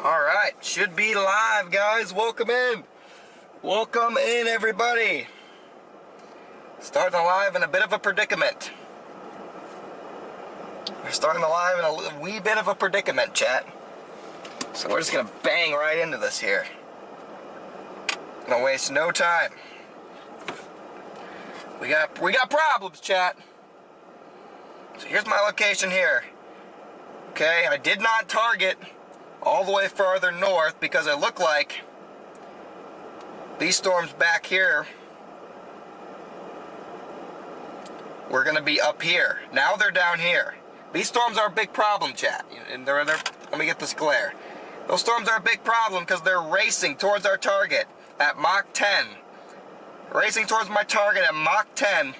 Alright, should be live, guys. Welcome in. Welcome in, everybody. Starting live in a bit of a predicament. We're starting live in a wee bit of a predicament, chat. So we're just gonna bang right into this here. Gonna waste no time. We got problems, chat. So here's my location here. Okay, I did not target all the way farther north because it looked like these storms back here were going to be up here. Now they're down here. These storms are a big problem, chat. And they're let me get this glare. Those storms are a big problem because they're racing towards our target at Mach 10. Racing towards my target at Mach 10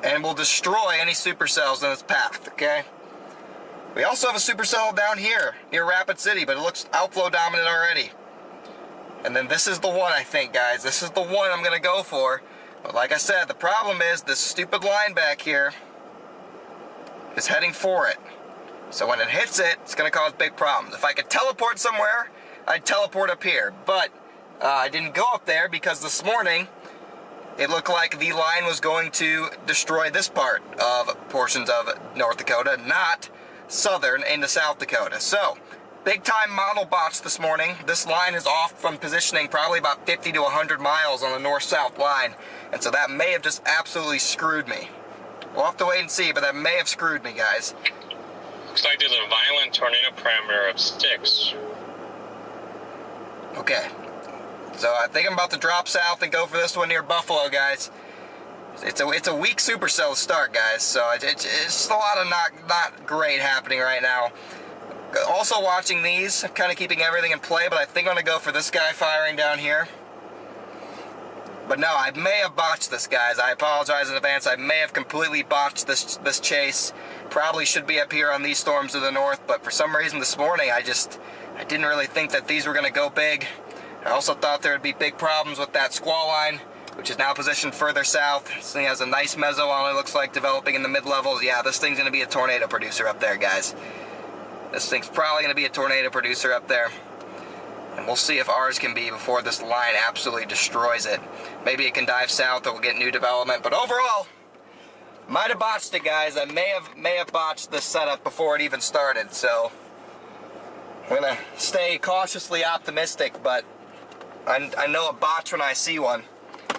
and will destroy any supercells in its path, okay? We also have a supercell down here near Rapid City, but it looks outflow dominant already. And then this is the one, I think, guys. This is the one I'm going to go for. But like I said, the problem is this stupid line back here is heading for it. So when it hits it, it's going to cause big problems. If I could teleport somewhere, I'd teleport up here. But I didn't go up there because this morning it looked like the line was going to destroy this part of portions of North Dakota, not southern into South Dakota. So, big time model bots this morning. This line is off from positioning probably about 50 to 100 miles on the north-south line. And so that may have just absolutely screwed me. We'll have to wait and see, but that may have screwed me, guys. Looks like there's a violent tornado parameter of 6. Okay. So I think I'm about to drop south and go for this one near Buffalo, guys. It's a weak supercell start, guys, so it's just a lot of not great happening right now. Also watching these, kind of keeping everything in play, but I think I'm going to go for this guy firing down here. But no, I may have botched this, guys. I apologize in advance. I may have completely botched this chase. Probably should be up here on these storms to the north, but for some reason this morning I didn't really think that these were going to go big. I also thought there would be big problems with that squall line, which is now positioned further south. This thing has a nice mezzo on it, looks like, developing in the mid-levels. Yeah, this thing's going to be a tornado producer up there, guys. This thing's probably going to be a tornado producer up there. And we'll see if ours can be before this line absolutely destroys it. Maybe it can dive south or we'll get new development. But overall, might have botched it, guys. I may have botched this setup before it even started. So I'm going to stay cautiously optimistic, but I know a botch when I see one.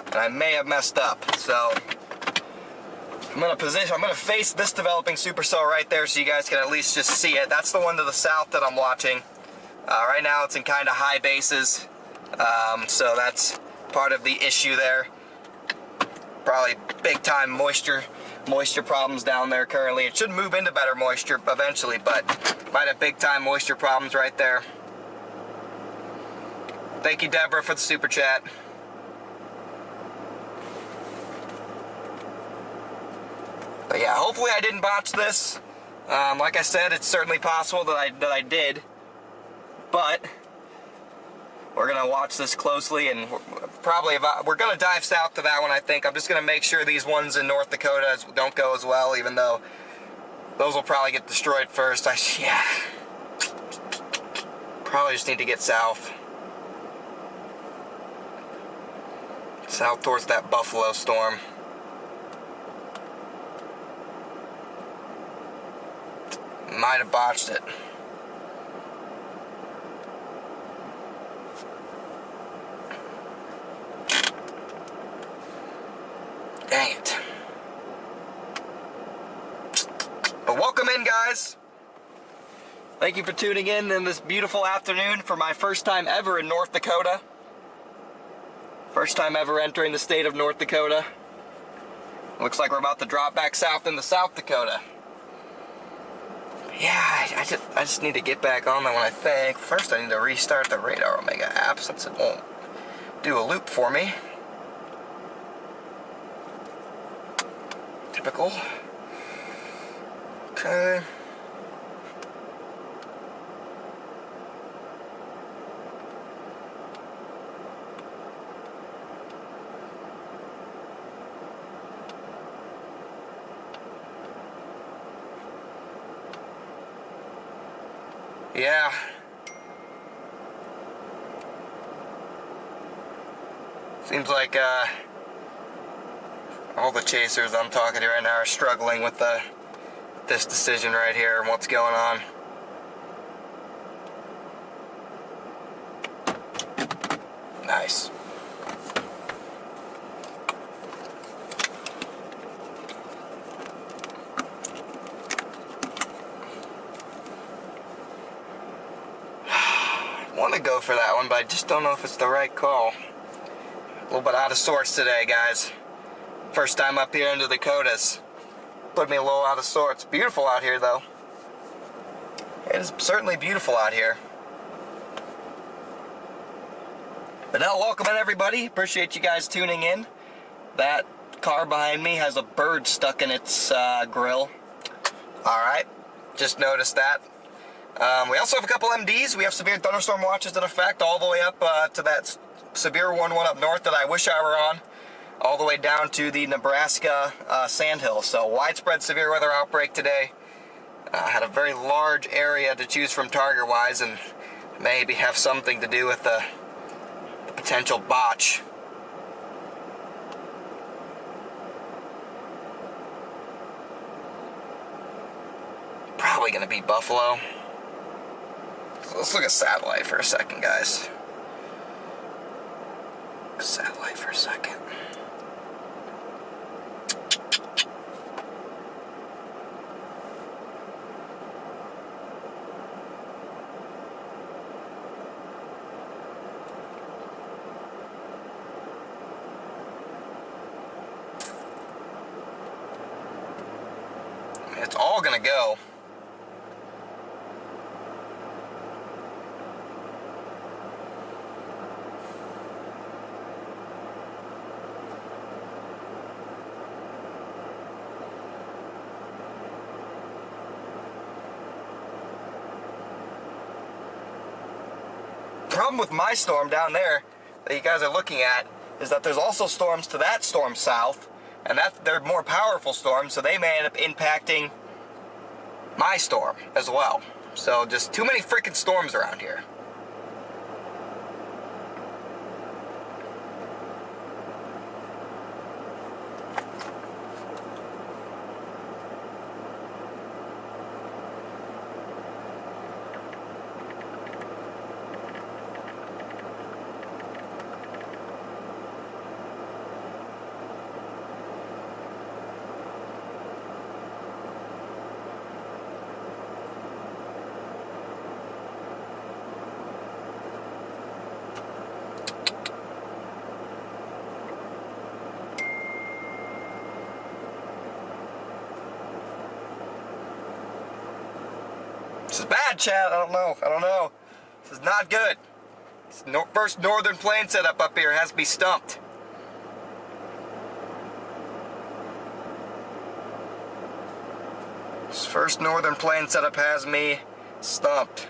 And I may have messed up, so I'm gonna face this developing supercell right there so you guys can at least just see it. That's the one to the south that I'm watching. Right now it's in kind of high bases, so that's part of the issue there. Probably big time moisture problems down there currently. It should move into better moisture eventually, but might have big time moisture problems right there. Thank you, Deborah, for the super chat. But yeah, hopefully I didn't botch this. Like I said, it's certainly possible that I did. But we're gonna watch this closely, and we're gonna dive south to that one. I think I'm just gonna make sure these ones in North Dakota don't go as well, even though those will probably get destroyed first. Yeah, probably just need to get south towards that Buffalo storm. Might have botched it. Dang it. But welcome in, guys. Thank you for tuning in this beautiful afternoon for my first time ever in North Dakota. First time ever entering the state of North Dakota. Looks like we're about to drop back south into South Dakota. Yeah, I just need to get back on that one, I think. First, I need to restart the Radar Omega app since it won't do a loop for me. Typical. Okay. Yeah. Seems like all the chasers I'm talking to right now are struggling with this decision right here and what's going on. Nice. I want to go for that one, but I just don't know if it's the right call. A little bit out of sorts today, guys. First time up here into the Dakotas. Put me a little out of sorts. Beautiful out here, though. It is certainly beautiful out here. But now, welcome in, everybody. Appreciate you guys tuning in. That car behind me has a bird stuck in its grill. Alright, just noticed that. We also have a couple MDs. We have severe thunderstorm watches in effect all the way up to that severe one up north that I wish I were on. All the way down to the Nebraska sandhill. So widespread severe weather outbreak today. Had a very large area to choose from target-wise, and maybe have something to do with the potential botch. Probably going to be Buffalo. So let's look at satellite for a second, guys. Satellite for a second. It's all gonna go. Problem with my storm down there that you guys are looking at is that there's also storms to that storm south, and that they're more powerful storms, so they may end up impacting my storm as well. So just too many freaking storms around here. This is bad, Chad. I don't know. This is not good. This first northern plane setup up here has to be stumped. This first northern plane setup has me stumped.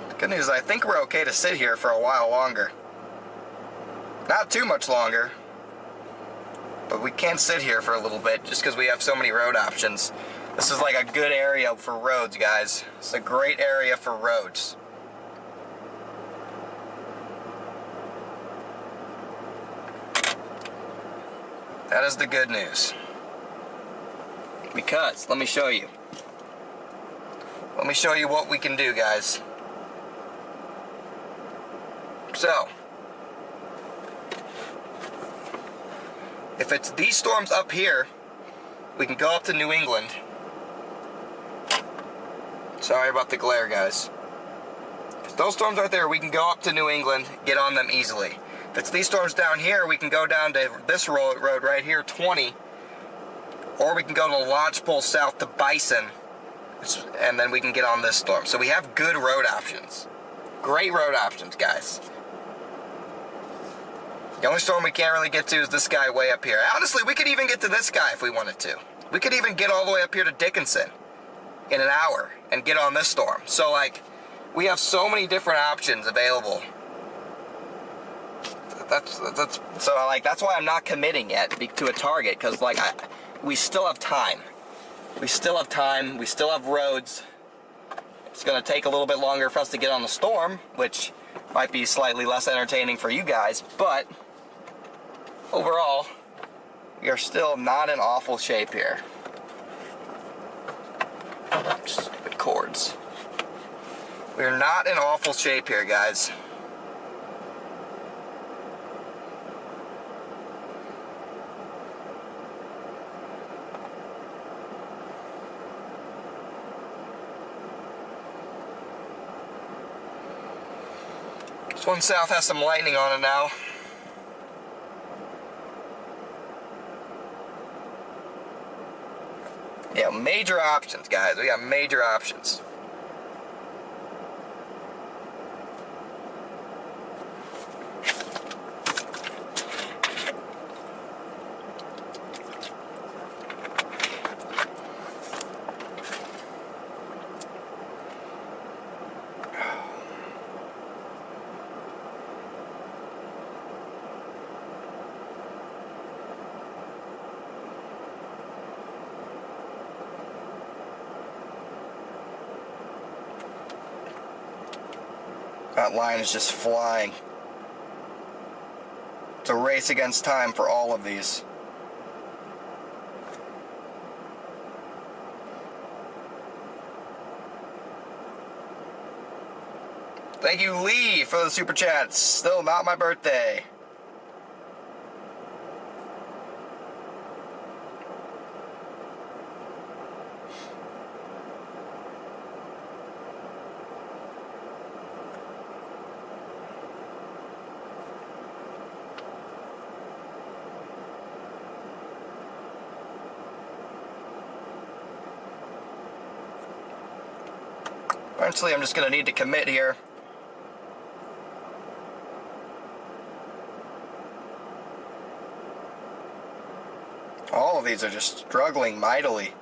The good news is I think we're okay to sit here for a while longer. Not too much longer. But we can sit here for a little bit just because we have so many road options. This is like a good area for roads, guys. It's a great area for roads. That is the good news. Because, let me show you. Let me show you what we can do, guys. So, if it's these storms up here, we can go up to New England. Sorry about the glare, guys. If those storms right there, we can go up to New England, get on them easily. If it's these storms down here, we can go down to this road right here, 20. Or we can go to Lodgepole south to Bison, and then we can get on this storm. So we have good road options. Great road options, guys. The only storm we can't really get to is this guy way up here. Honestly, we could even get to this guy if we wanted to. We could even get all the way up here to Dickinson in an hour and get on this storm. So, like, we have so many different options available. That's why I'm not committing yet to a target, because, like, we still have time. We still have time. We still have roads. It's going to take a little bit longer for us to get on the storm, which might be slightly less entertaining for you guys, but overall, we are still not in awful shape here. Stupid cords. We're not in awful shape here, guys. This one south has some lightning on it now. Yeah, major options, guys. We got major options. That line is just flying. It's a race against time for all of these. Thank you, Lee, for the super chats. Still not my birthday. Eventually, I'm just going to need to commit here. All of these are just struggling mightily.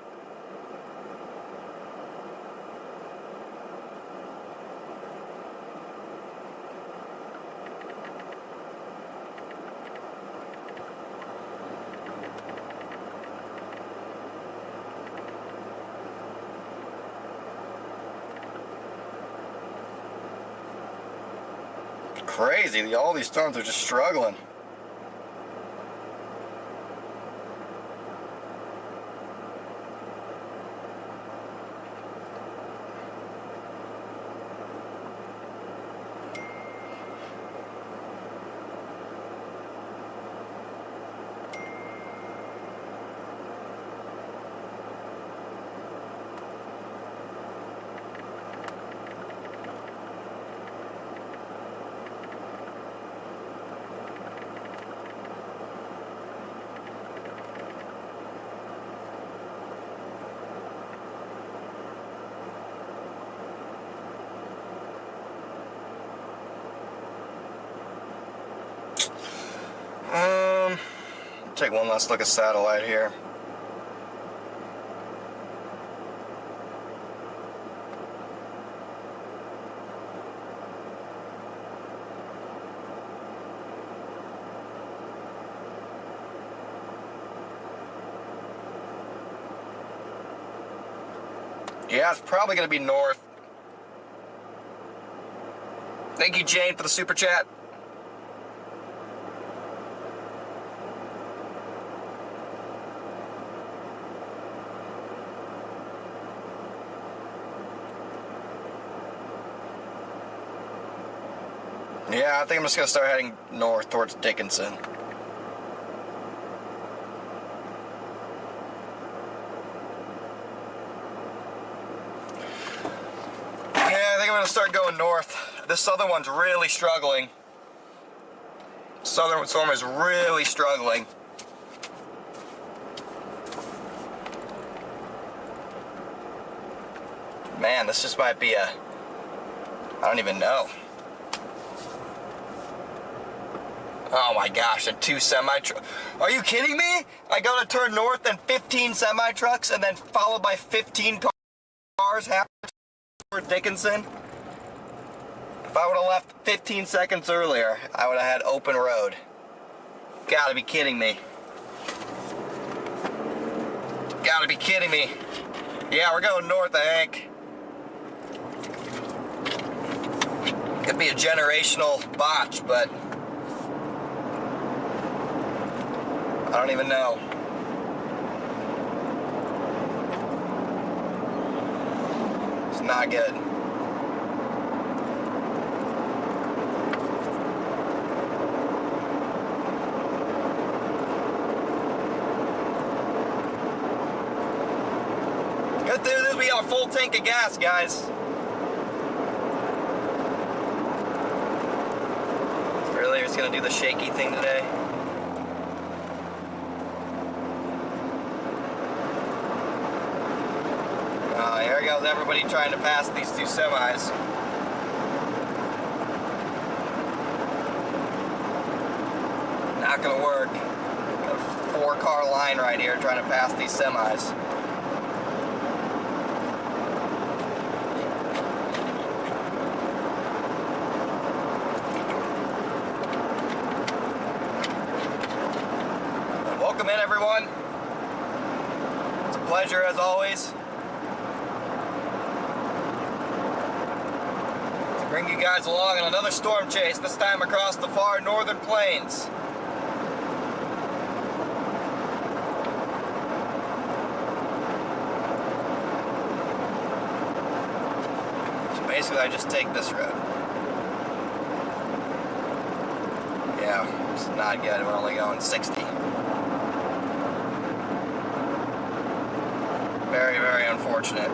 Crazy, all these storms are just struggling. Take one last look at satellite here. Yeah, it's probably going to be north. Thank you, Jane, for the super chat. Yeah, I think I'm just going to start heading north towards Dickinson. Yeah, I think I'm going to start going north. This southern one's really struggling. Southern storm is really struggling. Man, this just might be a... I don't even know. Oh my gosh, and 2 semi-trucks. Are you kidding me? I gotta turn north and 15 semi-trucks and then followed by 15 cars halfway toward Dickinson? If I would have left 15 seconds earlier, I would have had open road. Gotta be kidding me. Gotta be kidding me. Yeah, we're going north, I think. Could be a generational botch, but I don't even know. It's not good. Good news is we got a full tank of gas, guys. Really, we're just gonna do the shaky thing today. Here goes everybody trying to pass these two semis. Not gonna work. Got a 4-car line right here trying to pass these semis. Welcome in, everyone. It's a pleasure as always to bring you guys along on another storm chase, this time across the far northern plains. So basically I just take this road. Yeah, it's not good. We're only going 60. Very, very unfortunate.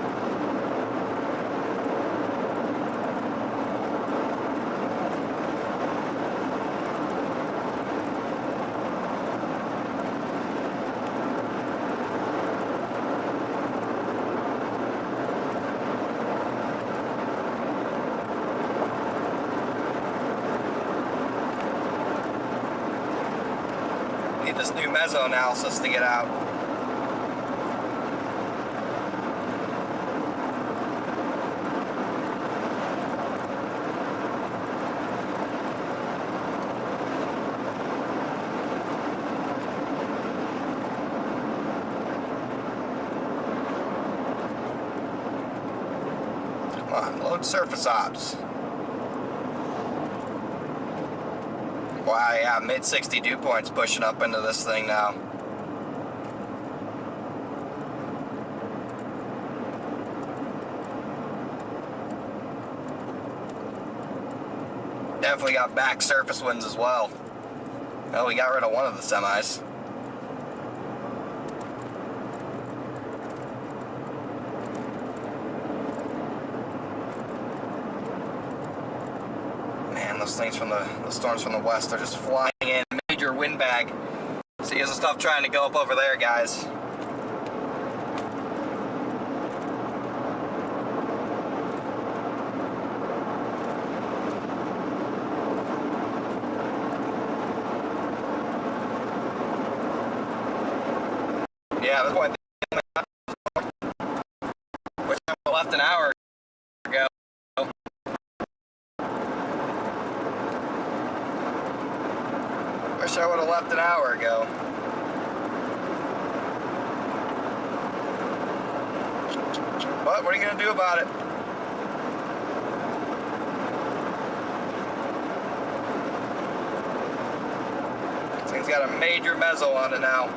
Need this new meso analysis to get out. Come on, load surface ops. Wow, yeah, mid 60 dew points pushing up into this thing now. Definitely got back surface winds as well. Well, we got rid of one of the semis. Those things from the storms from the west are just flying in. Major wind bag. See, there's stuff trying to go up over there, guys. Yeah, this point, wish I left an hour ago. Wish I would have left an hour ago. But what are you going to do about it? This thing's got a major meso on it now.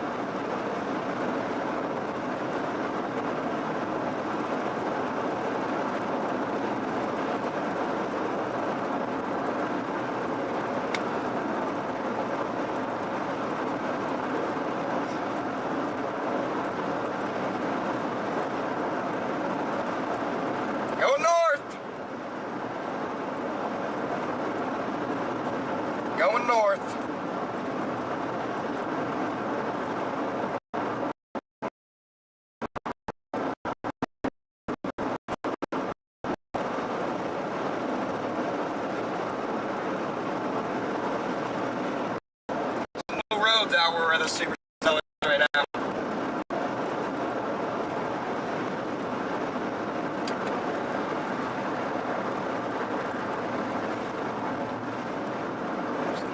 Go north! Going north. There's no roads out where the supercell is right now.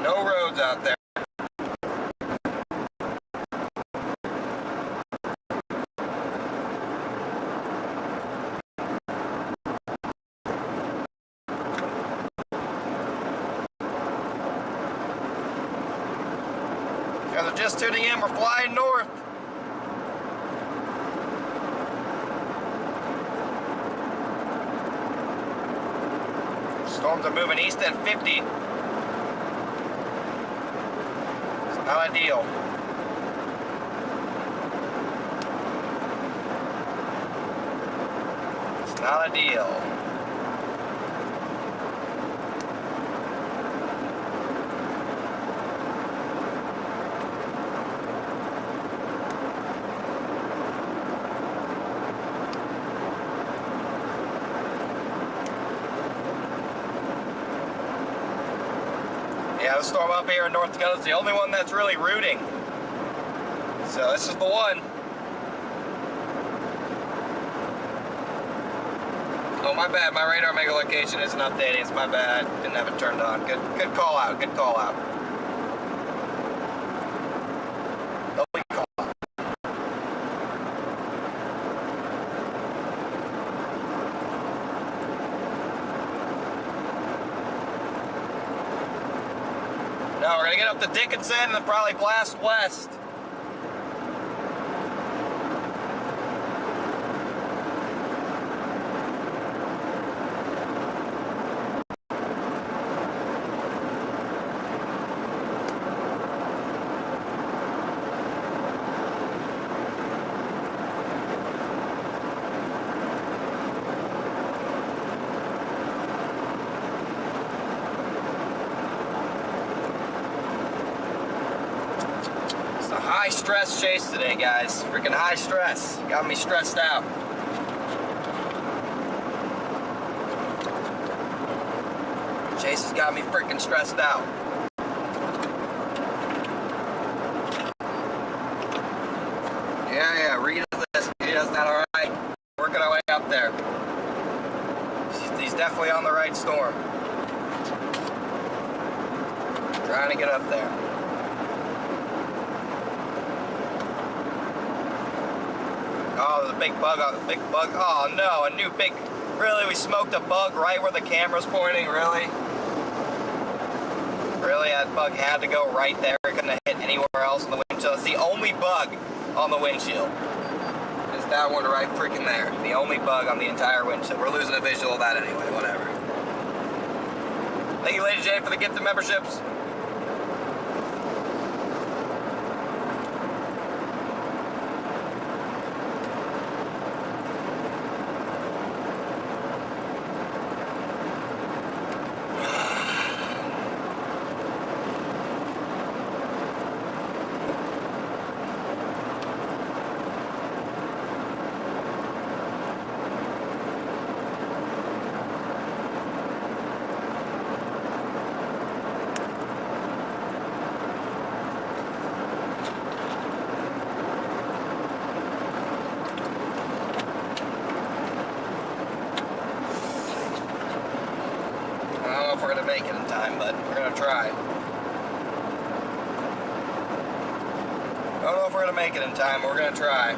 No roads out there. guys are just tuning in, we're flying north. Storms are moving east at 50. It's not ideal. It's not ideal. Yeah, the storm up here in North Dakota is the only one that's really rooting. So this is the one. Oh, my bad. My radar mega location isn't updating. It's my bad. Didn't have it turned on. Good call out. Good call out. Lovely call out. No, we're gonna get up to Dickinson and then probably blast west. High stress chase today, guys. Freaking high stress. Got me stressed out. Chase has got me freaking stressed out. Yeah, Reed does this. He does that alright. Working our way up there. He's definitely on the right storm. Trying to get up there. Oh, there's a big bug on the big bug. Oh no, a new big. Really, we smoked a bug right where the camera's pointing. Really? Really, that bug had to go right there. It couldn't have hit anywhere else on the windshield. It's the only bug on the windshield. Is that one right freaking there? The only bug on the entire windshield. We're losing a visual of that anyway. Whatever. Thank you, Lady J, for the gift of memberships. We're gonna make it in time, but we're gonna try. I don't know if we're gonna make it in time, but we're gonna try.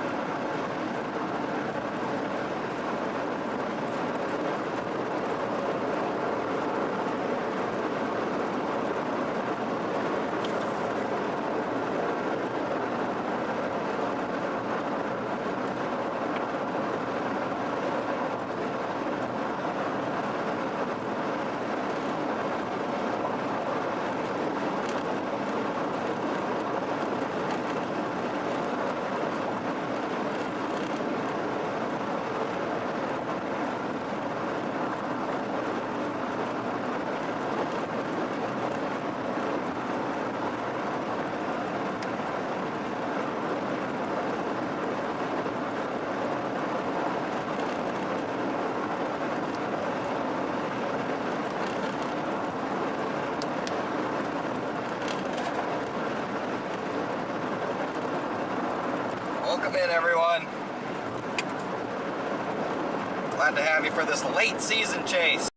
Welcome in, everyone. Glad to have you for this late season chase.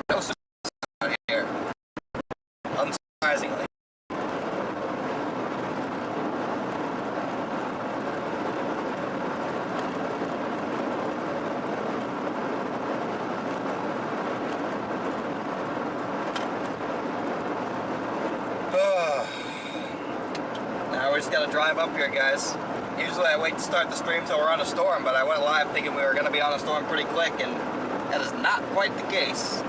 No success out here, unsurprisingly. just gotta drive up here, guys. Usually I wait to start the stream till we're on a storm, but I went live thinking we were gonna be on a storm pretty quick, and that is not quite the case.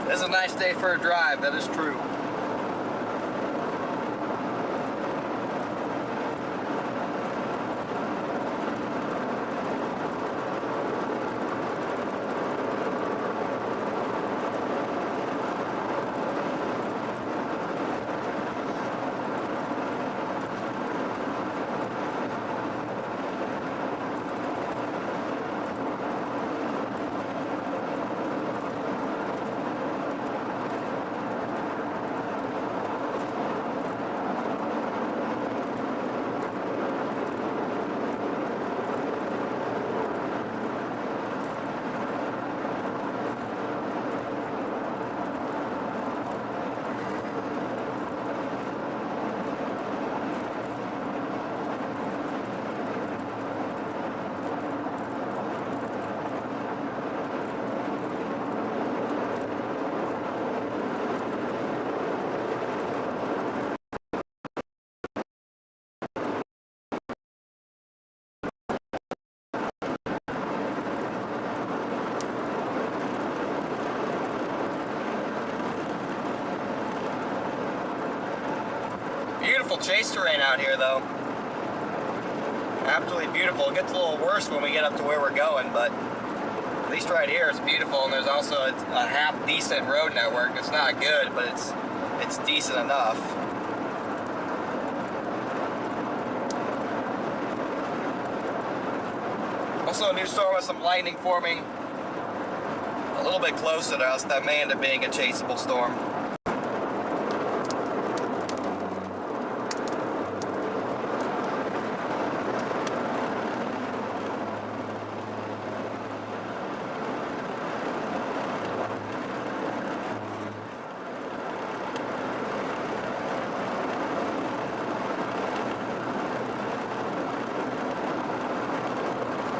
This is a nice day for a drive, that is true. Beautiful chase terrain out here, though. Absolutely beautiful. It gets a little worse when we get up to where we're going, but at least right here it's beautiful, and there's also a half decent road network. It's not good, but it's decent enough. Also a new storm with some lightning forming a little bit closer to us. That may end up being a chaseable storm.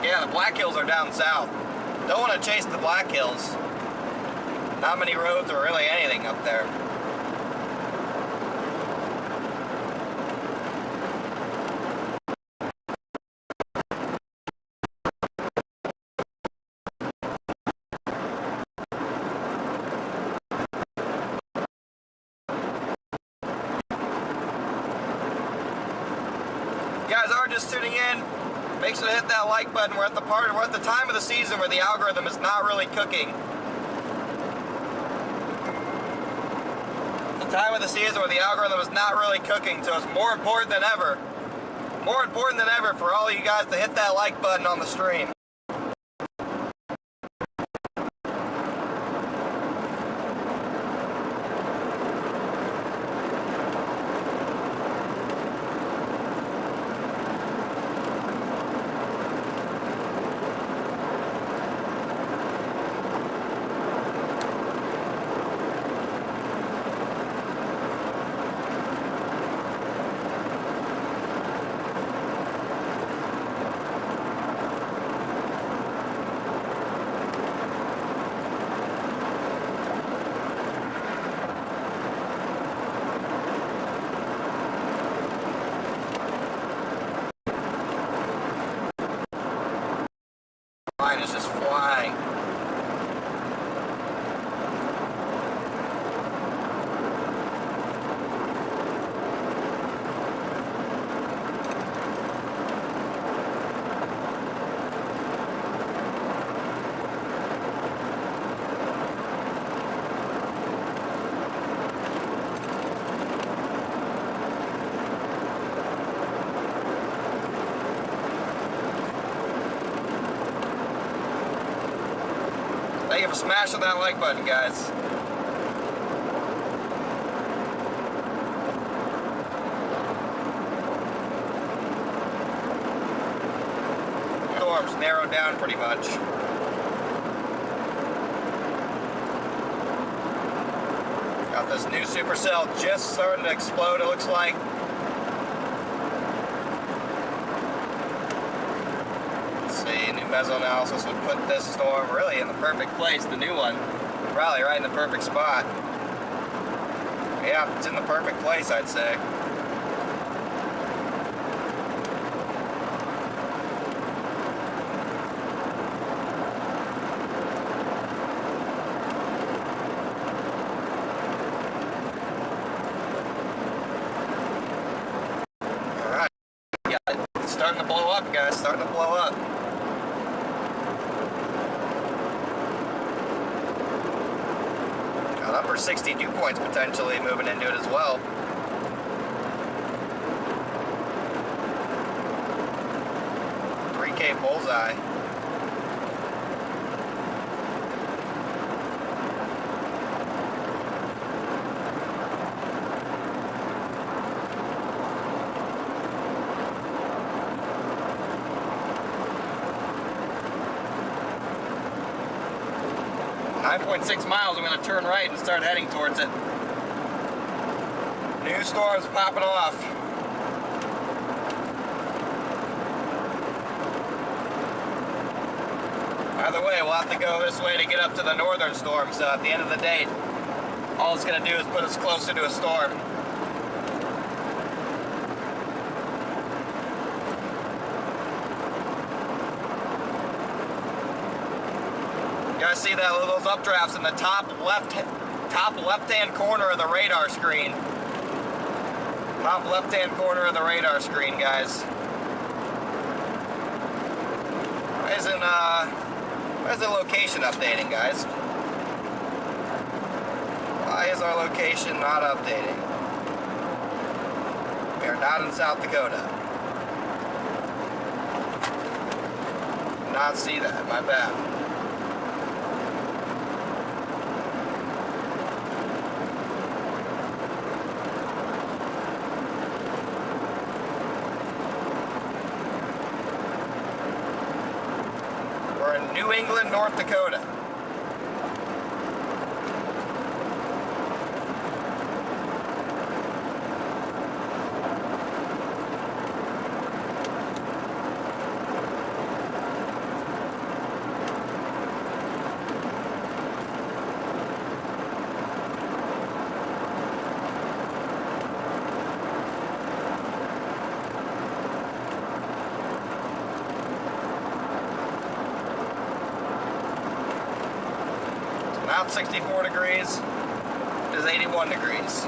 Yeah, the Black Hills are down south. Don't want to chase the Black Hills. Not many roads or really anything up there. You guys are just tuning in. Make sure to hit that like button. We're at the time of the season where the algorithm is not really cooking. The time of the season where the algorithm is not really cooking, so it's more important than ever. More important than ever for all of you guys to hit that like button on the stream. Line is just flying. Thank you for smashing that like button, guys. storm's narrowed down pretty much. Got this new supercell just starting to explode, it looks like. Let's see, new mesoanalysis would put this storm really in the perfect place, the new one. Probably right in the perfect spot. Yeah, it's in the perfect place, I'd say. Alright, yeah, it's starting to blow up, guys, starting to blow up. Upper 60 dew points potentially moving into it as well. $3K bullseye. .6 miles, I'm going to turn right and start heading towards it. New storms popping off. Either way, we'll have to go this way to get up to the northern storm, so at the end of the day, all it's going to do is put us closer to a storm. You guys see that those updrafts in the top left-hand corner of the radar screen. Top left-hand corner of the radar screen, guys. Why isn't location updating, guys? Why is our location not updating? We are not in South Dakota. Not see that, my bad. New England, North Dakota. About 64 degrees, it is 81 degrees.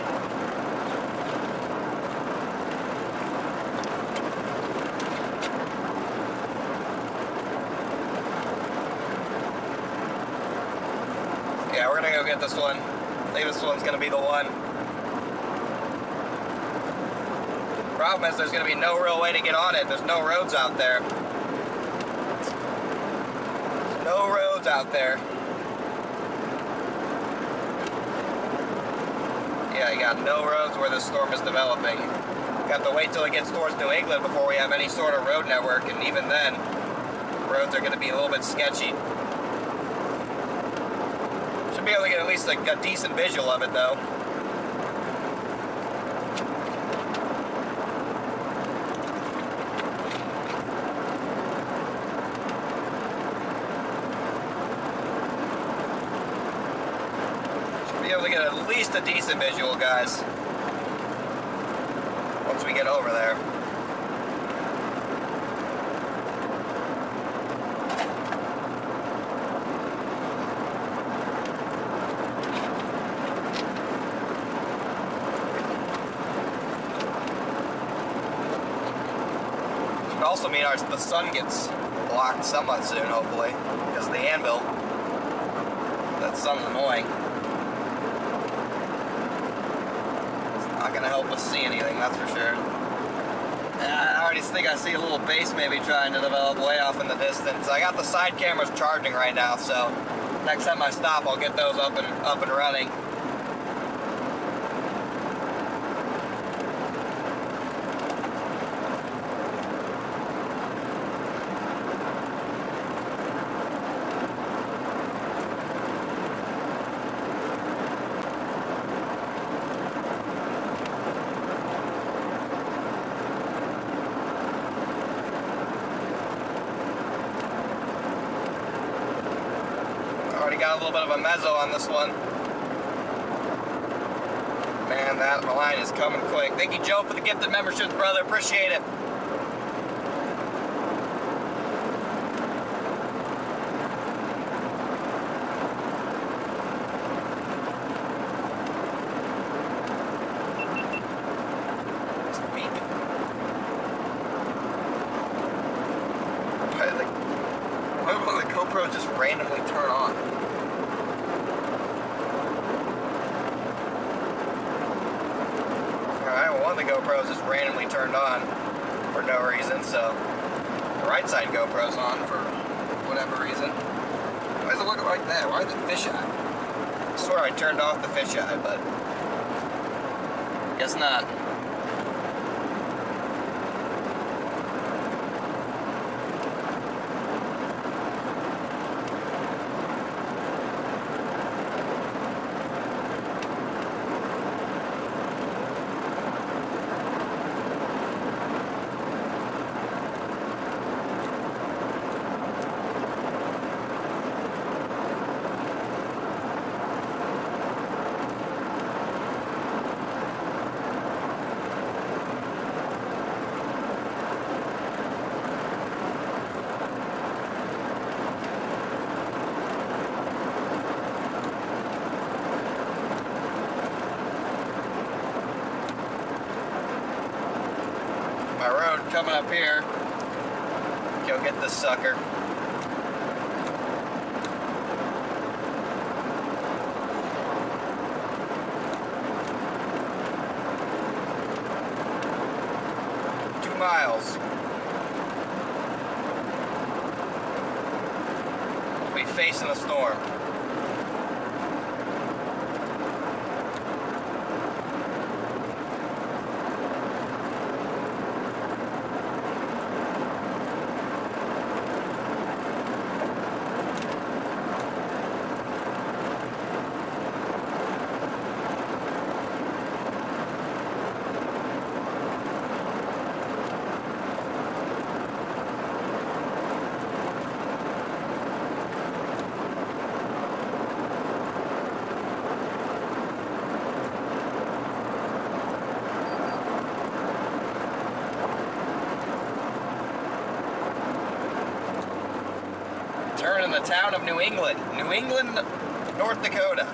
Yeah, we're gonna go get this one. I think this one's gonna be the one. Problem is there's gonna be no real way to get on it. There's no roads out there. There's no roads out there. Yeah, you got no roads where this storm is developing. You have to wait till it gets towards New England before we have any sort of road network, and even then, roads are going to be a little bit sketchy. Should be able to get at least a decent visual of it, though. Be able to get at least a decent visual, guys, once we get over there. Should also mean the sun gets blocked somewhat soon, hopefully, because of the anvil. That sun's annoying. Not gonna help us see anything, that's for sure. I already think I see a little base maybe trying to develop way off in the distance. I got the side cameras charging right now, so next time I stop, I'll get those up and running. already got a little bit of a mezzo on this one. Man, that line is coming quick. Thank you, Joe, for the gifted memberships, brother. Appreciate it. Why will the GoPro just randomly turn on? Alright, well, one of the GoPros just randomly turned on for no reason, so the right side GoPro's on for whatever reason. Why does it look like that? Why is it fisheye? I swear I turned off the fisheye, but guess not. My road coming up here. Go get this sucker. Miles. We'll be facing a storm. In the town of New England, North Dakota.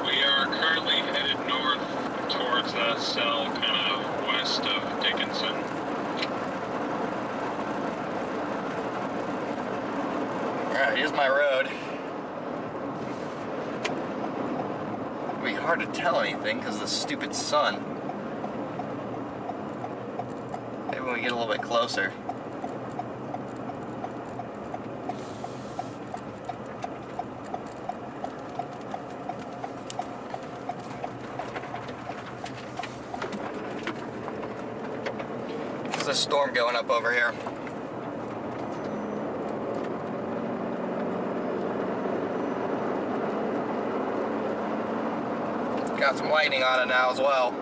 We are currently headed north towards the cell, kind of west of Dickinson. Alright, here's my road. It'll be hard to tell anything because of the stupid sun. Maybe when we get a little bit closer. There's a storm going up over here. Got some lightning on it now as well.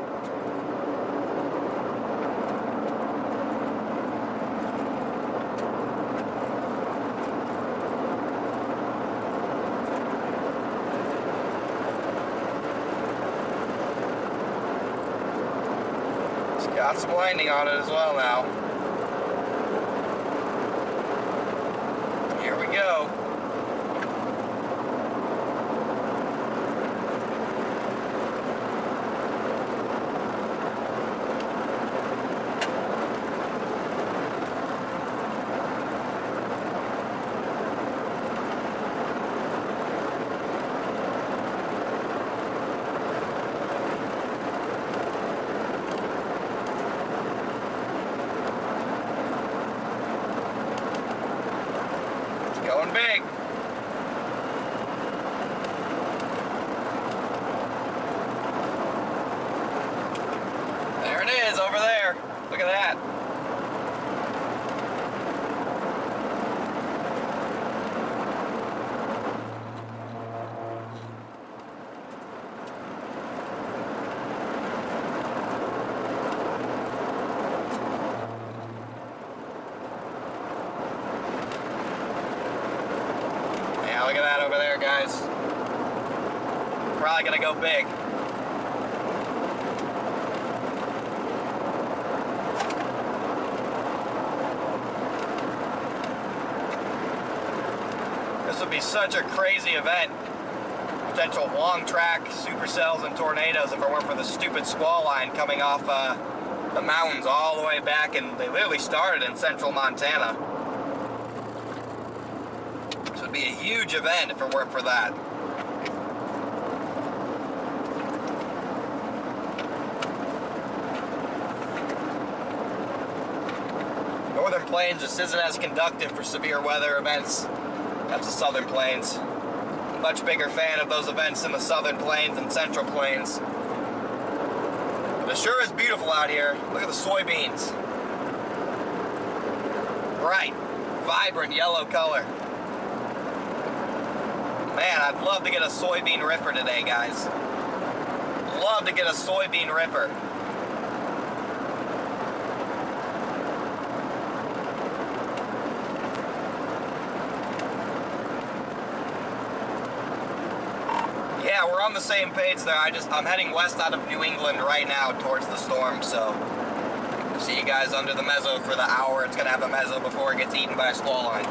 It's got some lightning on it as well now. Here we go. Going big. probably gonna go big. This would be such a crazy event. Potential long track supercells and tornadoes if it weren't for the stupid squall line coming off the mountains all the way back, and they literally started in central Montana. This would be a huge event if it weren't for that. Northern Plains just isn't as conductive for severe weather events. That's the Southern Plains. Much bigger fan of those events in the Southern Plains and Central Plains. But it sure is beautiful out here. Look at the soybeans. Bright, vibrant yellow color. Man, I'd love to get a soybean ripper today, guys. Love to get a soybean ripper. Yeah, we're on the same page there. I'm heading west out of New England right now towards the storm, so see you guys under the mezzo for the hour. It's gonna have a mezzo before it gets eaten by a squall line.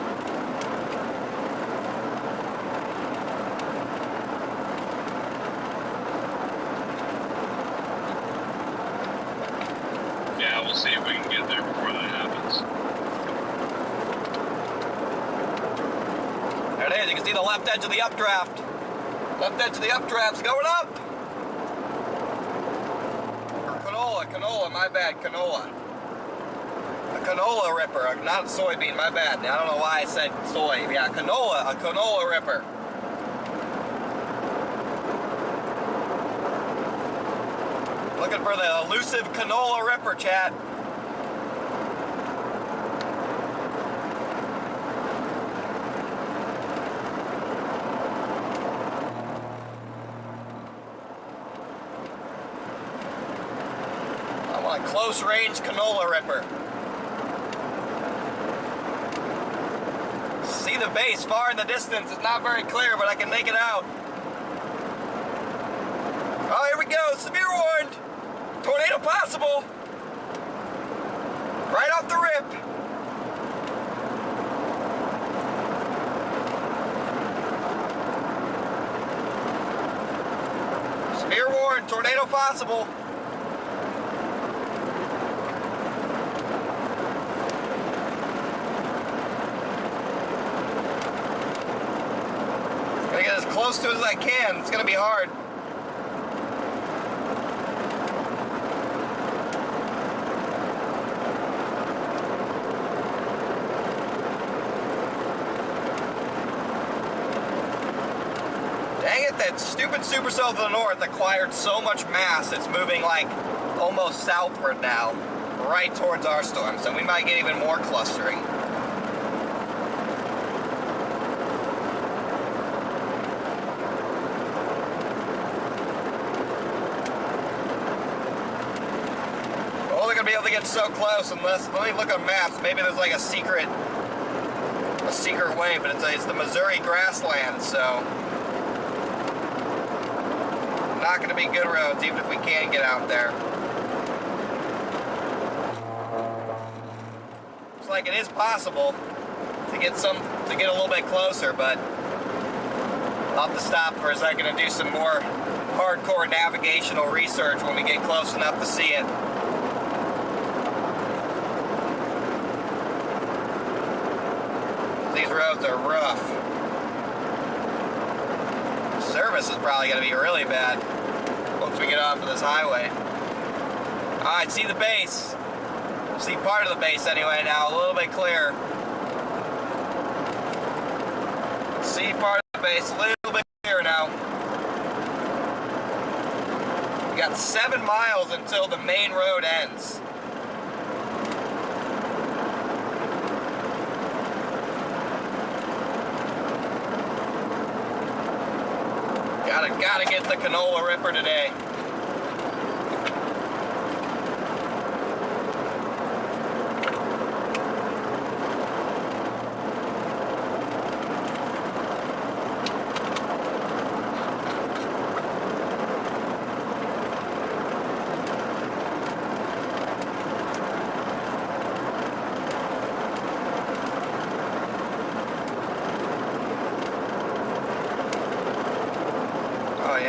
Yeah, we'll see if we can get there before that happens. There it is. You can see the left edge of the updraft. Left edge of the updraft's going up. Or canola, my bad, canola. A canola ripper, not a soybean, my bad. I don't know why I said soy. Yeah, canola, a canola ripper. Looking for the elusive canola ripper, chat. Close range canola ripper. See the base far in the distance. It's not very clear, but I can make it out. Oh, here we go. Severe warned. Tornado possible. Right off the rip. Severe warned. Tornado possible. Get as close to it as I can. It's gonna be hard. Dang it, that stupid supercell to the north acquired so much mass, it's moving like almost southward now, right towards our storm, so we might get even more clustering. Be able to get so close unless, let me look at maps, maybe there's like a secret way, but it's the Missouri grasslands, so not going to be good roads even if we can get out there. Looks like it is possible to get a little bit closer, but I'll have to stop for a second and do some more hardcore navigational research when we get close enough to see it. These roads are rough. Service is probably going to be really bad once we get off of this highway. Alright, see the base. See part of the base anyway now, a little bit clearer. See part of the base, a little bit clearer now. We got 7 miles until the main road ends. Gotta get the canola ripper today.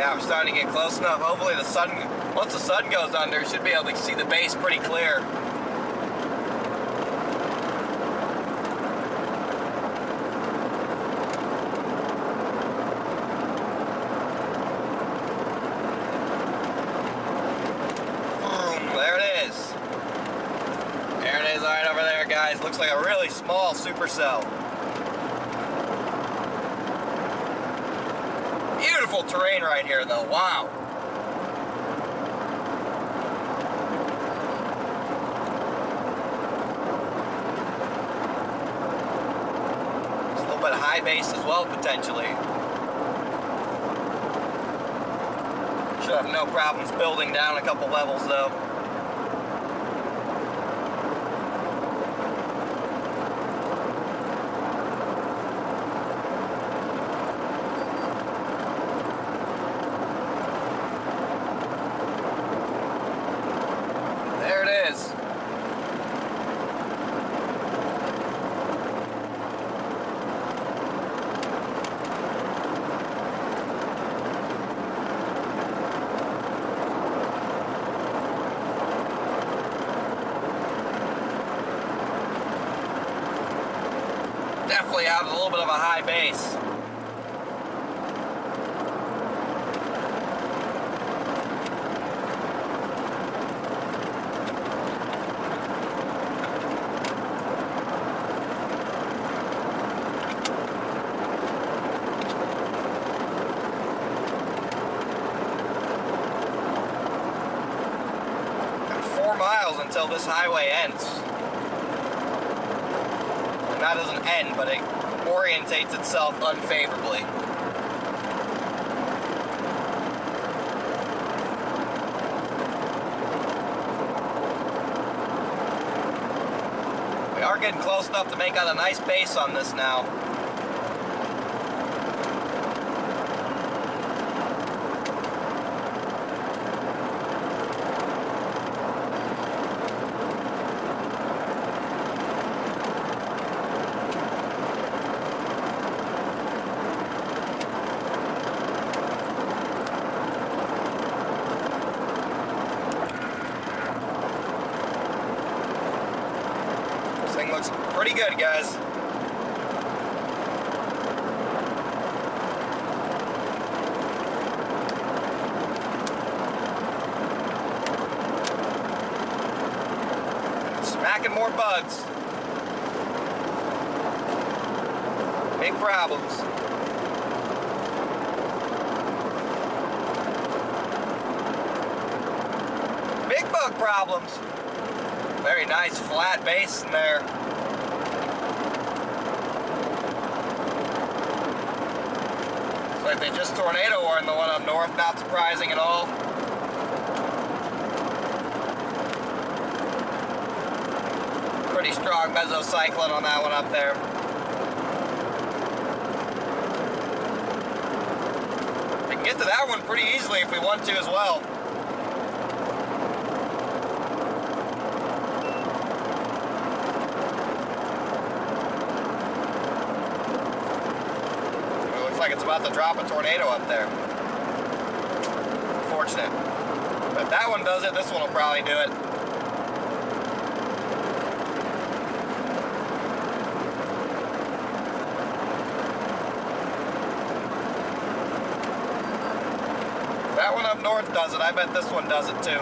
Yeah, we're starting to get close enough. Hopefully the sun, once the sun goes under, should be able to see the base pretty clear. Looks like a really small supercell. Beautiful terrain right here though, wow. It's a little bit of high base as well, potentially. Should have no problems building down a couple levels though. Definitely has a little bit of a high base. Got 4 miles until this highway ends. That doesn't end, but it orientates itself unfavorably. We are getting close enough to make out a nice base on this now. Looks pretty good, guys. Smacking more bugs. Big problems. Big bug problems. Very nice flat base in there. Looks like they just tornado warned the one up north, not surprising at all. Pretty strong mesocyclone on that one up there. We can get to that one pretty easily if we want to as well. Like it's about to drop a tornado up there. Unfortunate. But if that one does it, this one will probably do it. If that one up north does it, I bet this one does it too.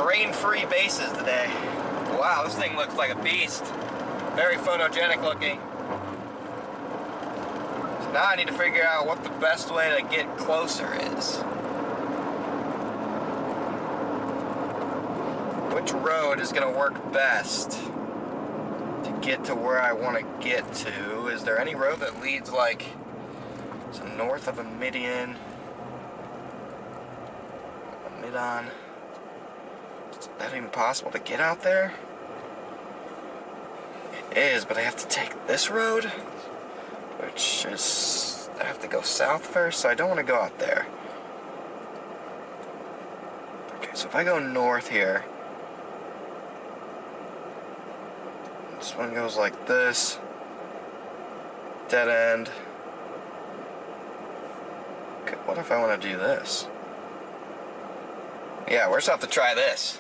Rain-free bases today. Wow, this thing looks like a beast. Very photogenic looking. So now I need to figure out what the best way to get closer is. Which road is going to work best to get to where I want to get to? Is there any road that leads like so north of a Midian? Midon. Is that even possible to get out there? It is, but I have to take this road, which is, I have to go south first, so I don't want to go out there. Okay, so if I go north here, this one goes like this, dead end. Okay, what if I want to do this? Yeah, we're just have to try this.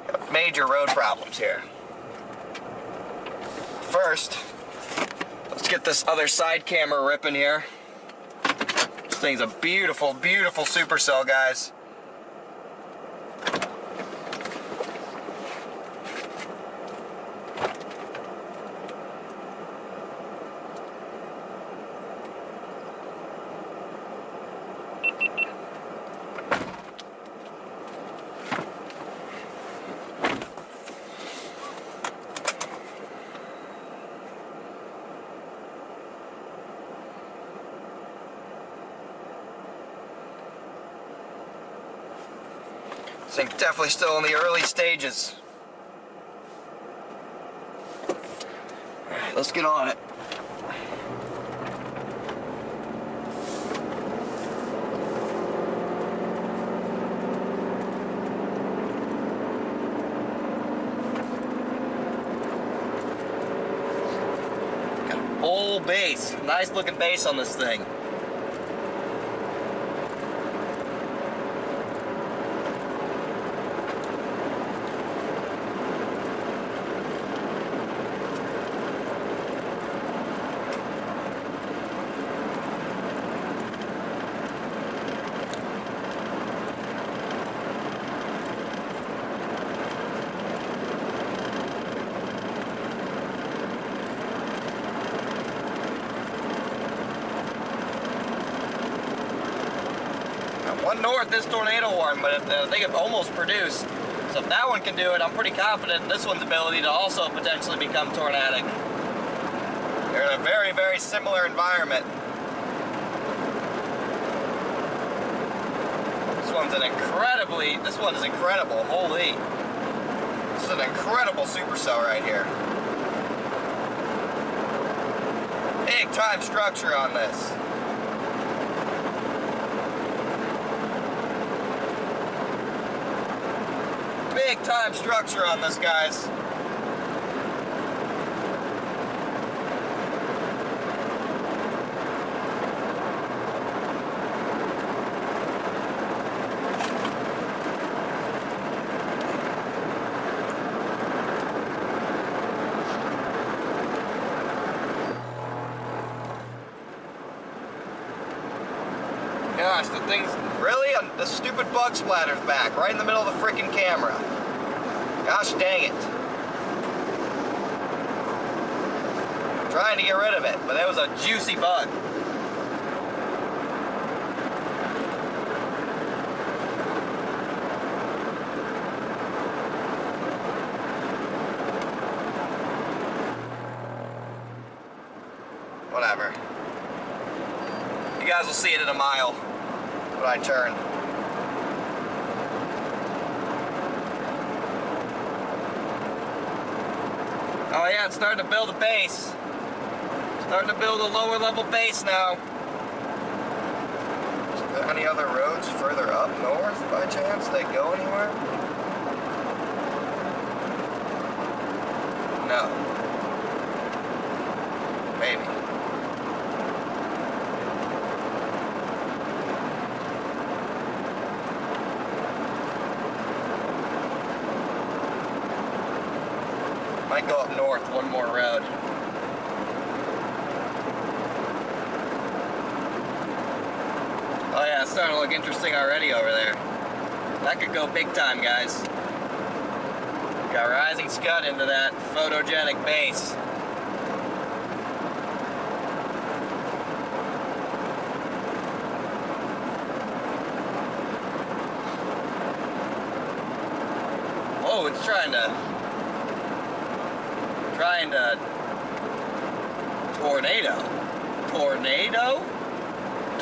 Got major road problems here. First, let's get this other side camera ripping here. This thing's a beautiful, beautiful supercell, guys. This thing's definitely still in the early stages. Alright, let's get on it. Got an old base. Nice looking base on this thing. One north, this tornado warned, but I think it almost produced. So if that one can do it, I'm pretty confident in this one's ability to also potentially become tornadic. They're in a very, very similar environment. This one's incredible, holy. This is an incredible supercell right here. Big time structure on this. Big time structure on this, guys. Gosh, the thing's really, the stupid bug splatter's back right in the middle of the freaking camera. Gosh dang it. I'm trying to get rid of it, but that was a juicy bug. Whatever. You guys will see it in a mile when I turn. Oh yeah, it's starting to build a base. Starting to build a lower level base now. Is there any other roads further up north by chance that go anywhere? No. Maybe. Might go up north one more road. Oh yeah, it's starting to look interesting already over there. That could go big time, guys. Got rising scud into that photogenic base. Whoa, it's trying to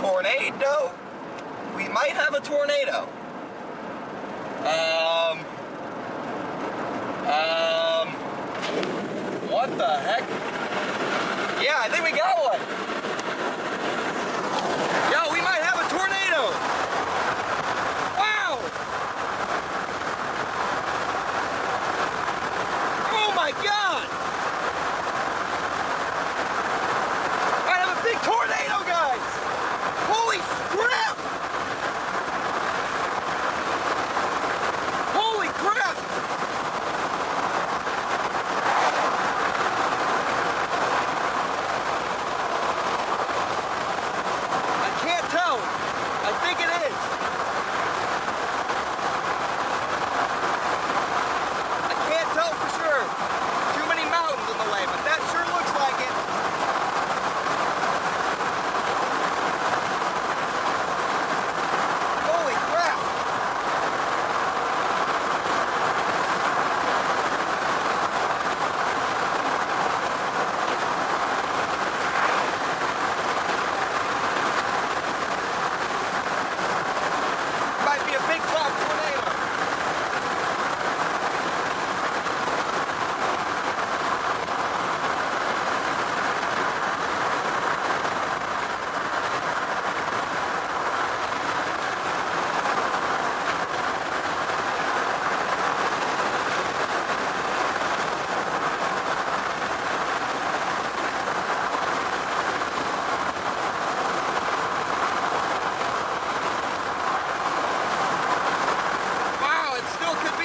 tornado? We might have a tornado. What the heck? Yeah, I think we got one. Yo, we might have a tornado. Wow. Oh my God. I have a big tornado, guys. Holy crap. Holy crap. I think it is. I can't tell for sure. Too many mountains in the way, but that sure looks like it. Holy crap. Might be a big top tornado.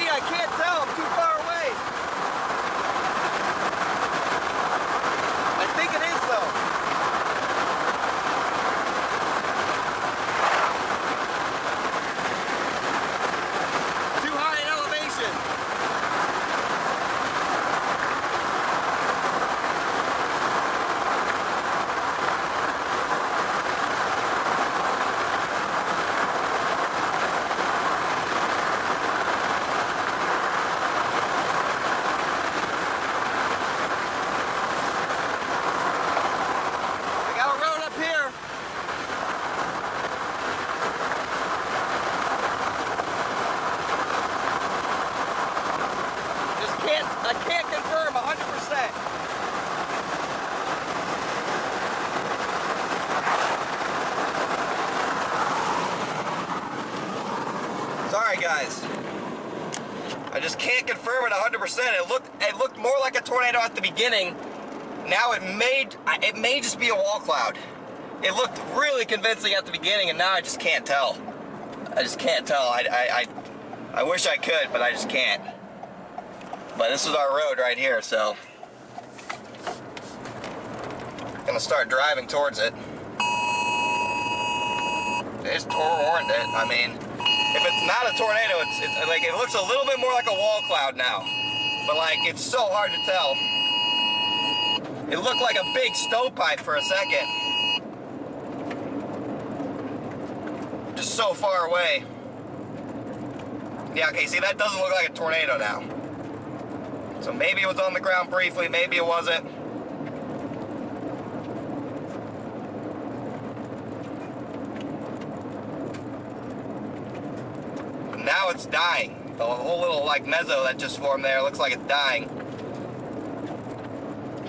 I can't tell, I'm too far away. I think it is though. Too high in elevation. I can't confirm 100%. Sorry guys. I just can't confirm it 100%. It looked more like a tornado at the beginning. Now it may just be a wall cloud. It looked really convincing at the beginning, and now I just can't tell. I just can't tell. I wish I could, but I just can't. But this is our road right here, so I'm gonna start driving towards it. It's warned it. I mean, if it's not a tornado, it's like it looks a little bit more like a wall cloud now. But like it's so hard to tell. It looked like a big stovepipe for a second. Just so far away. Yeah, okay, see that doesn't look like a tornado now. So maybe it was on the ground briefly, maybe it wasn't. But now it's dying. The whole little like mezzo that just formed there looks like it's dying.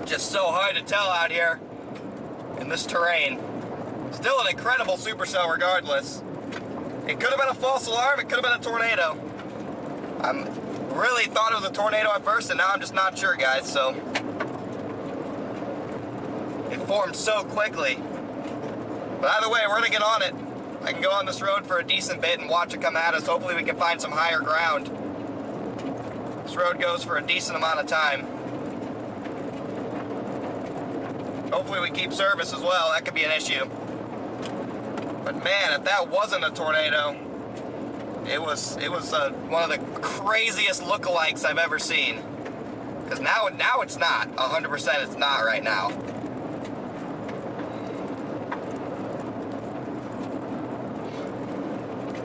Just so hard to tell out here in this terrain. Still an incredible supercell regardless. It could have been a false alarm, it could have been a tornado. I'm really thought it was a tornado at first, and now I'm just not sure, guys, so it formed so quickly. But either way, we're gonna get on it. I can go on this road for a decent bit and watch it come at us. Hopefully we can find some higher ground. This road goes for a decent amount of time. Hopefully we keep service as well. That could be an issue. But man, if that wasn't a tornado, it was one of the craziest lookalikes I've ever seen. Because now it's not. 100% it's not right now.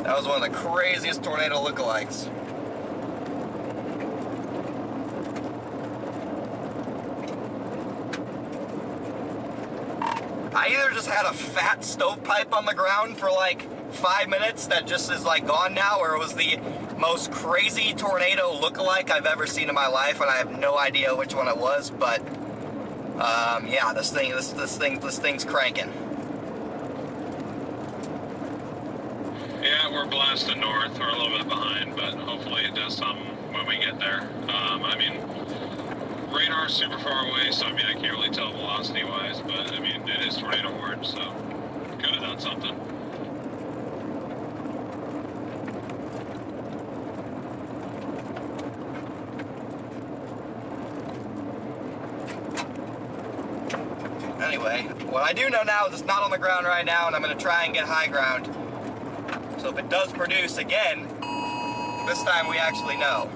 That was one of the craziest tornado lookalikes. I either just had a fat stovepipe on the ground for like 5 minutes that just is like gone now, or it was the most crazy tornado lookalike I've ever seen in my life, and I have no idea which one it was, but yeah, this thing's cranking. Yeah, we're blasting north. We're a little bit behind, but hopefully it does something when we get there. I mean, radar's super far away, so I mean, I can't really tell velocity-wise, but I mean, it is tornado warned, so could have done something. Anyway, what I do know now is it's not on the ground right now, and I'm going to try and get high ground. So if it does produce again, this time we actually know.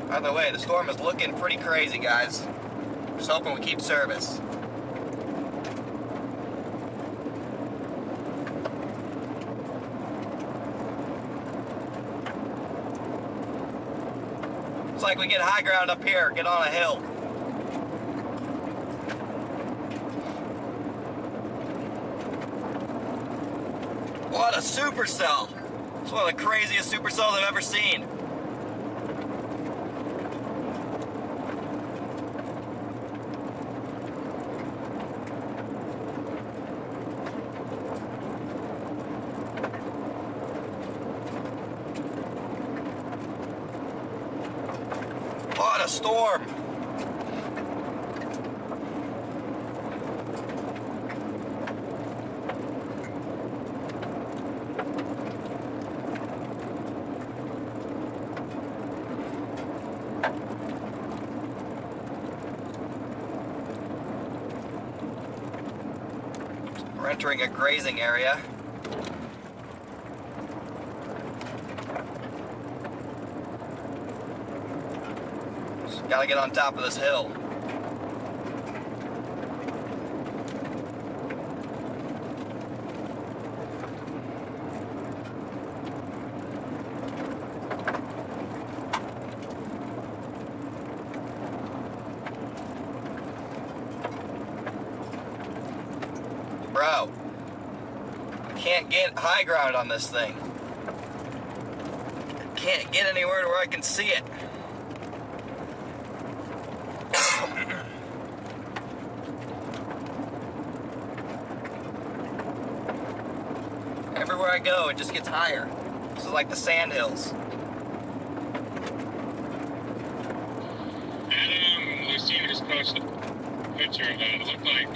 By the way, the storm is looking pretty crazy, guys. Just hoping we keep service. It's like we get high ground up here, get on a hill. What a supercell! It's one of the craziest supercells I've ever seen. What a storm! We're entering a grazing area. Gotta get on top of this hill. Bro, I can't get high ground on this thing. I can't get anywhere to where I can see it. Everywhere I go, it just gets higher. This is like the sand hills. And Lucina just posted a picture of that. It looked like.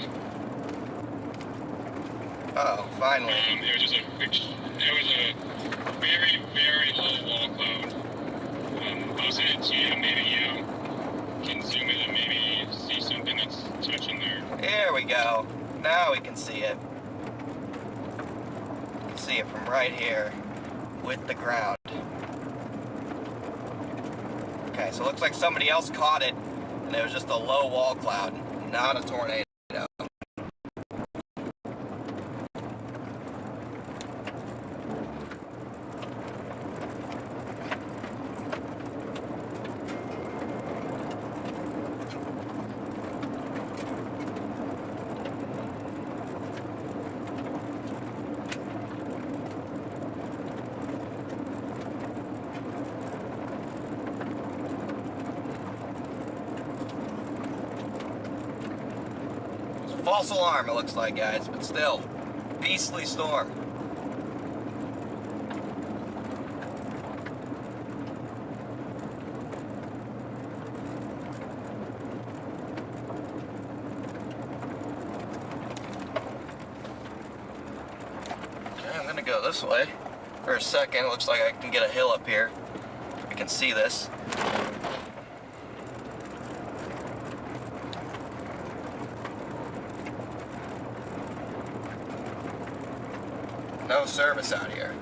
Oh, finally. It was just a picture. It was a very, very low wall cloud. I'll send it to you. Maybe you can zoom in and maybe see something that's touching there. Here we go. Now we can see it. See it from right here with the ground. Okay, so it looks like somebody else caught it and it was just a low wall cloud, not a tornado. False alarm, it looks like, guys, but still, beastly storm. Okay, I'm gonna go this way for a second. It looks like I can get a hill up here. I can see this. No service out here.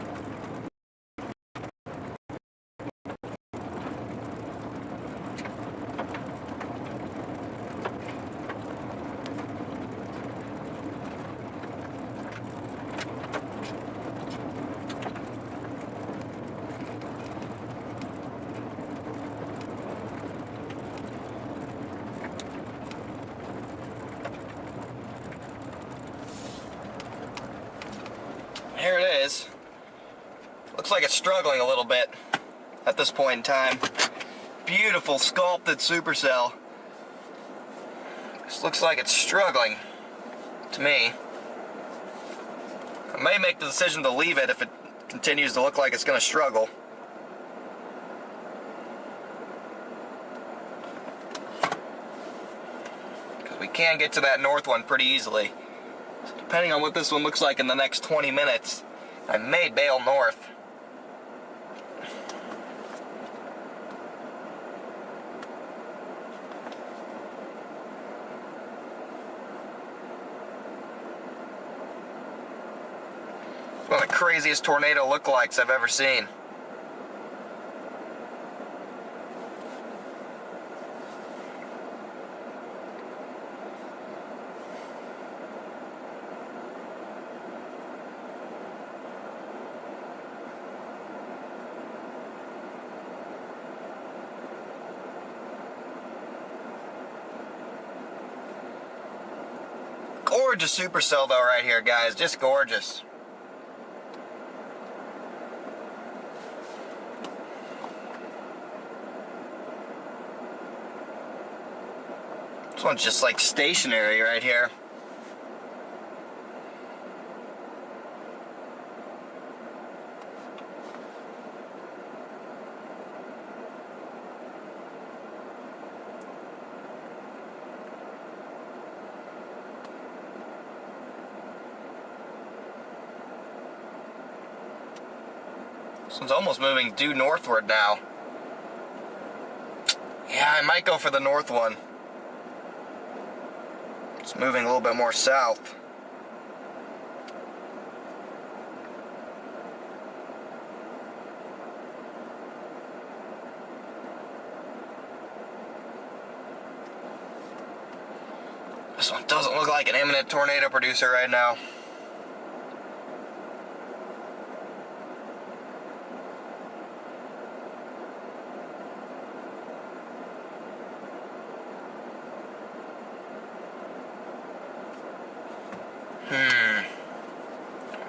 Looks like it's struggling a little bit at this point in time. Beautiful sculpted supercell. This looks like it's struggling to me. I may make the decision to leave it if it continues to look like it's going to struggle. Because we can get to that north one pretty easily. So depending on what this one looks like in the next 20 minutes, I may bail north. One of the craziest tornado lookalikes I've ever seen. Gorgeous supercell though right here, guys. Just gorgeous. This one's just like stationary right here. This one's almost moving due northward now. Yeah, I might go for the north one. It's moving a little bit more south. This one doesn't look like an imminent tornado producer right now.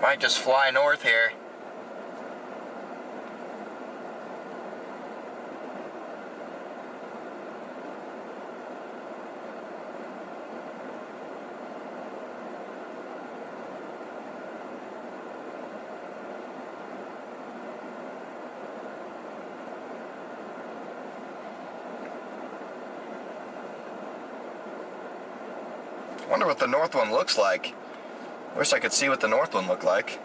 Might just fly north here. I wonder what the north one looks like. Wish I could see what the north one looked like.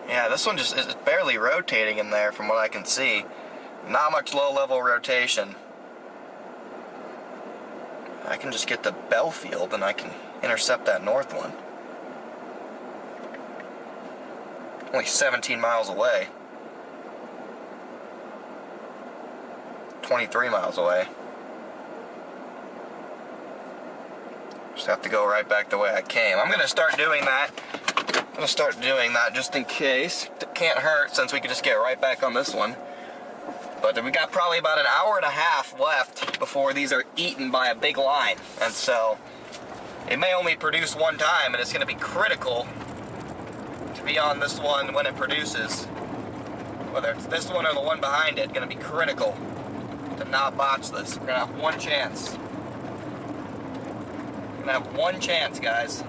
Yeah, this one just is barely rotating in there from what I can see. Not much low-level rotation. I can just get to Belfield and I can intercept that north one. Only 17 miles away. 23 miles away. Just have to go right back the way I came. I'm going to start doing that. I'm going to start doing that just in case. It can't hurt since we can just get right back on this one. But we got probably about an hour and a half left before these are eaten by a big line. And so it may only produce one time, and it's going to be critical to be on this one when it produces. Whether it's this one or the one behind it, going to be critical to not botch this. We're going to have one chance. We're going to have one chance, guys.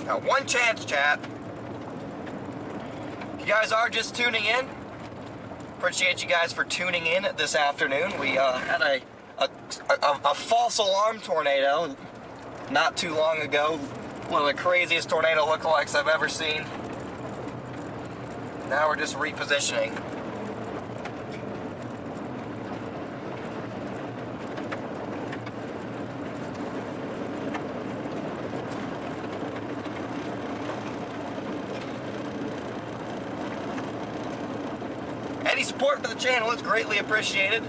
Now, one chance, chat. If you guys are just tuning in, appreciate you guys for tuning in this afternoon. We had a false alarm tornado not too long ago. One of the craziest tornado lookalikes I've ever seen. Now we're just repositioning. Any support for the channel is greatly appreciated.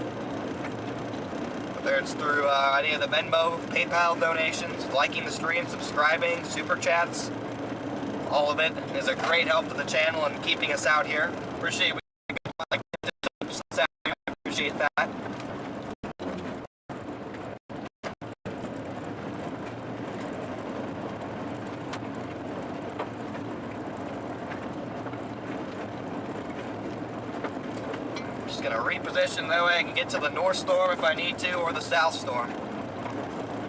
Whether it's through any of the Venmo, PayPal donations, liking the stream, subscribing, super chats, all of it is a great help to the channel and keeping us out here. Appreciate that. Just gonna reposition that way I can get to the north storm if I need to, or the south storm.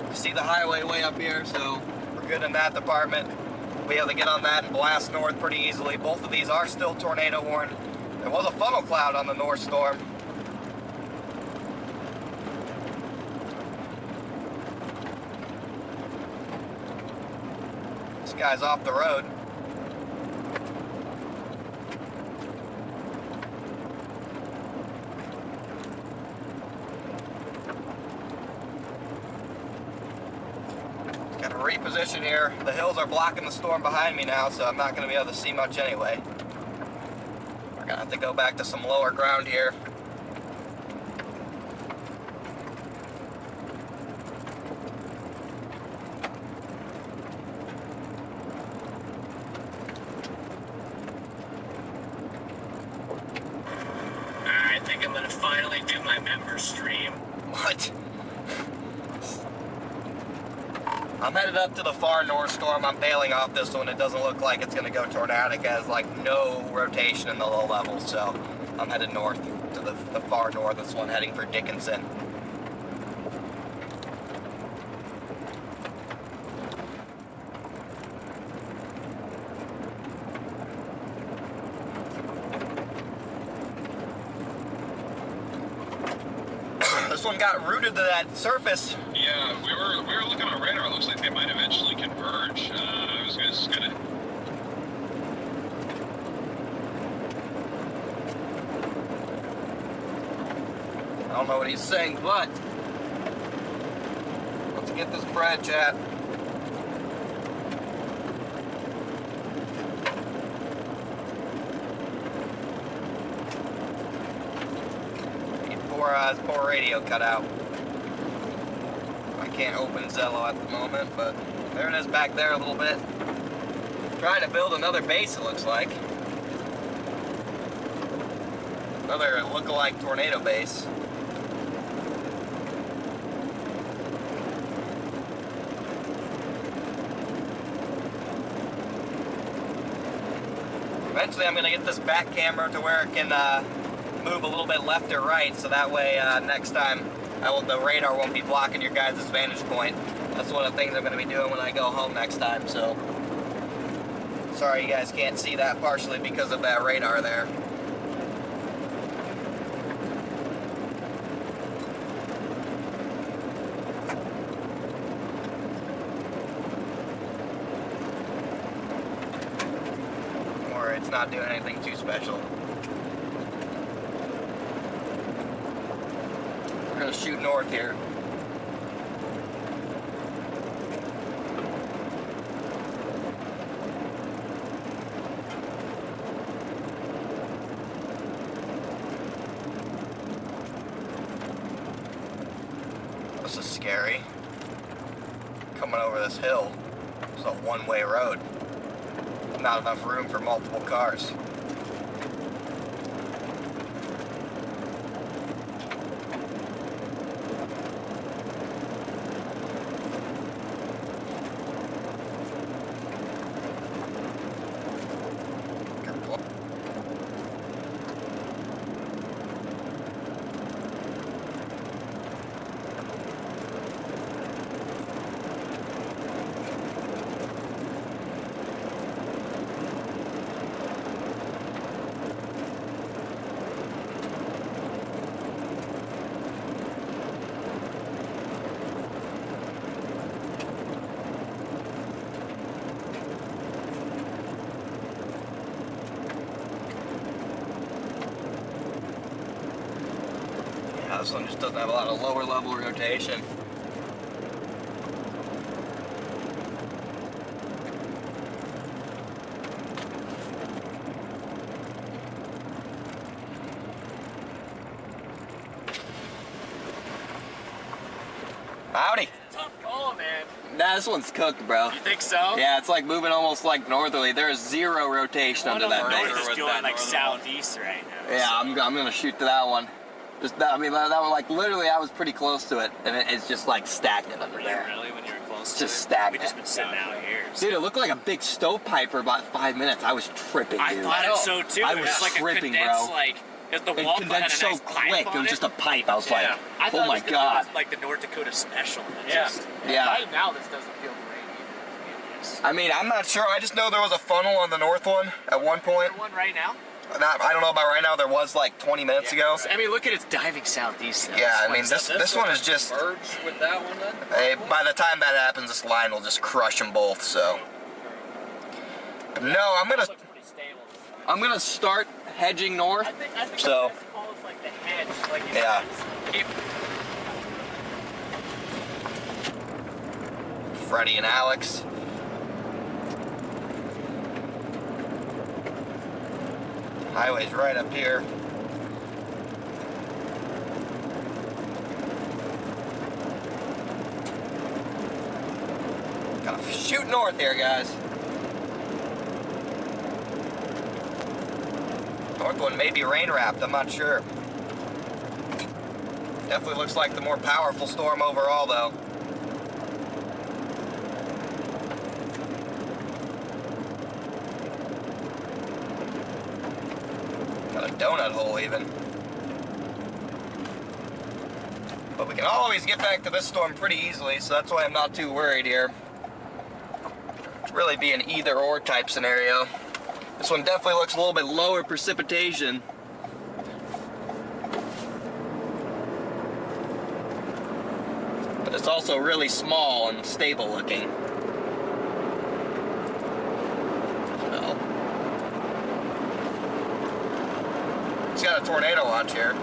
You see the highway way up here, so we're good in that department. We have to get on that and blast north pretty easily. Both of these are still tornado warned. There was a funnel cloud on the north storm. This guy's off the road. Got to reposition here. The hills are blocking the storm behind me now, so I'm not going to be able to see much anyway. We're going to have to go back to some lower ground here. I think I'm going to finally do my member stream. What? I'm headed up to the far north storm. I'm bailing off this one. It doesn't look like it's going to go tornadic. It has like no rotation in the low levels, so I'm headed north to the far north. This one heading for Dickinson. This one got rooted to that surface. Yeah, we were looking on radar. It looks like they might eventually converge. I was just gonna. I don't know what he's saying, but let's get this bread, chat. Poor radio cut out. I can't open Zello at the moment, but there it is back there a little bit. Trying to build another base, it looks like. Another look-alike tornado base. Eventually I'm going to get this back camera to where it can move a little bit left or right, so that way next time the radar won't be blocking your guys' vantage point. That's one of the things I'm going to be doing when I go home next time, so sorry you guys can't see that, partially because of that radar there. Or it's not doing anything too special. We're going to shoot north here. This is scary. Coming over this hill. It's a one-way road. Not enough room for multiple cars. This one just doesn't have a lot of lower level rotation. Howdy. Tough call, man. Nah, this one's cooked, bro. You think so? Yeah, it's like moving almost like northerly. There's zero rotation under that North base. is doing like southeast right now. Yeah, I'm gonna shoot to that one. Just that, I mean, that was like literally I was pretty close to it, and it's just like stagnant under there. Really? When you were close It's to just it? stagnant. We just been sitting out here. Dude, it looked like a big stovepipe for about 5 minutes. I was tripping, dude. I thought it so too. I It was like tripping, a condensed, bro. like, because the It wall condensed had a so nice pipe quick. on It was just a pipe. I was like, I thought oh it my was god. like the North Dakota special. Yeah. Yeah. Right now, this doesn't feel great either. I mean, I'm not sure. I just know there was a funnel on the north one at one point. One right now. I don't know about right now. There was like 20 minutes ago. I mean, look at it diving southeast now. Yeah, I mean, this one is just. Merge with that one then? Hey, by the time that happens, this line will just crush them both. So. But no, Looks pretty stable. I'm gonna start hedging north. I think So. the best call is like the hedge. Like Yeah. Keep Freddie and Alex. Highway's right up here. Gotta shoot north here, guys. North one may be rain wrapped, I'm not sure. Definitely looks like the more powerful storm overall, though. Got a donut hole even. But we can always get back to this storm pretty easily, so that's why I'm not too worried here. It's really be an either or type scenario. This one definitely looks a little bit lower precipitation. But it's also really small and stable looking. So. It's got a tornado watch here.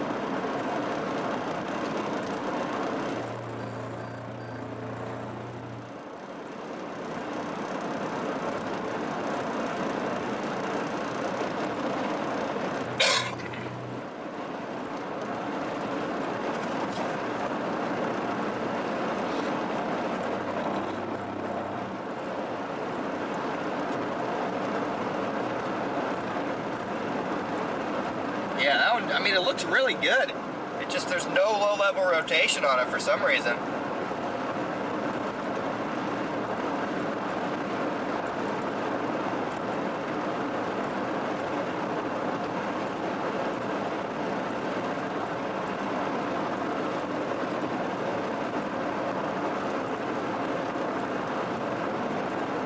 Yeah, that one, I mean, it looks really good. It just, there's no low-level rotation on it for some reason.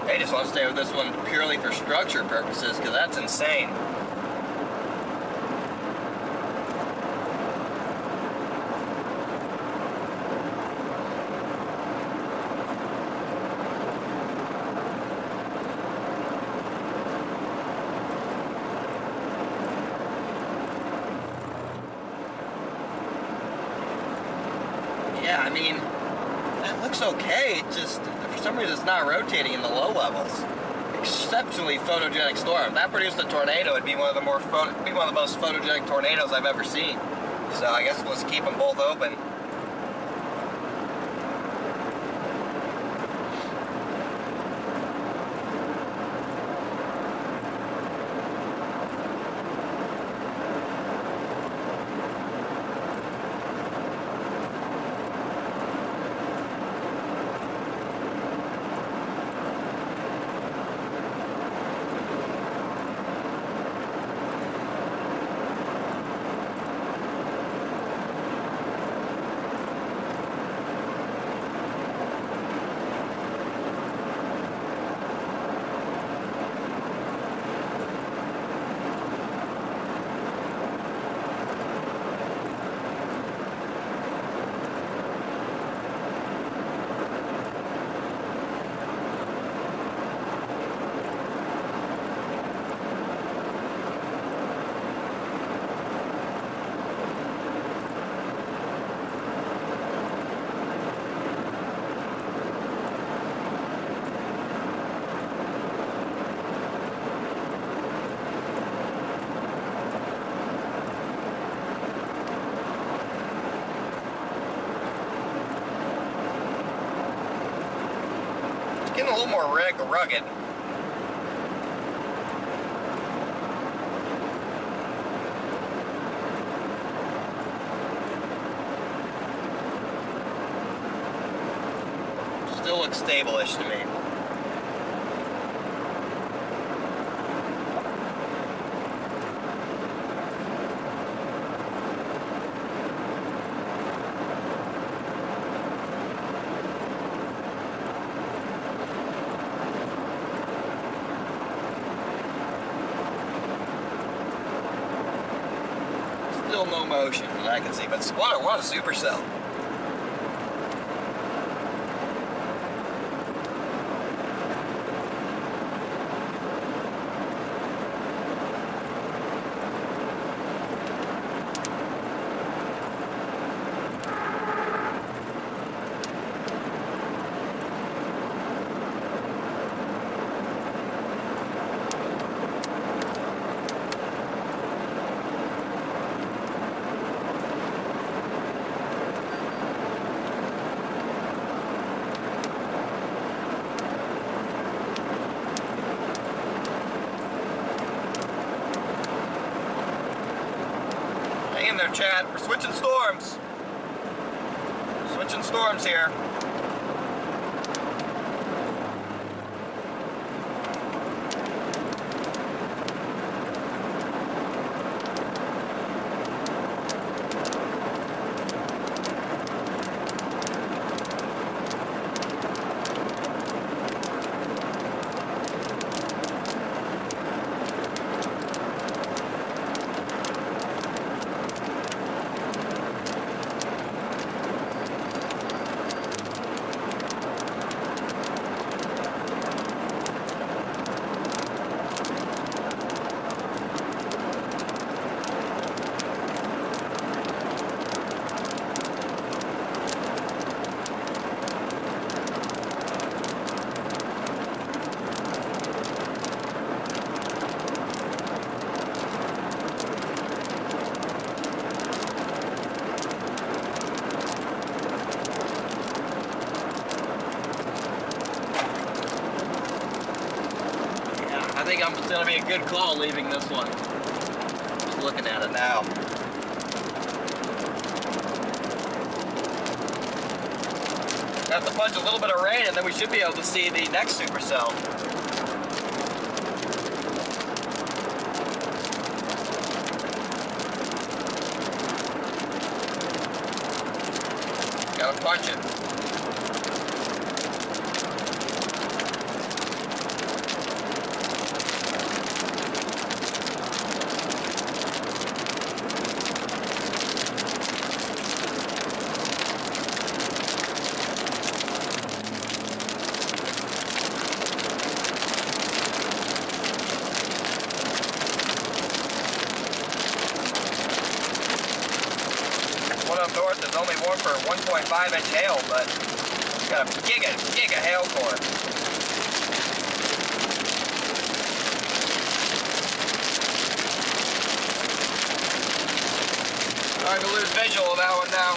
They just want to stay with this one purely for structure purposes, because that's insane. Yeah, I mean, that looks okay. It just, for some reason, it's not rotating in the low levels. Exceptionally photogenic storm. If that produced a tornado, it'd be one of the most photogenic tornadoes I've ever seen. So I guess let's keep them both open. a little more rugged. Still looks stable-ish to me. Still no motion that I can see, but what a supercell. Hang in there, Chad. We're switching storms. Switching storms here. I think it's going to be a good call leaving this one. Just looking at it now. Have to punch a little bit of rain and then we should be able to see the next supercell. Gotta punch it. Up north is only warm for 1.5 inch hail, but it's got a giga hail core. Starting to lose visual of that one now.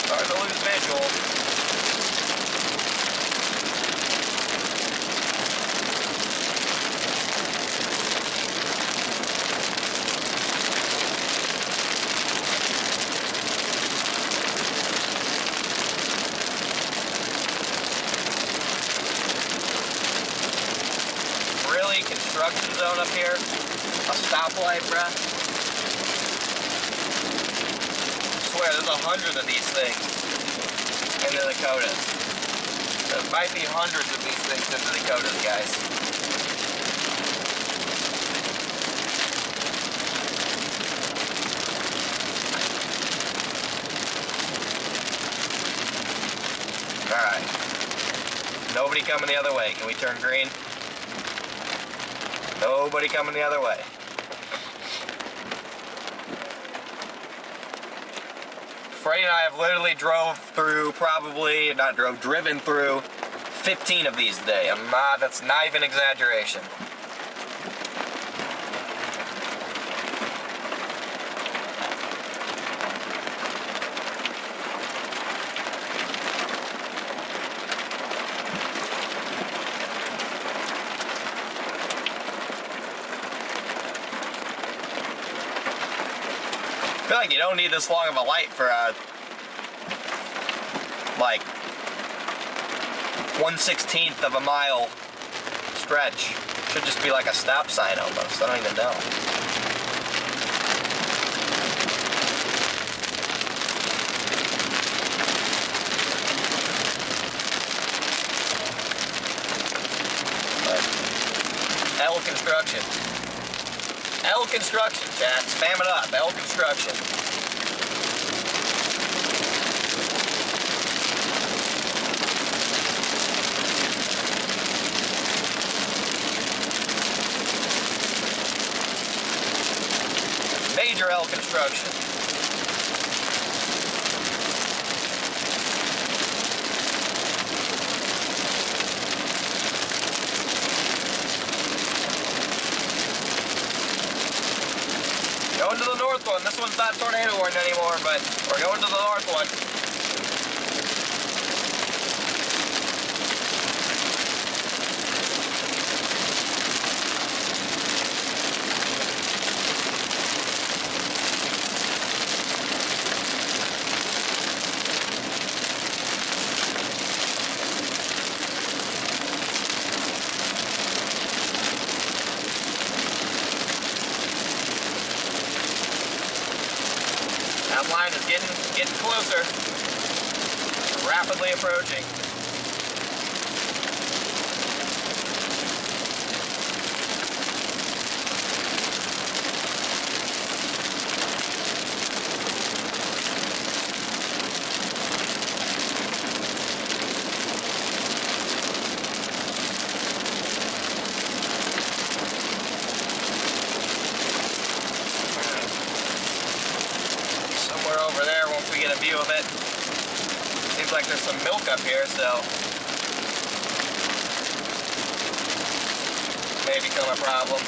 Starting to lose visual. Construction zone up here. A stoplight, bruh. I swear, there's 100 of these things in the Dakotas. There might be hundreds of these things in the Dakotas, guys. Alright. Nobody coming the other way. Can we turn green? Nobody coming the other way. Freddie and I have literally driven through 15 of these today. That's not even exaggeration. feel like you don't need this long of a light for a, like, 1/16 of a mile stretch. Should just be like a stop sign almost. I don't even know. L Construction. L Construction, chat. Spam it up. L Construction. Major L Construction. Going to the north one. This one's not tornado warned anymore, but we're going to the north one. That line is getting closer. Rapidly approaching. Over there once we get a view of it. Seems like there's some milk up here, so may become a problem.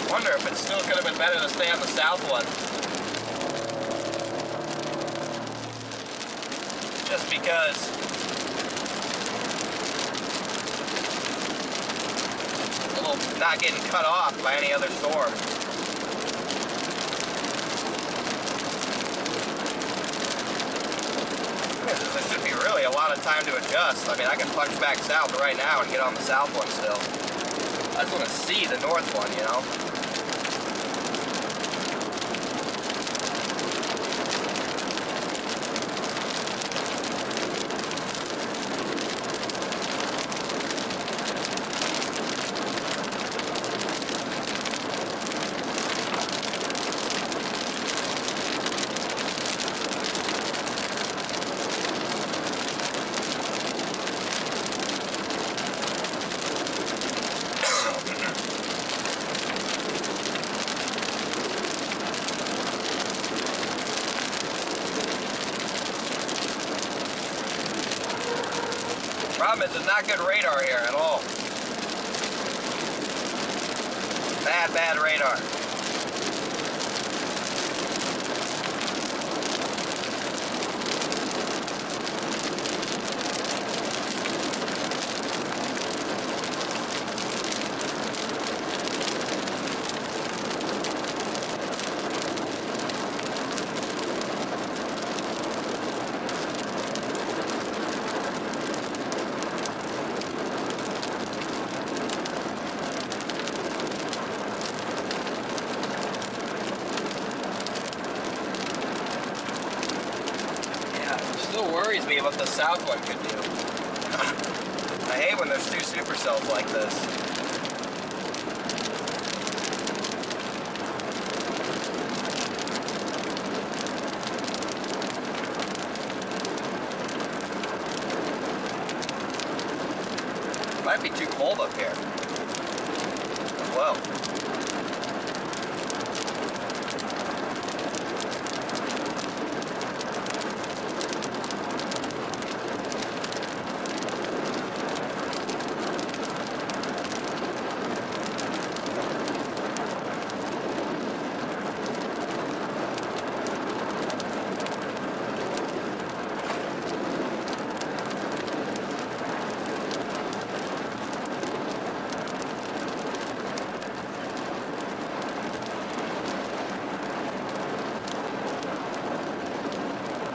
I wonder if it still could have been better to stay on the south one. Just because a little not getting cut off by any other storm. There should be really a lot of time to adjust. I mean, I can punch back south right now and get on the south one still. I just want to see the north one, you know? Problem is, there's not good radar here at all. Bad radar. Still worries me what the south one could do. I hate when there's two supercells like this. might be too cold up here. Whoa.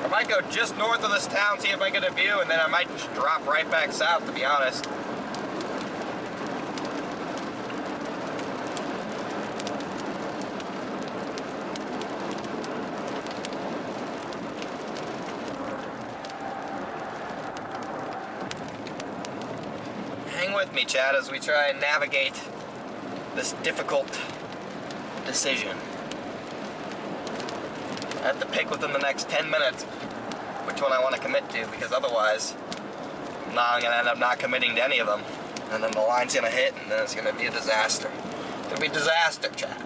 I might go just north of this town, see if I get a view, and then I might just drop right back south, to be honest. Hang with me, Chad, as we try and navigate this difficult decision. I have to pick within the next 10 minutes which one I want to commit to, because otherwise I'm going to end up not committing to any of them. And then the line's going to hit, and then it's going to be a disaster. It's going to be a disaster, Chad.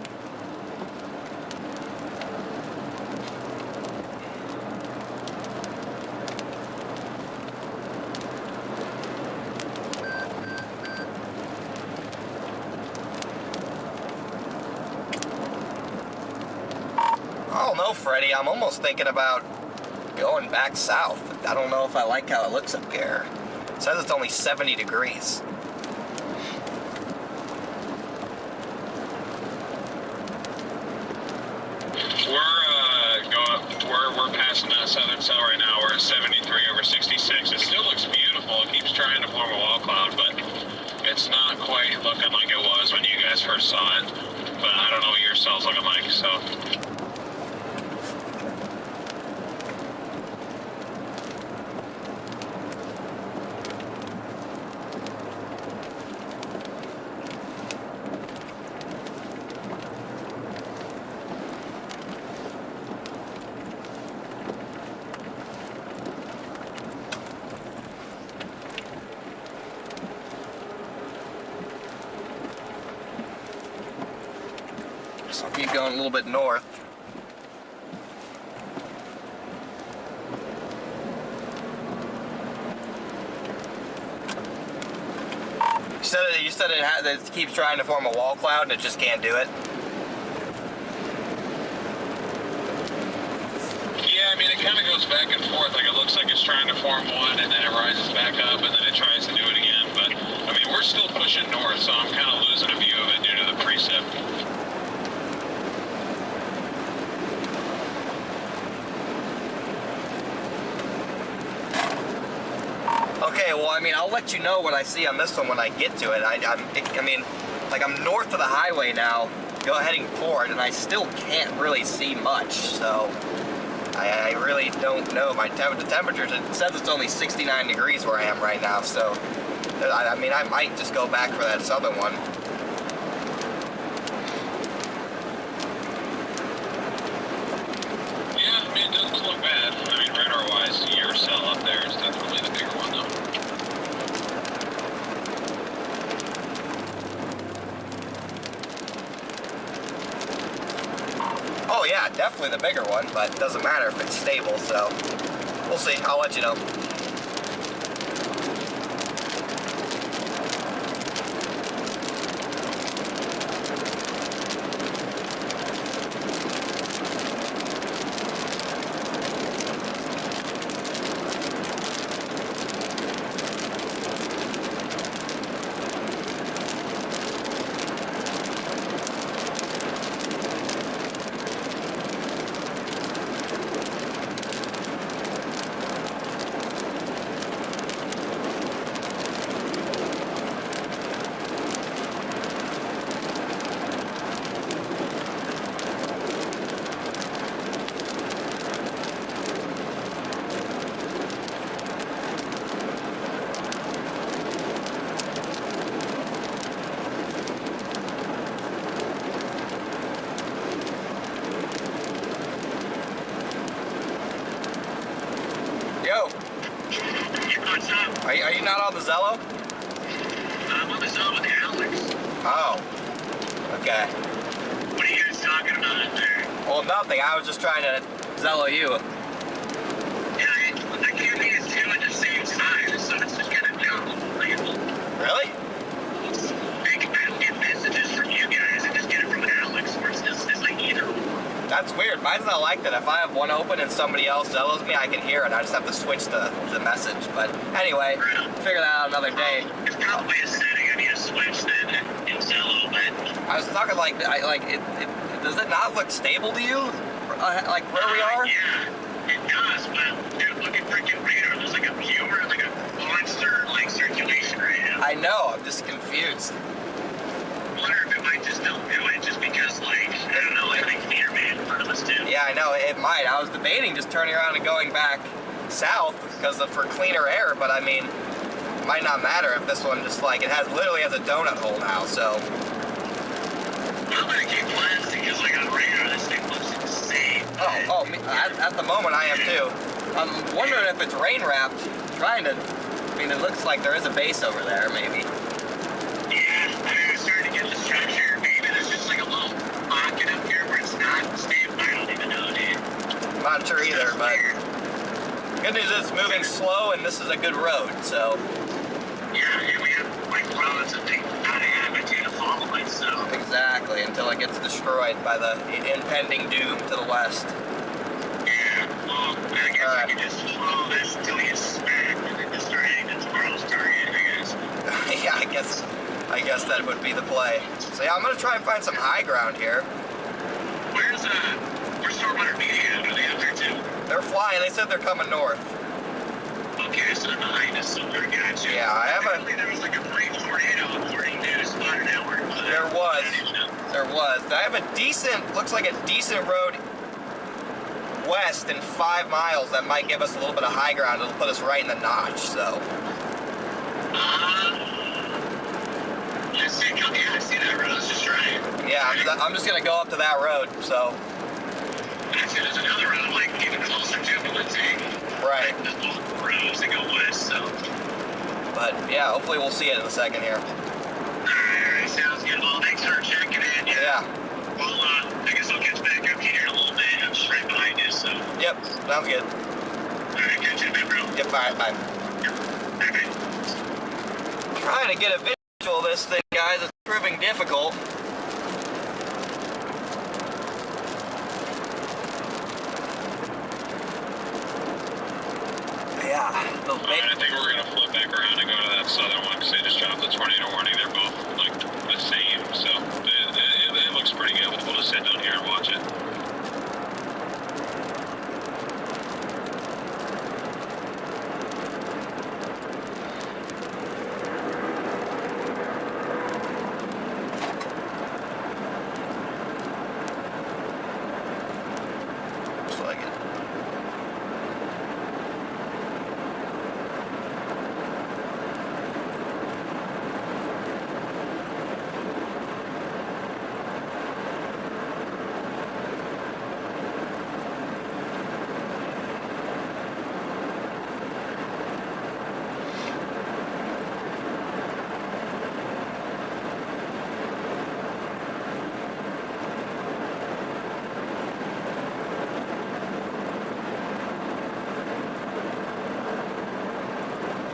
Oh no, Freddie, I'm almost thinking about going back south. I don't know if I like how it looks up here. It says it's only 70 degrees. We're passing that southern cell right now. We're at 73 over 66. It still looks beautiful. It keeps trying to form a wall cloud, but it's not quite looking like it was when you guys first saw it. But I don't know what your cell's looking like, so... So I'll keep going a little bit north. You said it keeps trying to form a wall cloud and it just can't do it? Yeah, I mean, it kind of goes back and forth. Like, it looks like it's trying to form one, and then it rises back up, and then it tries to do it again. But, I mean, we're still pushing north, so I'm kind of losing a view of it due to the precip. Okay, well, I mean, I'll let you know what I see on this one when I get to it. I mean, like, I'm north of the highway now, heading forward, and I still can't really see much, so I really don't know. The temperature, it says it's only 69 degrees where I am right now, so I mean, I might just go back for that southern one. Yeah, I mean, it doesn't look bad. I mean, radar-wise, your cell up there is definitely the bigger one, though. Oh yeah, definitely the bigger one, but it doesn't matter if it's stable, so we'll see. I'll let you know. Yo. What's up? Are you not on the Zello? on with Alex? Oh. Okay. What are you guys talking about in there? Well, nothing. I was just trying to Zello you. Yeah, I can't be as two at the same time, so it's just kind of downloadable. Really? I don't get messages from you guys. I just get it from Alex, or it's like either. That's weird. Mine's not like that. If I have one open and somebody else Zellos me, I can hear it. I just have to switch the message. But anyway, figure that out another day. It's probably a setting I need to switch then in Zello, but I was talking like, does it not look stable to you? Like where we are? Yeah, it does, but dude, look at freaking radar. There's like a viewer, like a monster, like circulation right now. I know. I'm just confused. I wonder if it might just don't do it just because, like, I don't know, like fear man in front of us too. Yeah, I know. It might. I was debating just turning around and going back south because for cleaner air, but I mean, it might not matter if this one just like, it literally has a donut hole now, so. I'm gonna keep blasting because, like, on radar, this thing looks insane. At the moment I am too. I'm wondering if it's rain wrapped. I mean, it looks like there is a base over there, maybe. Yeah, I mean, we're starting to get the structure. Maybe there's just like a little pocket up here where it's not stable. I don't even know, dude. I'm not sure either, but good news is it's moving slow and this is a good road, so. Yeah, and we have like roads that they kind of have it to follow it, so. Exactly, until it gets destroyed by the impending doom to the west. Yeah, well, I guess I could just follow this until he gets smacked and then just start hitting tomorrow's target, I guess. Yeah, I guess that would be the play. So yeah, I'm gonna try and find some high ground here. Where's Stormwater Media? Are they up there too? They're flying. They said they're coming north. Okay, so they're behind us, so they're got you. Yeah, I have Apparently there was like a brief tornado according to Spotted Network. There was. There was. I have a decent, looks like a decent road west in 5 miles that might give us a little bit of high ground. It'll put us right in the notch, so. I see that road. Let's just try it. Yeah, I'm just gonna go up to that road, so. Actually, there's another road like even closer to it, let's see. Right. There's both roads that go west, so. But yeah, hopefully we'll see it in a second here. Alright, sounds good. Well, thanks for checking in. Yeah. Well, I guess I'll catch back up here in a little bit. I'm just right behind you, so. Yep, sounds good. Alright, catch you in a bit, bro. Yep, bye. Yep. Alright. Trying to get a visual of this thing, guys. It's proving difficult. Yeah. I think we're gonna flip back around and go to that southern one because they just dropped the tornado warning. They're both like the same, so it looks pretty good. We'll just sit down here and watch it. Looks like it.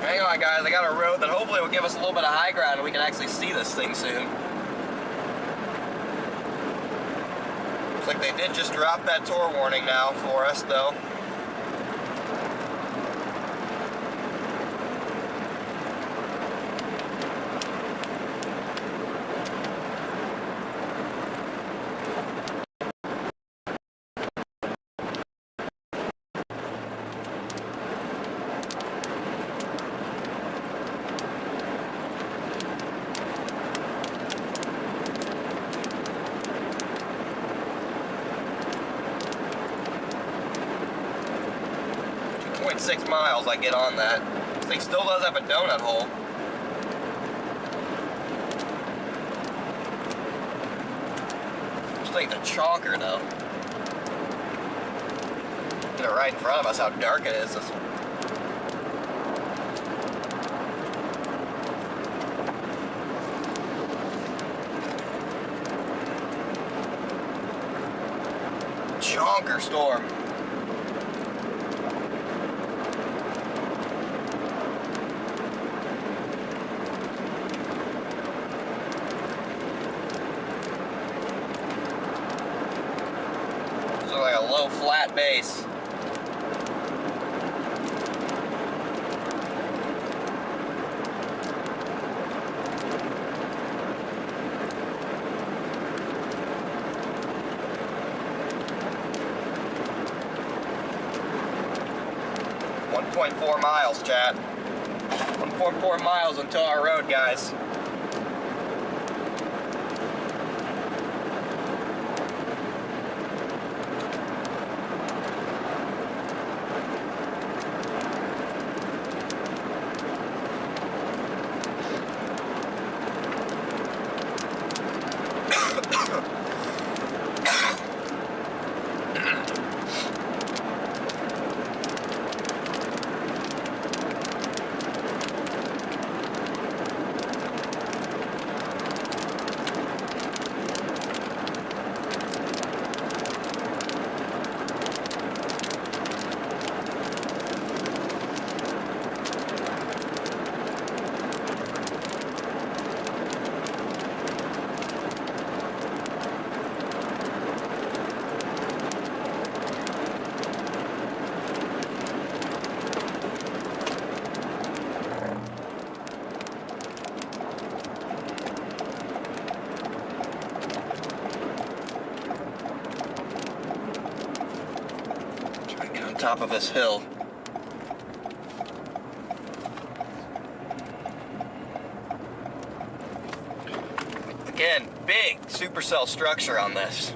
Hang on, guys. I got a road that hopefully will give us a little bit of high ground and we can actually see this thing soon. Looks like they did just drop that tour warning now for us, though. .6 miles I get on that. This thing still does have a donut hole. Just like the chonker though. Get it right in front of us how dark it is. chonker storm. So like a low flat base. .4 miles, chat. 1.4 miles until our road, guys. Top of this hill. Again, big supercell structure on this.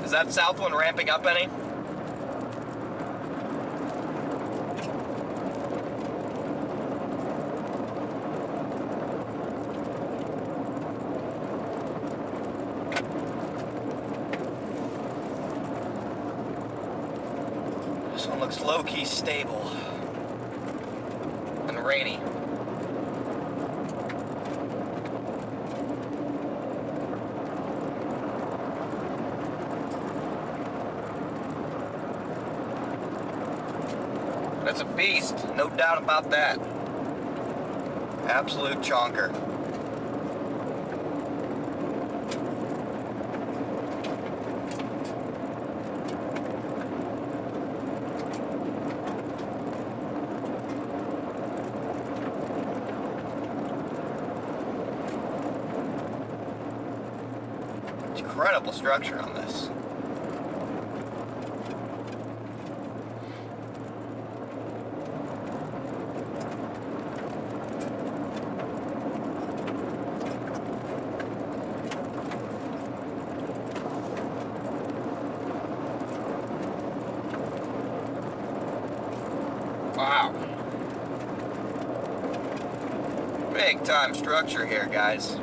Is that south one ramping up any? This one looks low-key stable and rainy. That's a beast, no doubt about that. Absolute chonker. Incredible structure on this. Wow. Big time structure here, guys.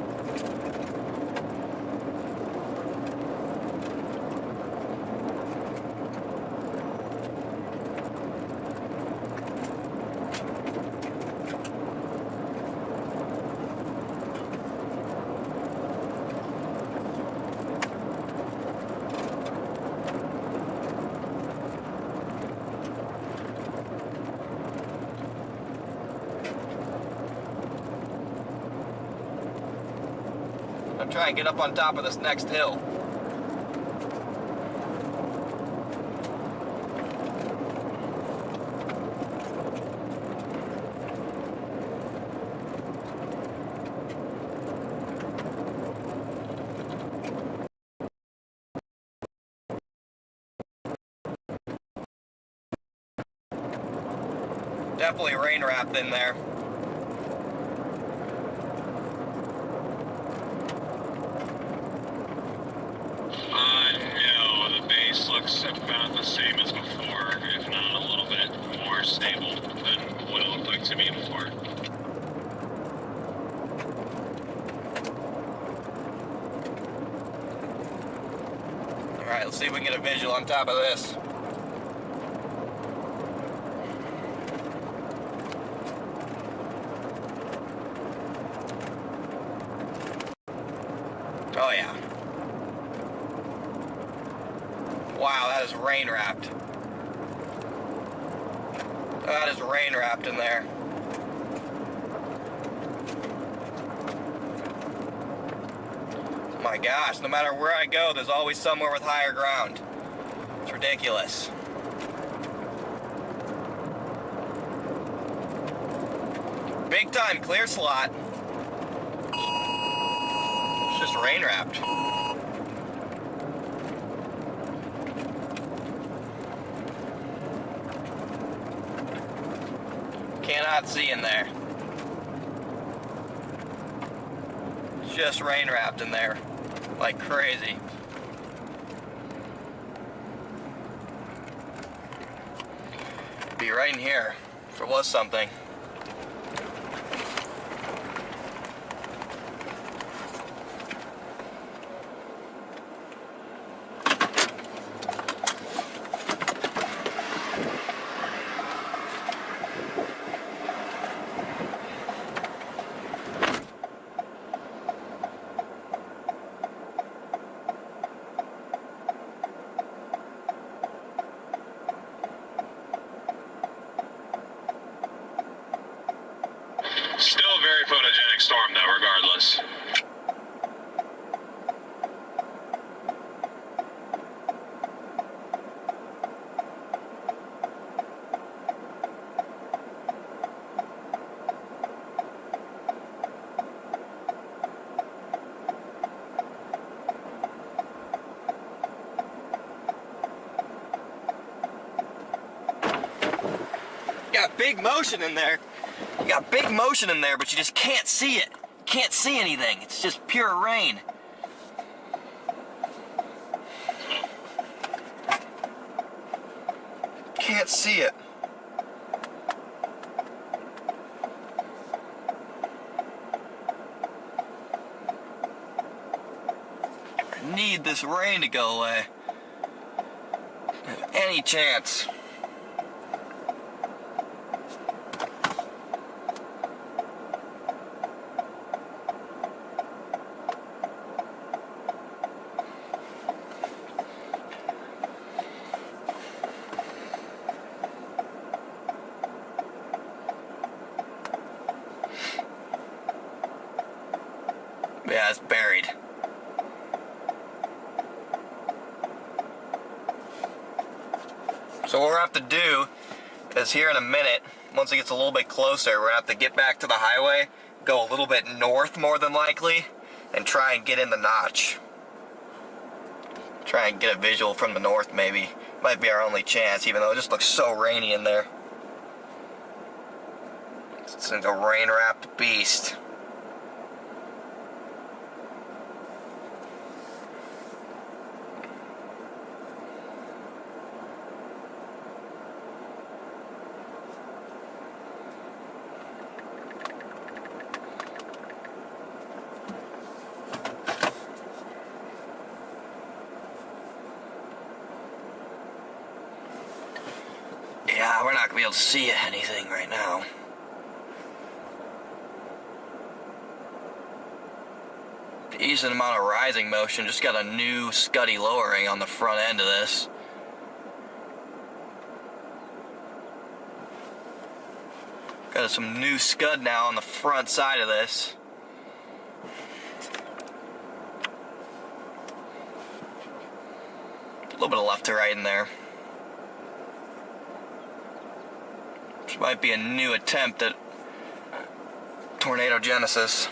I'm trying to get up on top of this next hill. Definitely rain wrapped in there. Alright, let's see if we can get a visual on top of this. Oh yeah. Wow, that is rain wrapped. That is rain wrapped in there. My gosh, no matter where I go, there's always somewhere with higher ground. It's ridiculous. Big time clear slot. It's just rain wrapped. Cannot see in there. It's just rain wrapped in there like crazy. Be right in here if it was something. Still a very photogenic storm, though, regardless. Got big motion in there. You got big motion in there, but you just can't see it. Can't see anything. It's just pure rain. Can't see it. I need this rain to go away. Any chance. Yeah, it's buried. So what we're gonna have to do is here in a minute, once it gets a little bit closer, we're gonna have to get back to the highway, go a little bit north more than likely, and try and get in the notch. Try and get a visual from the north maybe. Might be our only chance, even though it just looks so rainy in there. It's like a rain-wrapped beast. Yeah, we're not going to be able to see anything right now. Decent amount of rising motion. Just got a new scuddy lowering on the front end of this. Got some new scud now on the front side of this. A little bit of left to right in there. This might be a new attempt at tornado genesis.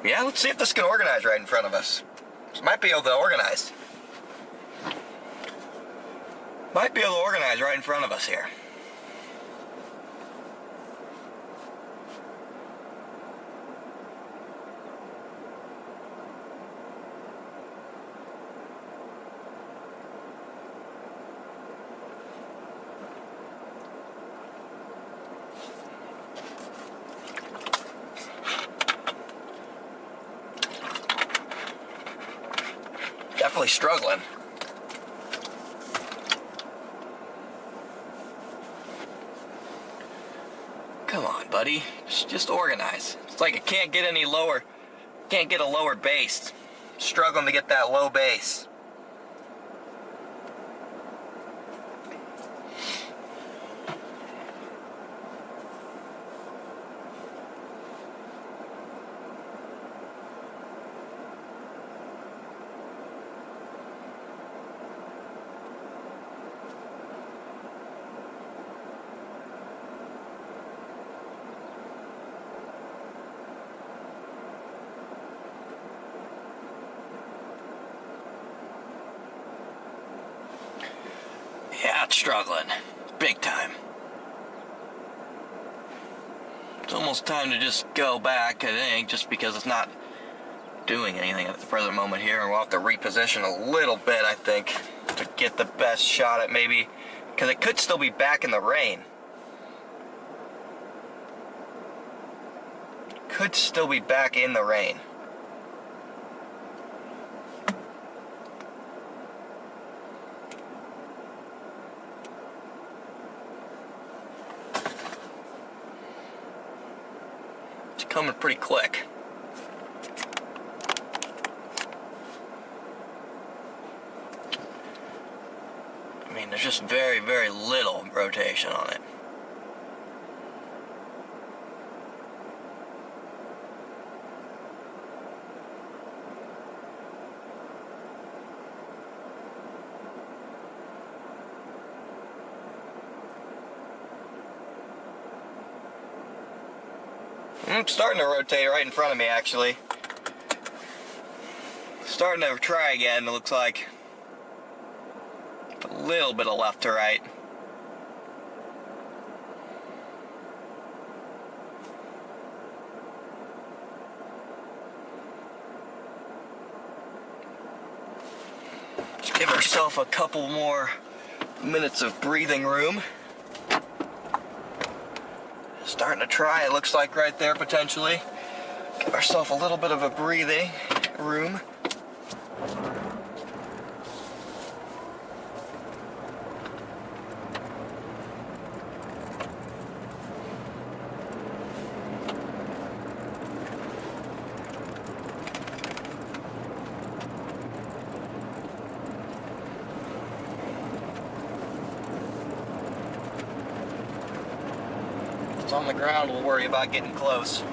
Yeah, let's see if this can organize right in front of us. This might be able to organize. Might be able to organize right in front of us here. definitely struggling. Come on, buddy. Just organize. It's like I can't get any lower. Can't get a lower base. Struggling to get that low base. Yeah, it's struggling. Big time. It's almost time to just go back, I think, just because it's not doing anything at the present moment here. And we'll have to reposition a little bit, I think, to get the best shot at maybe, because it could still be back in the rain. Could still be back in the rain. Coming pretty quick. I mean, there's just very, very little rotation on it. I'm starting to rotate right in front of me, actually. Starting to try again, it looks like. A little bit of left to right. Just give ourselves a couple more minutes of breathing room. Starting to try, it looks like right there potentially. Give ourselves a little bit of a breathing room. It's on the ground, we'll worry about getting close.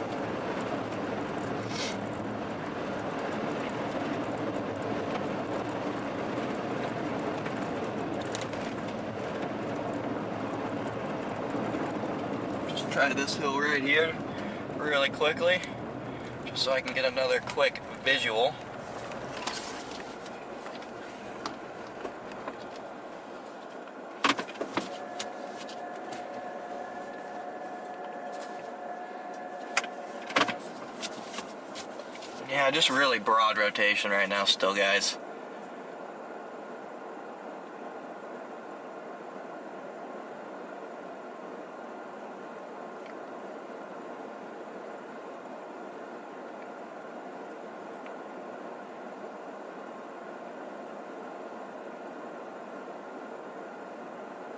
Just try this hill right here really quickly, just so I can get another quick visual. Yeah, just really broad rotation right now still, guys.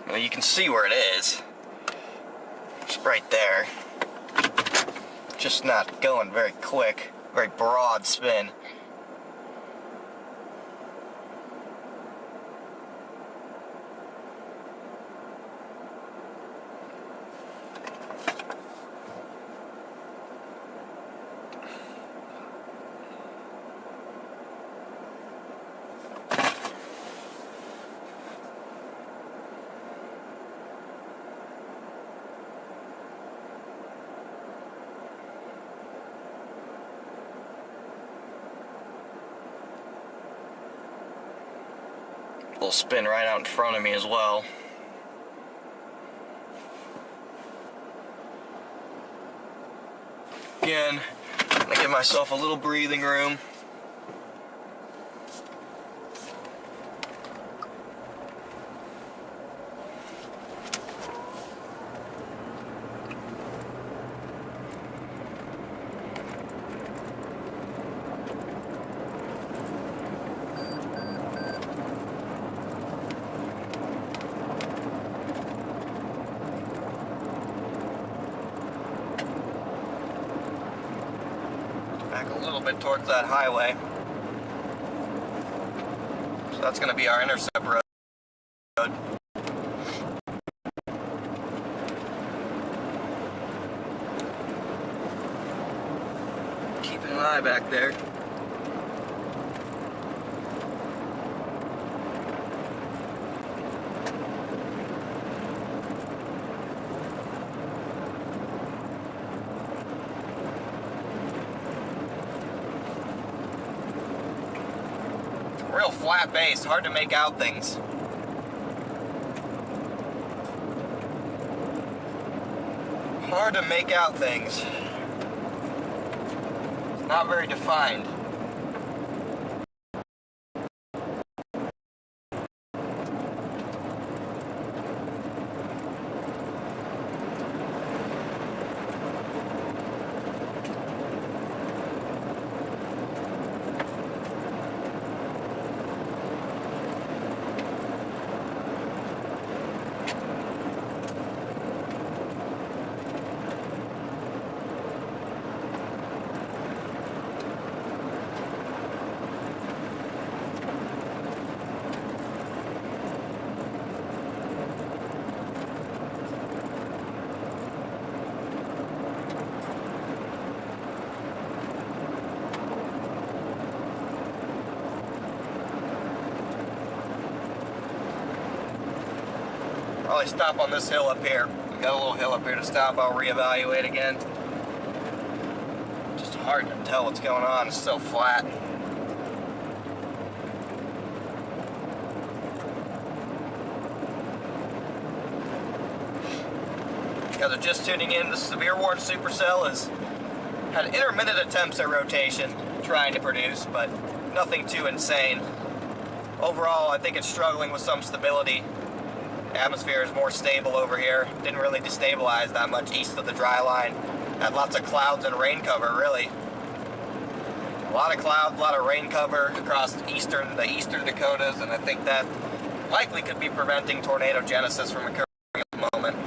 Well, you can see where it is. It's right there. Just not going very quick. Very broad spin. Little spin right out in front of me as well. Again, I'm gonna give myself a little breathing room. back a little bit towards that highway. So that's going to be our intercept road. Keeping an eye back there. Real flat base, hard to make out things. Hard to make out things. It's not very defined. Probably stop on this hill up here. We got a little hill up here to stop. I'll reevaluate again. Just hard to tell what's going on. It's so flat. You guys are just tuning in. The severe warned supercell has had intermittent attempts at rotation, trying to produce, but nothing too insane. Overall, I think it's struggling with some stability. The atmosphere is more stable over here. Didn't really destabilize that much east of the dry line. Had lots of clouds and rain cover, really. A lot of clouds, a lot of rain cover across the eastern Dakotas, and I think that likely could be preventing tornado genesis from occurring at the moment.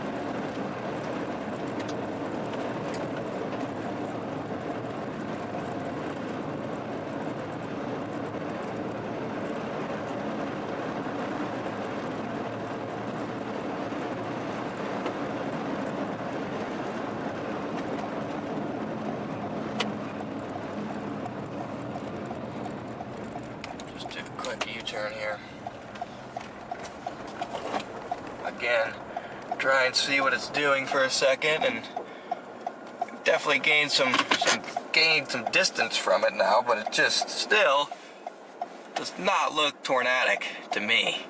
Just do a quick U-turn here. Again, try and see what it's doing for a second, and definitely gained some distance from it now, but it just still does not look tornadic to me.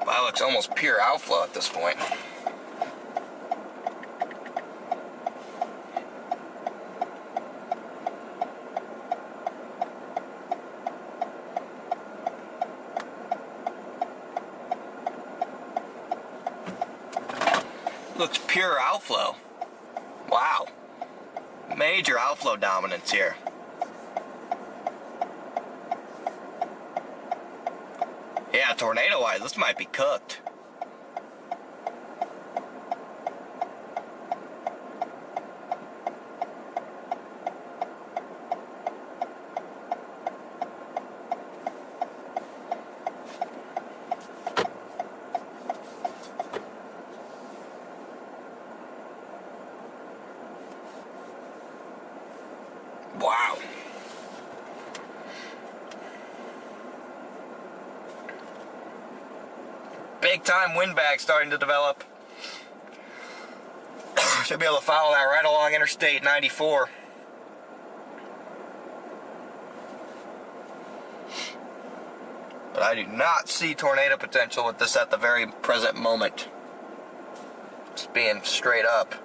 Wow, it looks almost pure outflow at this point. Looks pure outflow. Wow. Major outflow dominance here. Yeah, tornado-wise, this might be cooked. Wow. Big time wind bag starting to develop. Should be able to follow that right along Interstate 94. But I do not see tornado potential with this at the very present moment. Just being straight up.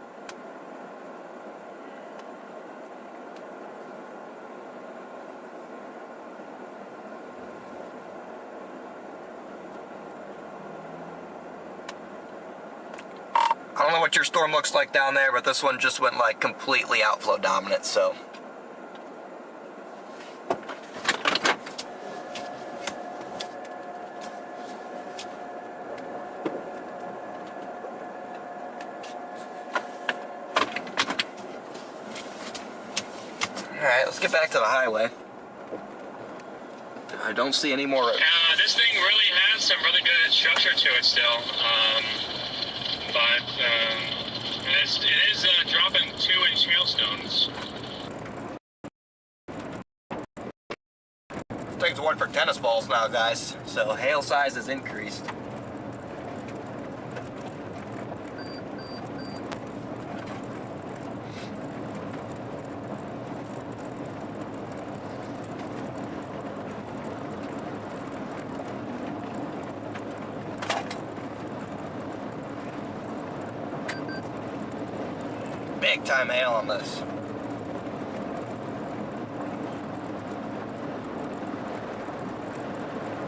I don't know what your storm looks like down there, but this one just went like completely outflow dominant, so. Alright, let's get back to the highway. I don't see any more. This thing really has some really good structure to it still. But it is dropping 2-inch hailstones. Things work for tennis balls now, guys. So hail size has increased. Big time hail on this.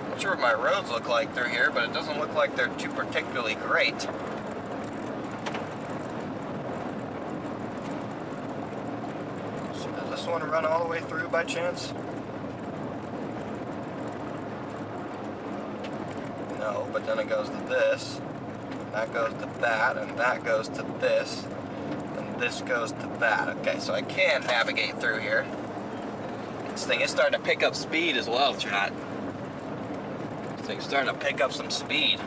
Not sure what my roads look like through here, but it doesn't look like they're too particularly great. So does this one run all the way through by chance? No, but then it goes to this, that goes to that, and that goes to this. This goes to that. Okay, so I can navigate through here. This thing is starting to pick up speed as well, chat. This thing's starting to pick up some speed.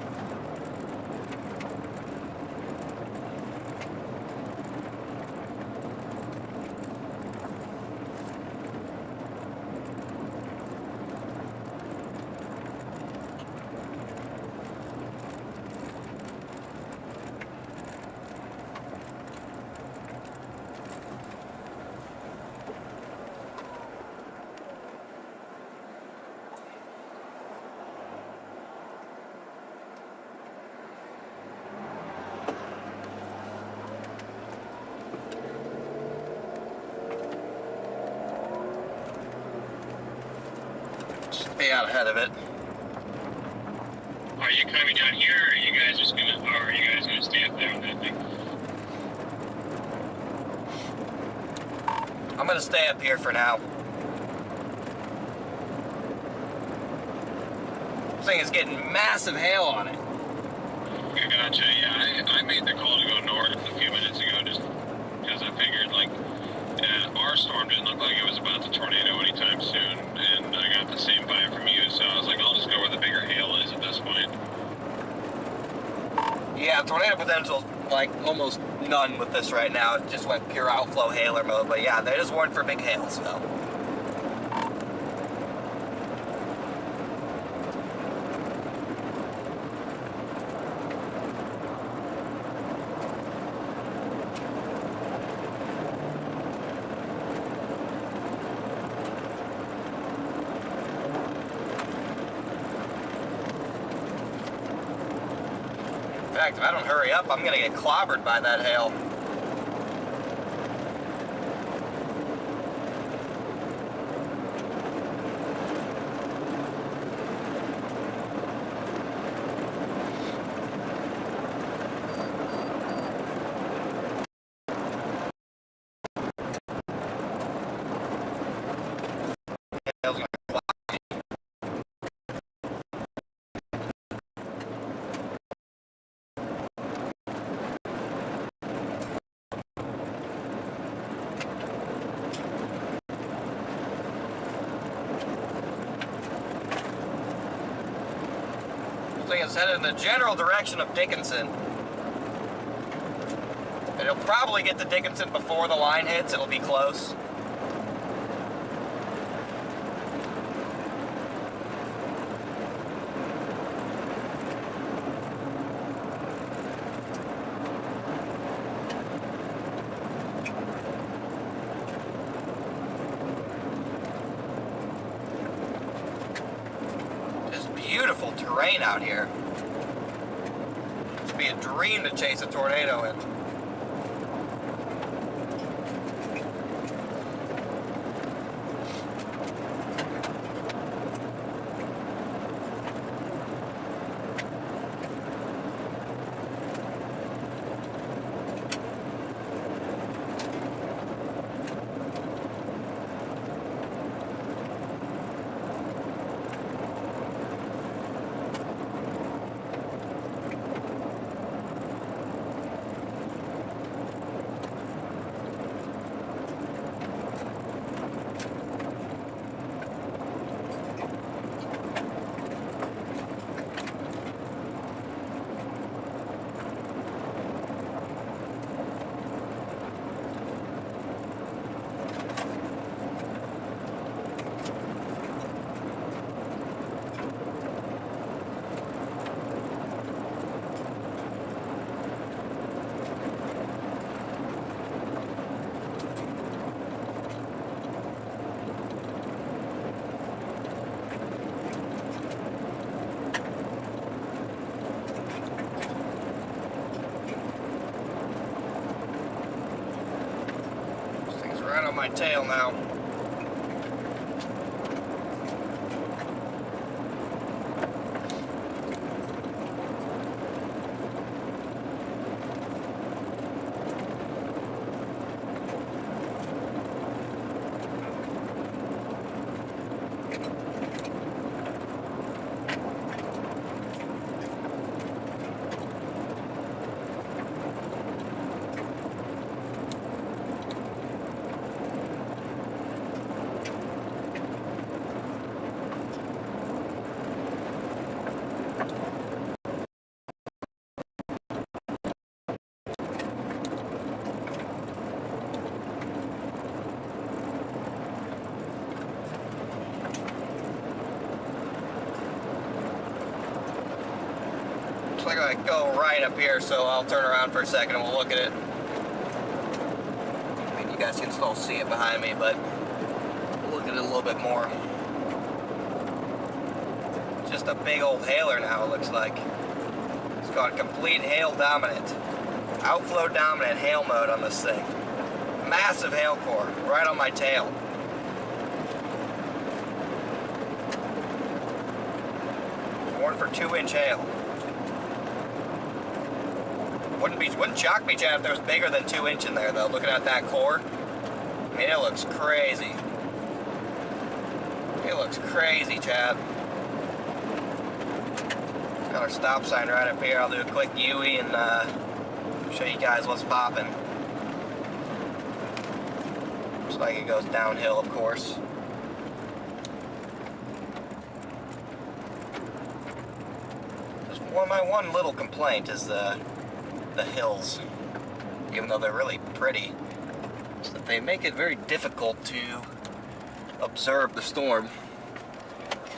Stay out ahead of it. Are you coming down here, or are you guys gonna stay up there on that thing? I'm gonna stay up here for now. This thing is getting massive hail on it. I gotcha. Yeah, I made the call to go north a few minutes ago just because I figured our storm didn't look like it was about to tornado anytime soon, and I got the same vibe from you, so I was like, I'll just go where the bigger hail is at this point. Yeah, tornado potential, like, almost none with this right now. It just went pure outflow hailer mode, but yeah, they just warned for big hail, so. In fact, if I don't hurry up, I'm gonna get clobbered by that hail. Hail's gonna thing is headed in the general direction of Dickinson. It'll probably get to Dickinson before the line hits. It'll be close. Beautiful terrain out here. It'd be a dream to chase a tornado in. my tail now. Looks like I go right up here, so I'll turn around for a second and we'll look at it. I mean, you guys can still see it behind me, but we'll look at it a little bit more. Just a big old hailer now, it looks like. It's got complete hail dominant, outflow dominant hail mode on this thing. Massive hail core right on my tail. Warned for 2-inch hail. Wouldn't shock me, Chad, if there was bigger than 2 inch in there, though. Looking at that core, I mean, it looks crazy. It looks crazy, Chad. Got our stop sign right up here. I'll do a quick UE and show you guys what's popping. Looks like it goes downhill, of course. Just my one little complaint is the hills, even though they're really pretty, is that they make it very difficult to observe the storm.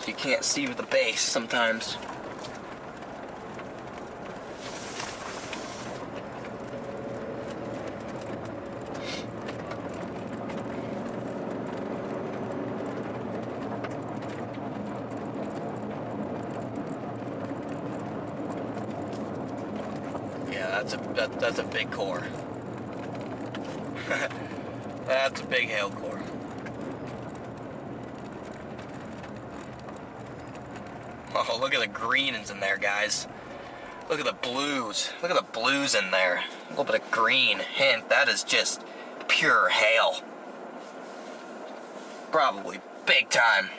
You can't see the base sometimes. That's a big core. That's a big hail core. Oh, look at the greens in there, guys. Look at the blues. Look at the blues in there. A little bit of green. Hint, that is just pure hail. Probably big time.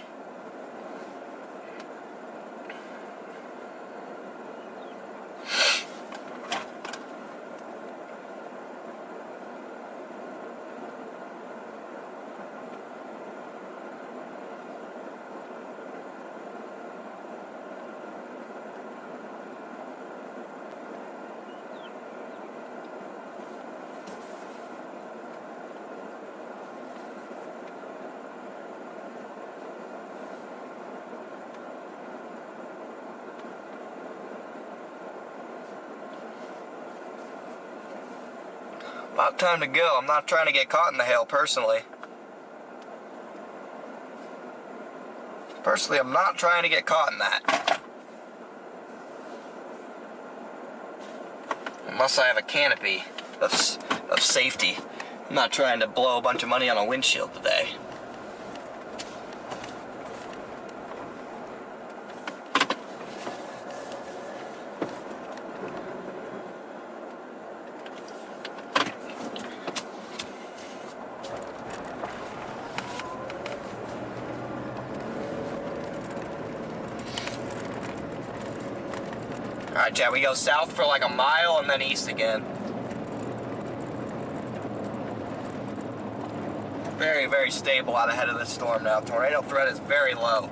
About time to go. I'm not trying to get caught in the hail, personally. Personally, I'm not trying to get caught in that. Unless I have a canopy of safety. I'm not trying to blow a bunch of money on a windshield today. Alright, Chad, we go south for like a mile and then east again. Very, very stable out ahead of this storm now. Tornado threat is very low.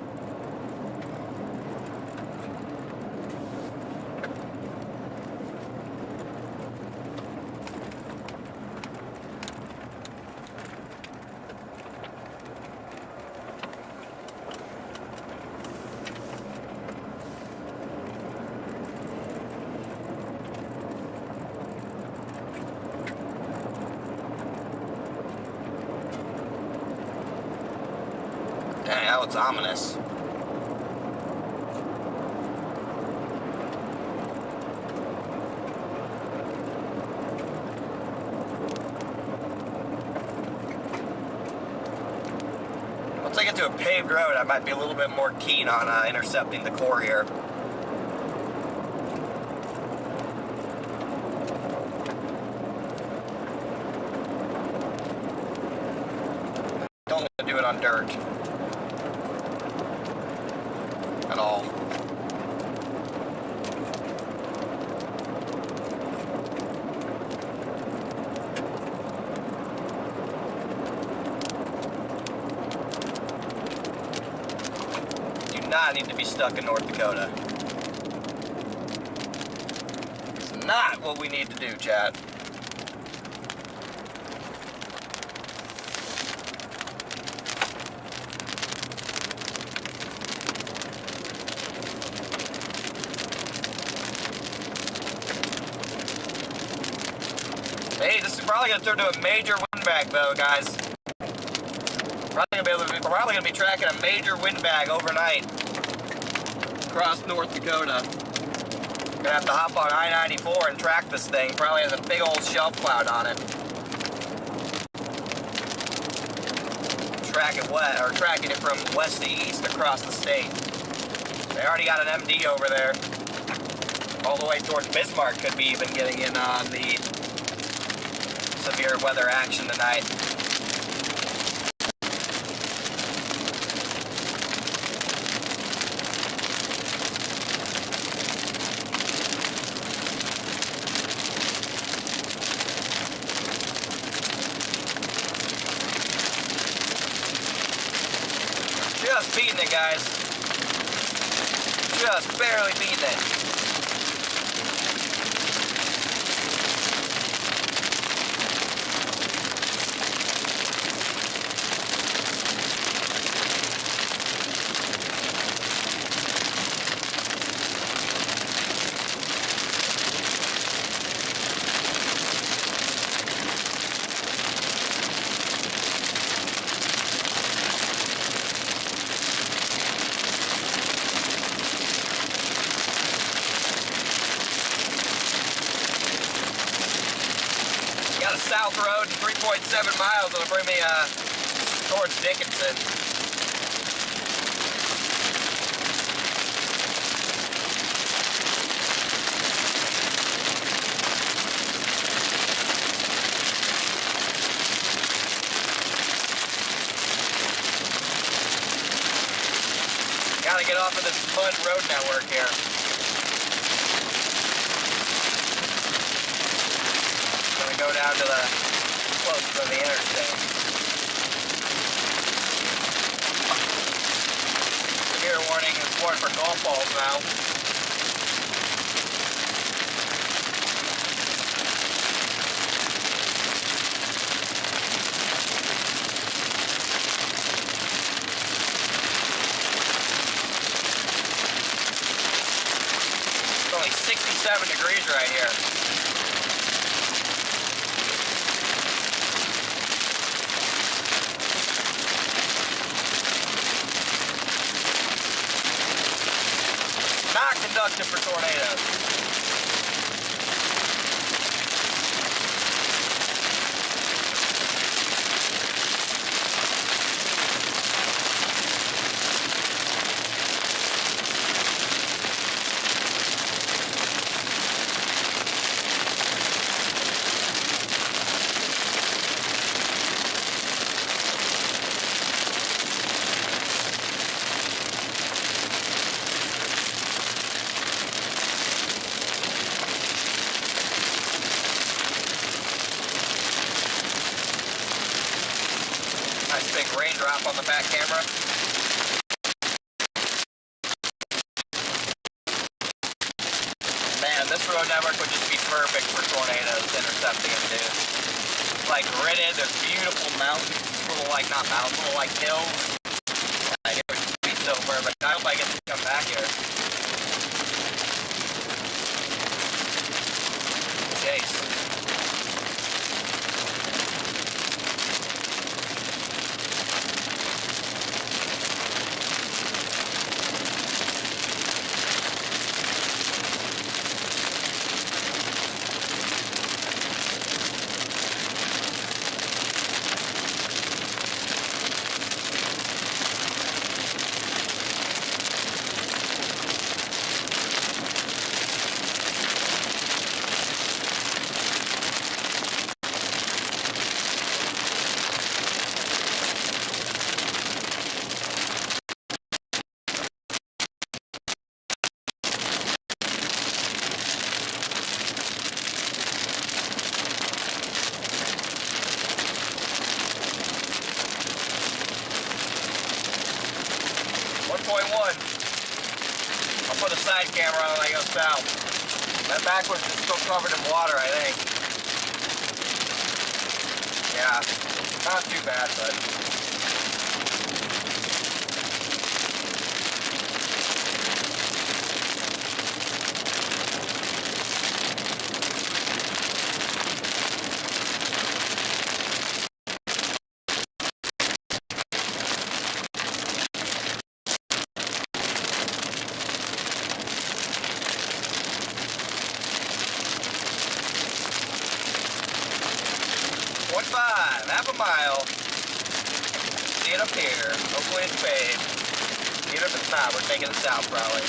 Dang, that was ominous. I get to a paved road, I might be a little bit more keen on intercepting the core here. Don't want to do it on dirt at all. Not need to be stuck in North Dakota. It's not what we need to do, chat. Hey, this is probably gonna turn to a major windbag though, guys. We're probably gonna be tracking a major windbag overnight across North Dakota. Gonna have to hop on I-94 and track this thing. Probably has a big old shelf cloud on it. Tracking it from west to east across the state. They already got an MD over there. All the way towards Bismarck could be even getting in on the severe weather action tonight. Just beating it, guys. Just barely beating it. South Road in 3.7 miles. It'll bring me towards Dickinson. Gotta get off of this mud road network here. Go down to the close to the interstate. Severe warning is warned for golf balls now. It's only 67 degrees right here. Not conductive for tornadoes. Nice big raindrop on the back camera. Man, this road network would just be perfect for tornadoes intercepting them, dude. Like gridded, there's beautiful mountains, little like, not mountains, little like hills. Like, it would just be so perfect. I hope I get to come back here. Chase. camera on when I go south. That backwards is still covered in water, I think. Yeah, not too bad, but... half a mile. See it up here. Hopefully it's paved. Even if it's not, we're taking it south probably.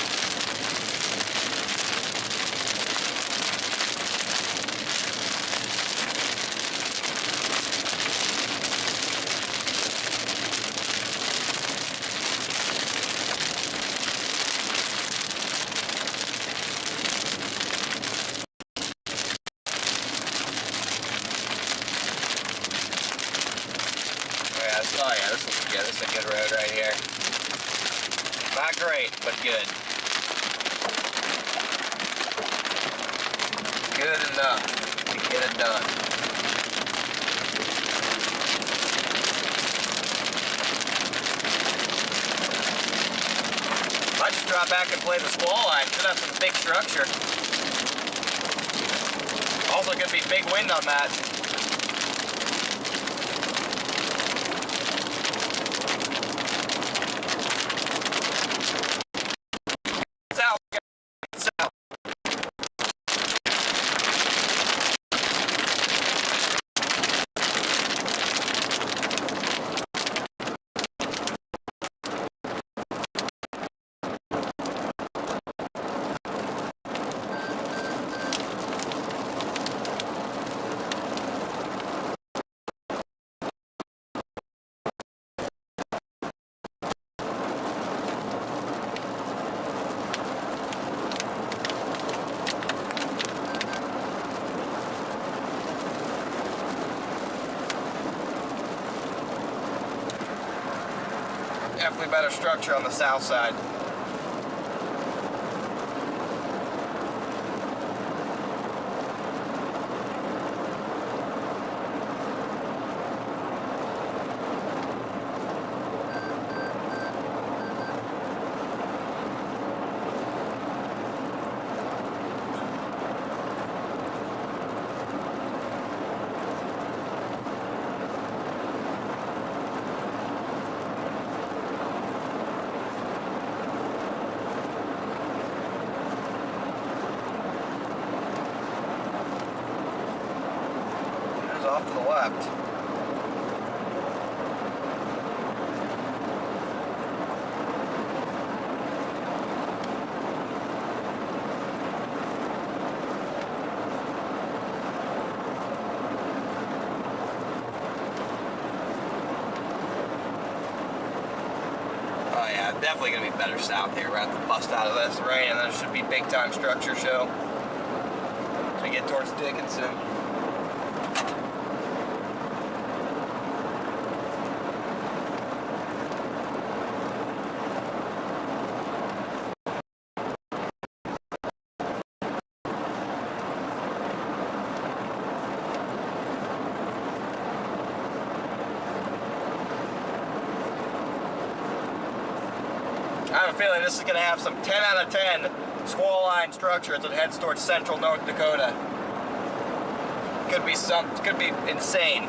Oh yeah, this looks good. This is a good road right here. Not great, but good. Good enough to get it done. I just drop back and play the squall line. Should have some big structure. Also could be big wind on that. Definitely better structure on the south side. Off to the left. Oh yeah, definitely gonna be better south here. We're gonna have to bust out of this rain, and there should be big time structure show as we get towards Dickinson. I have a feeling this is going to have some 10 out of 10 squall line structure as it heads towards central North Dakota. Could be insane.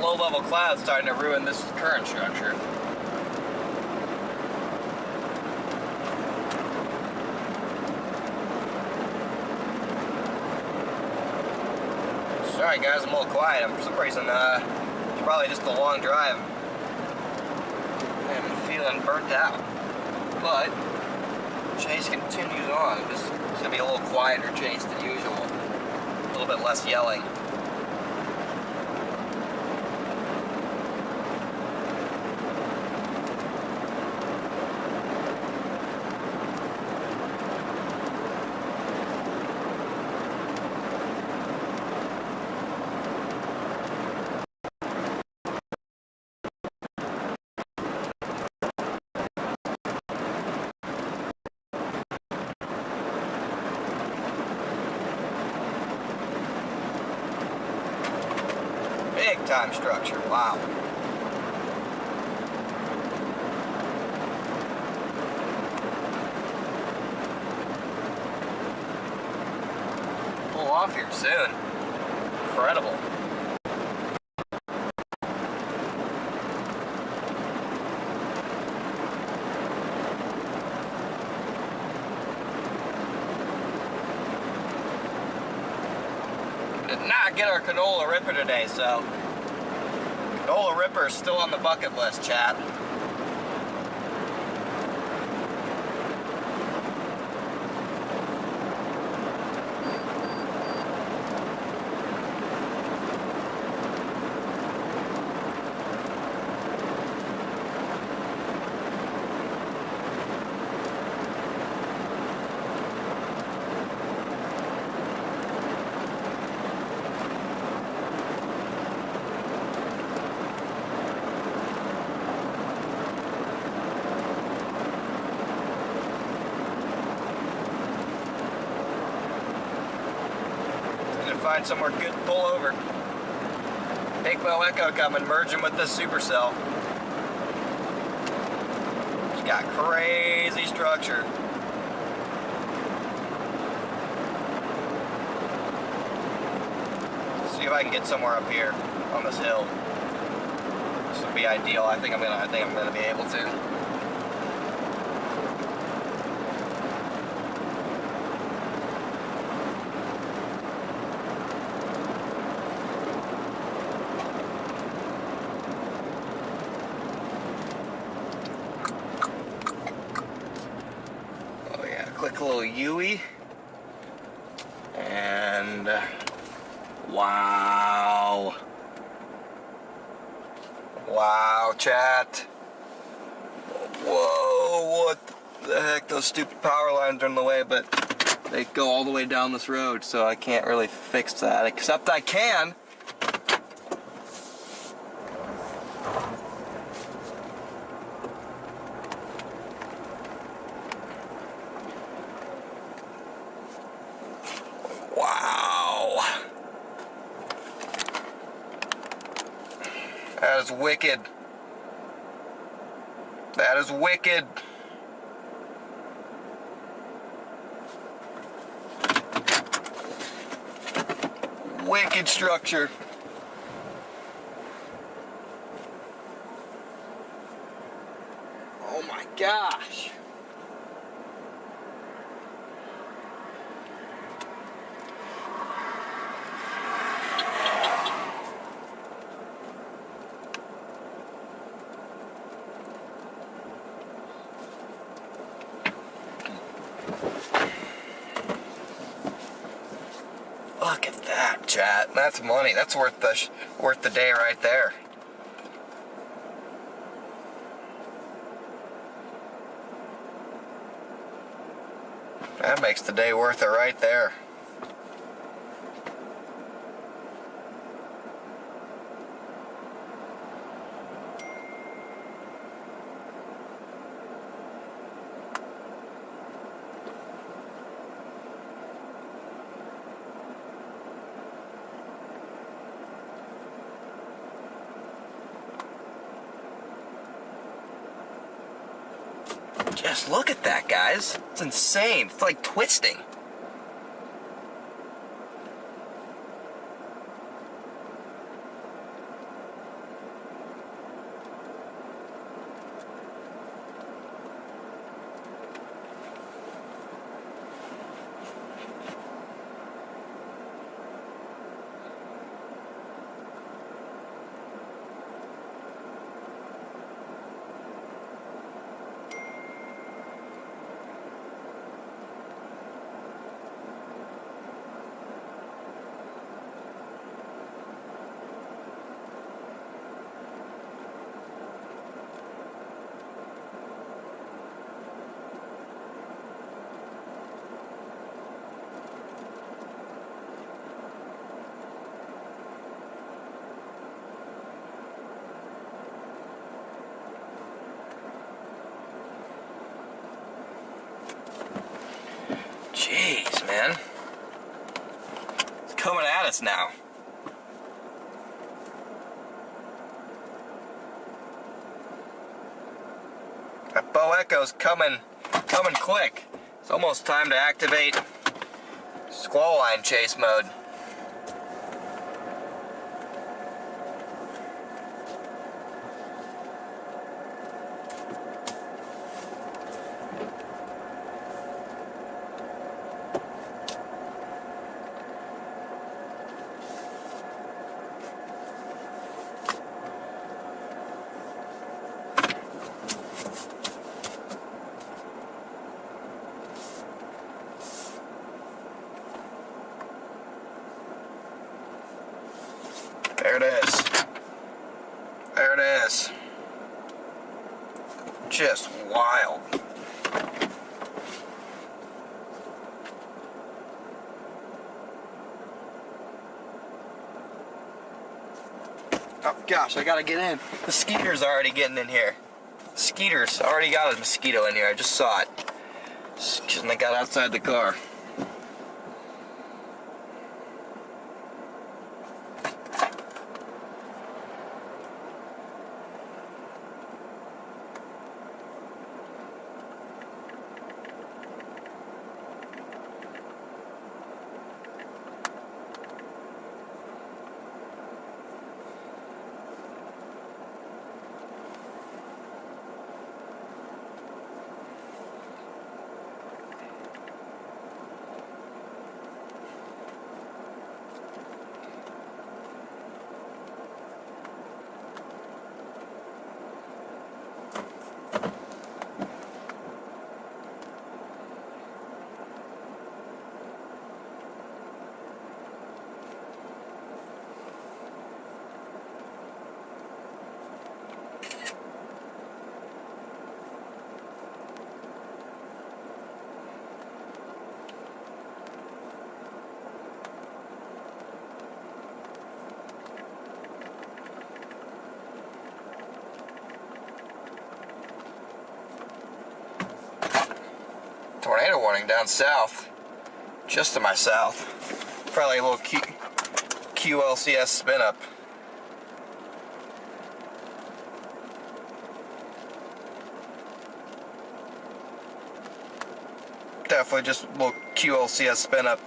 low-level clouds starting to ruin this current structure. Sorry guys, I'm a little quiet. For some reason, it's probably just a long drive. I'm feeling burnt out. But, chase continues on. It's gonna be a little quieter chase than usual. A little bit less yelling. Big time structure, wow. Pull off here soon. Incredible. Did not get our canola ripper today, so canola ripper is still on the bucket list, chat. Find somewhere good to pull over. Big Bow Echo coming, merging with this supercell. It's got crazy structure. See if I can get somewhere up here on this hill. This would be ideal. I think I'm gonna be able to. Quick little Yui, and wow, chat, whoa, what the heck, those stupid power lines are in the way, but they go all the way down this road, so I can't really fix that, except I can. That is wicked. That is wicked. Wicked structure. Oh my gosh. Look at that, chat. That's money. That's worth the day right there. That makes the day worth it right there. Just look at that, guys. It's insane. It's like twisting. man. It's coming at us now. That bow echo's coming quick. It's almost time to activate squall line chase mode. There it is. There it is. Just wild. Oh gosh, I gotta get in. The skeeter's already getting in here. Skeeter's already got a mosquito in here. I just saw it. Shouldn't have got outside the car. Tornado warning down south, just to my south. Probably a little QLCS spin up. Definitely just a little QLCS spin up.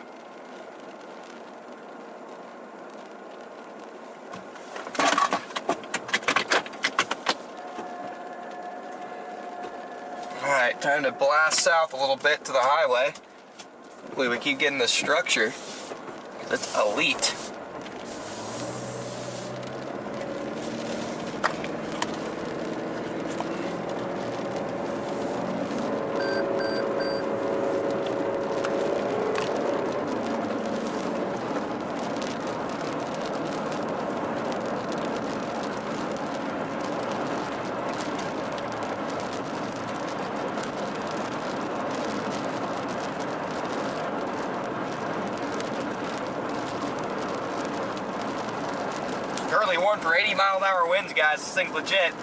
Alright, time to blast south a little bit to the highway. Hopefully we keep getting this structure. It's elite. Currently warned for 80-mile-an-hour winds, guys. This thing's legit.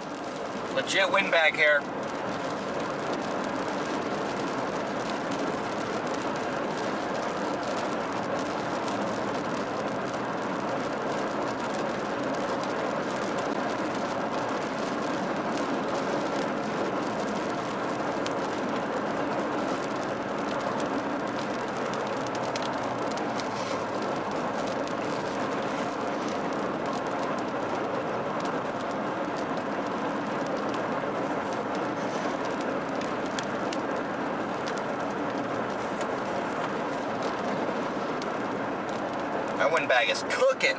Legit windbag here. That windbag is cooking.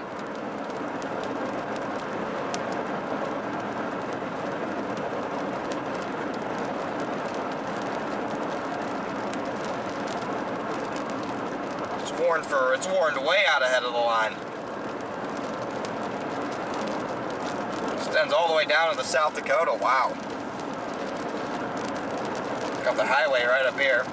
It's warned way out ahead of the line. Extends all the way down to the South Dakota. Wow. Got the highway right up here.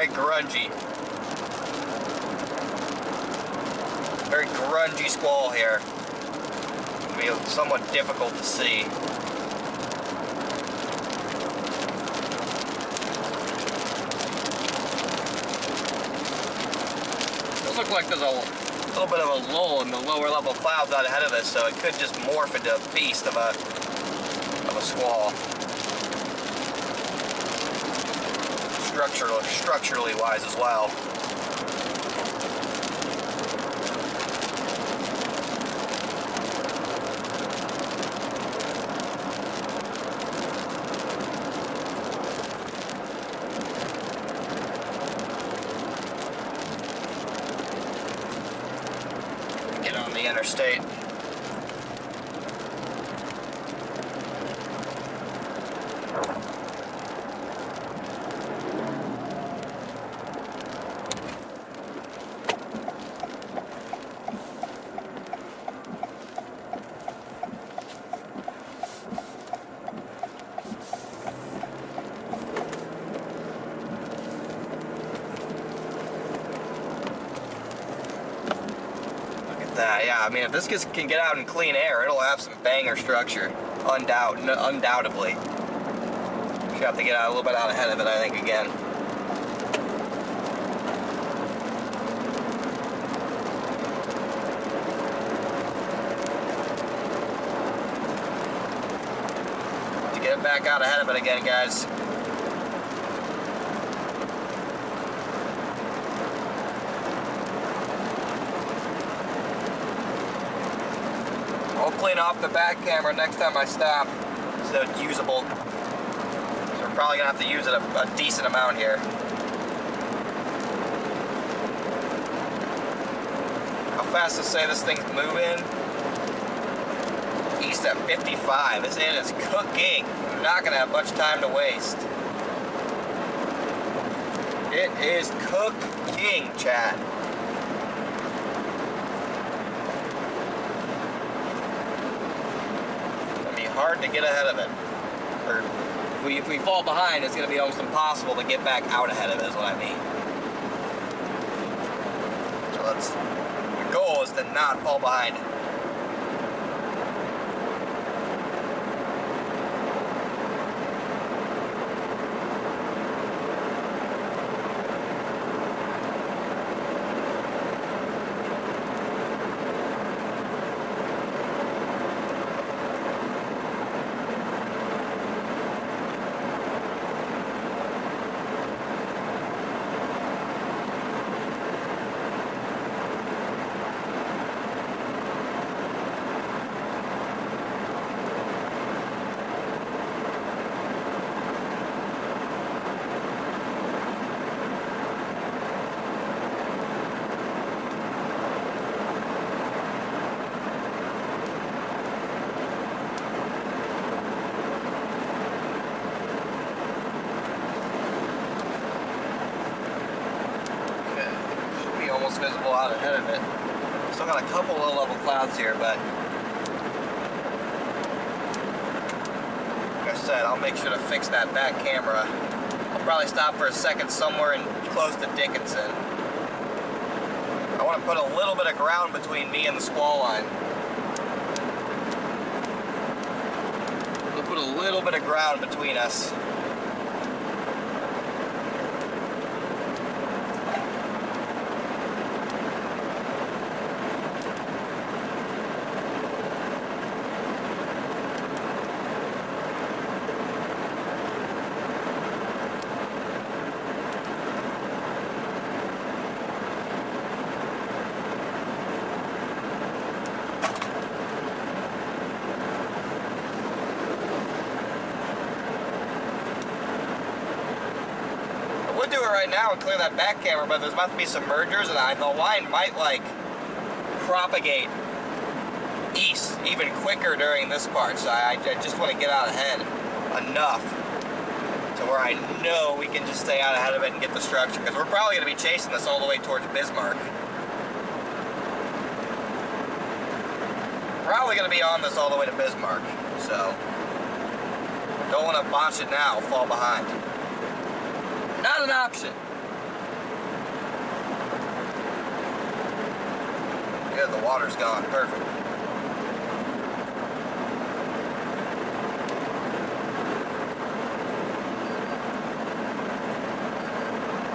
very grungy. Very grungy squall here. It'll be somewhat difficult to see. Does look like there's a little bit of a lull in the lower level clouds out ahead of us, so it could just morph into a beast of a squall. Structurally wise as well. Get on the interstate. Yeah, I mean, if this can get out in clean air, it'll have some banger structure, undoubtedly. Should have to get out a little bit out ahead of it, I think, again. To get it back out ahead of it again, guys. I'll clean off the back camera next time I stop so it's usable. So we're probably gonna have to use it a decent amount here. How fast to say this thing's moving? East at 55. It is cooking. We're not gonna have much time to waste. It is cooking, Chad. Hard to get ahead of it. Or if we fall behind, it's going to be almost impossible to get back out ahead of it, is what I mean. So the goal is to not fall behind. Visible out ahead of it. Still got a couple low level clouds here, but like I said, I'll make sure to fix that back camera. I'll probably stop for a second somewhere and close to Dickinson. I want to put a little bit of ground between me and the squall line. We'll put a little bit of ground between us. Do it right now and clear that back camera, but there's about to be some mergers and the line might like propagate east even quicker during this part, so I just want to get out ahead enough to where I know we can just stay out ahead of it and get the structure, because we're probably going to be chasing this all the way towards Bismarck. Probably going to be on this all the way to Bismarck, so don't want to botch it now, fall behind. Not an option. Good, the water's gone. Perfect.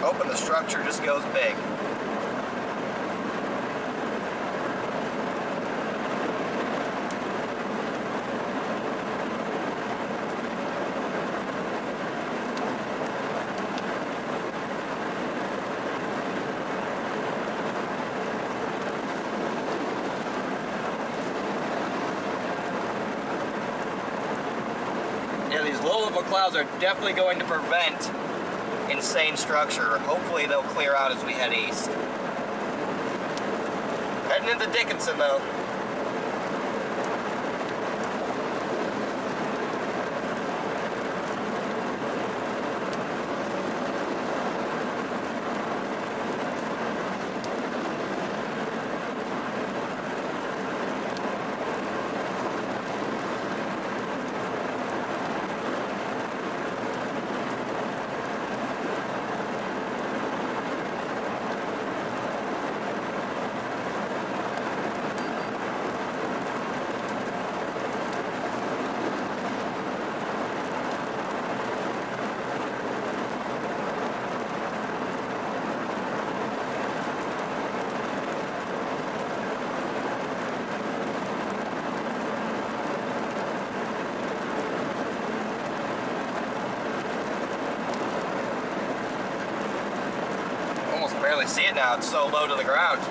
Hoping the structure just goes big. Yeah, these low-level clouds are definitely going to prevent insane structure. Hopefully they'll clear out as we head east. Heading into Dickinson though. Barely see it now, it's so low to the ground.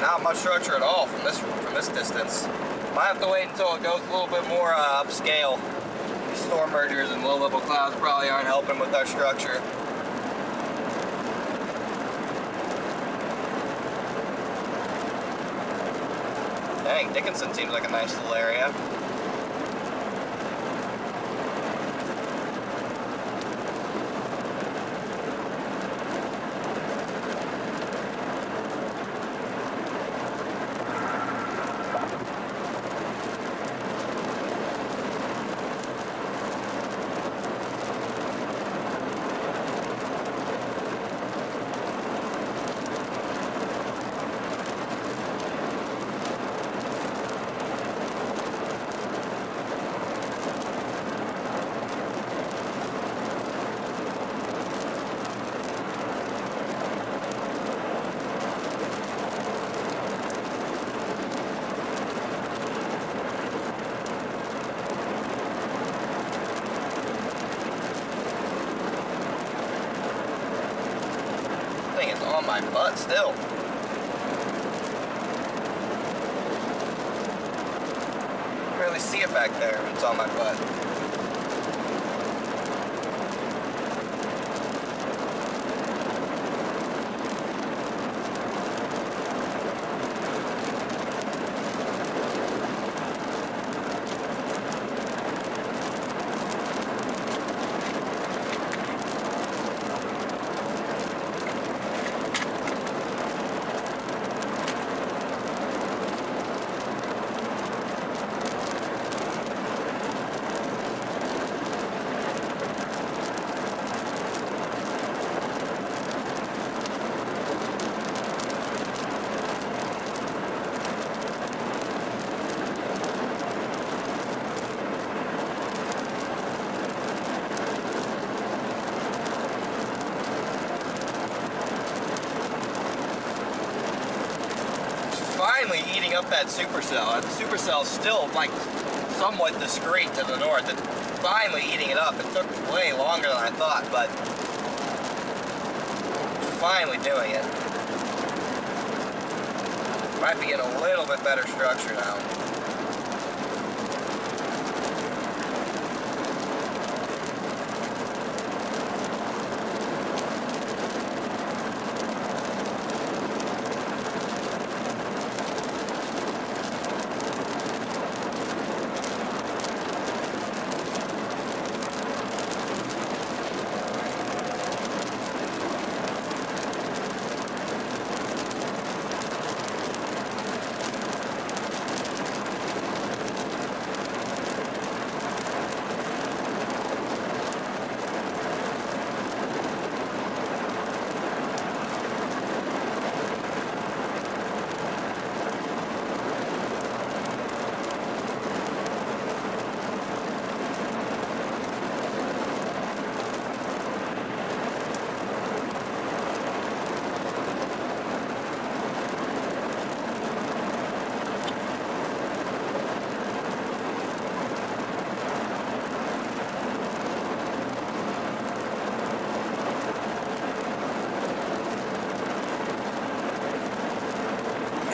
Not much structure at all from this distance. Might have to wait until it goes a little bit more upscale. These storm mergers and low-level clouds probably aren't helping with our structure. Dang, Dickinson seems like a nice little area. On my butt still. Barely see it back there when it's on my butt. finally eating up that supercell. The supercell's still like somewhat discreet to the north. It's finally eating it up. It took way longer than I thought, but it's finally doing it. Might be getting a little bit better structure now.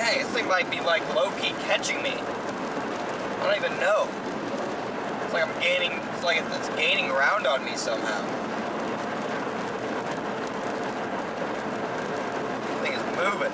This thing might be like low-key catching me. I don't even know. It's like I'm gaining, it's like it's gaining ground on me somehow. This thing is moving.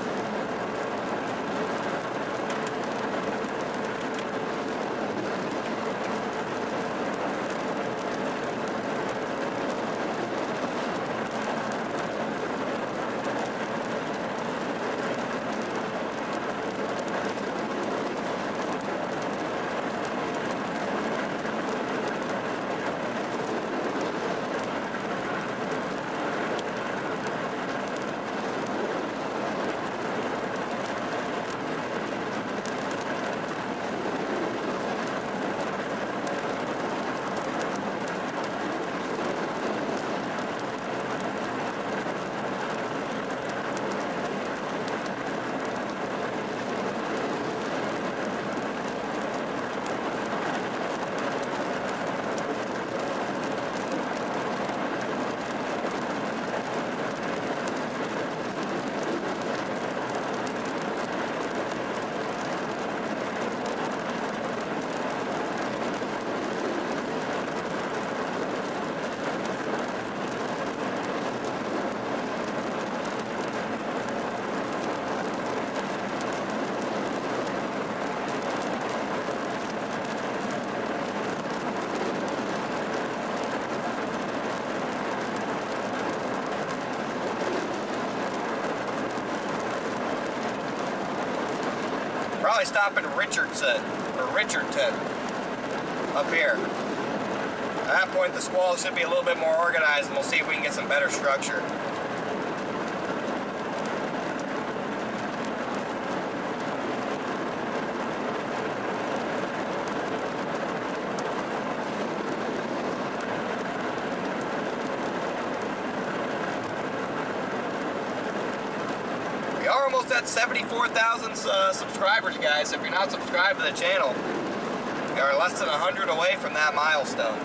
Probably stop in Richardson up here. At that point, the squall should be a little bit more organized, and we'll see if we can get some better structure. We are almost at 74,000 subscribers, guys. If you're not subscribed to the channel, we are less than 100 away from that milestone.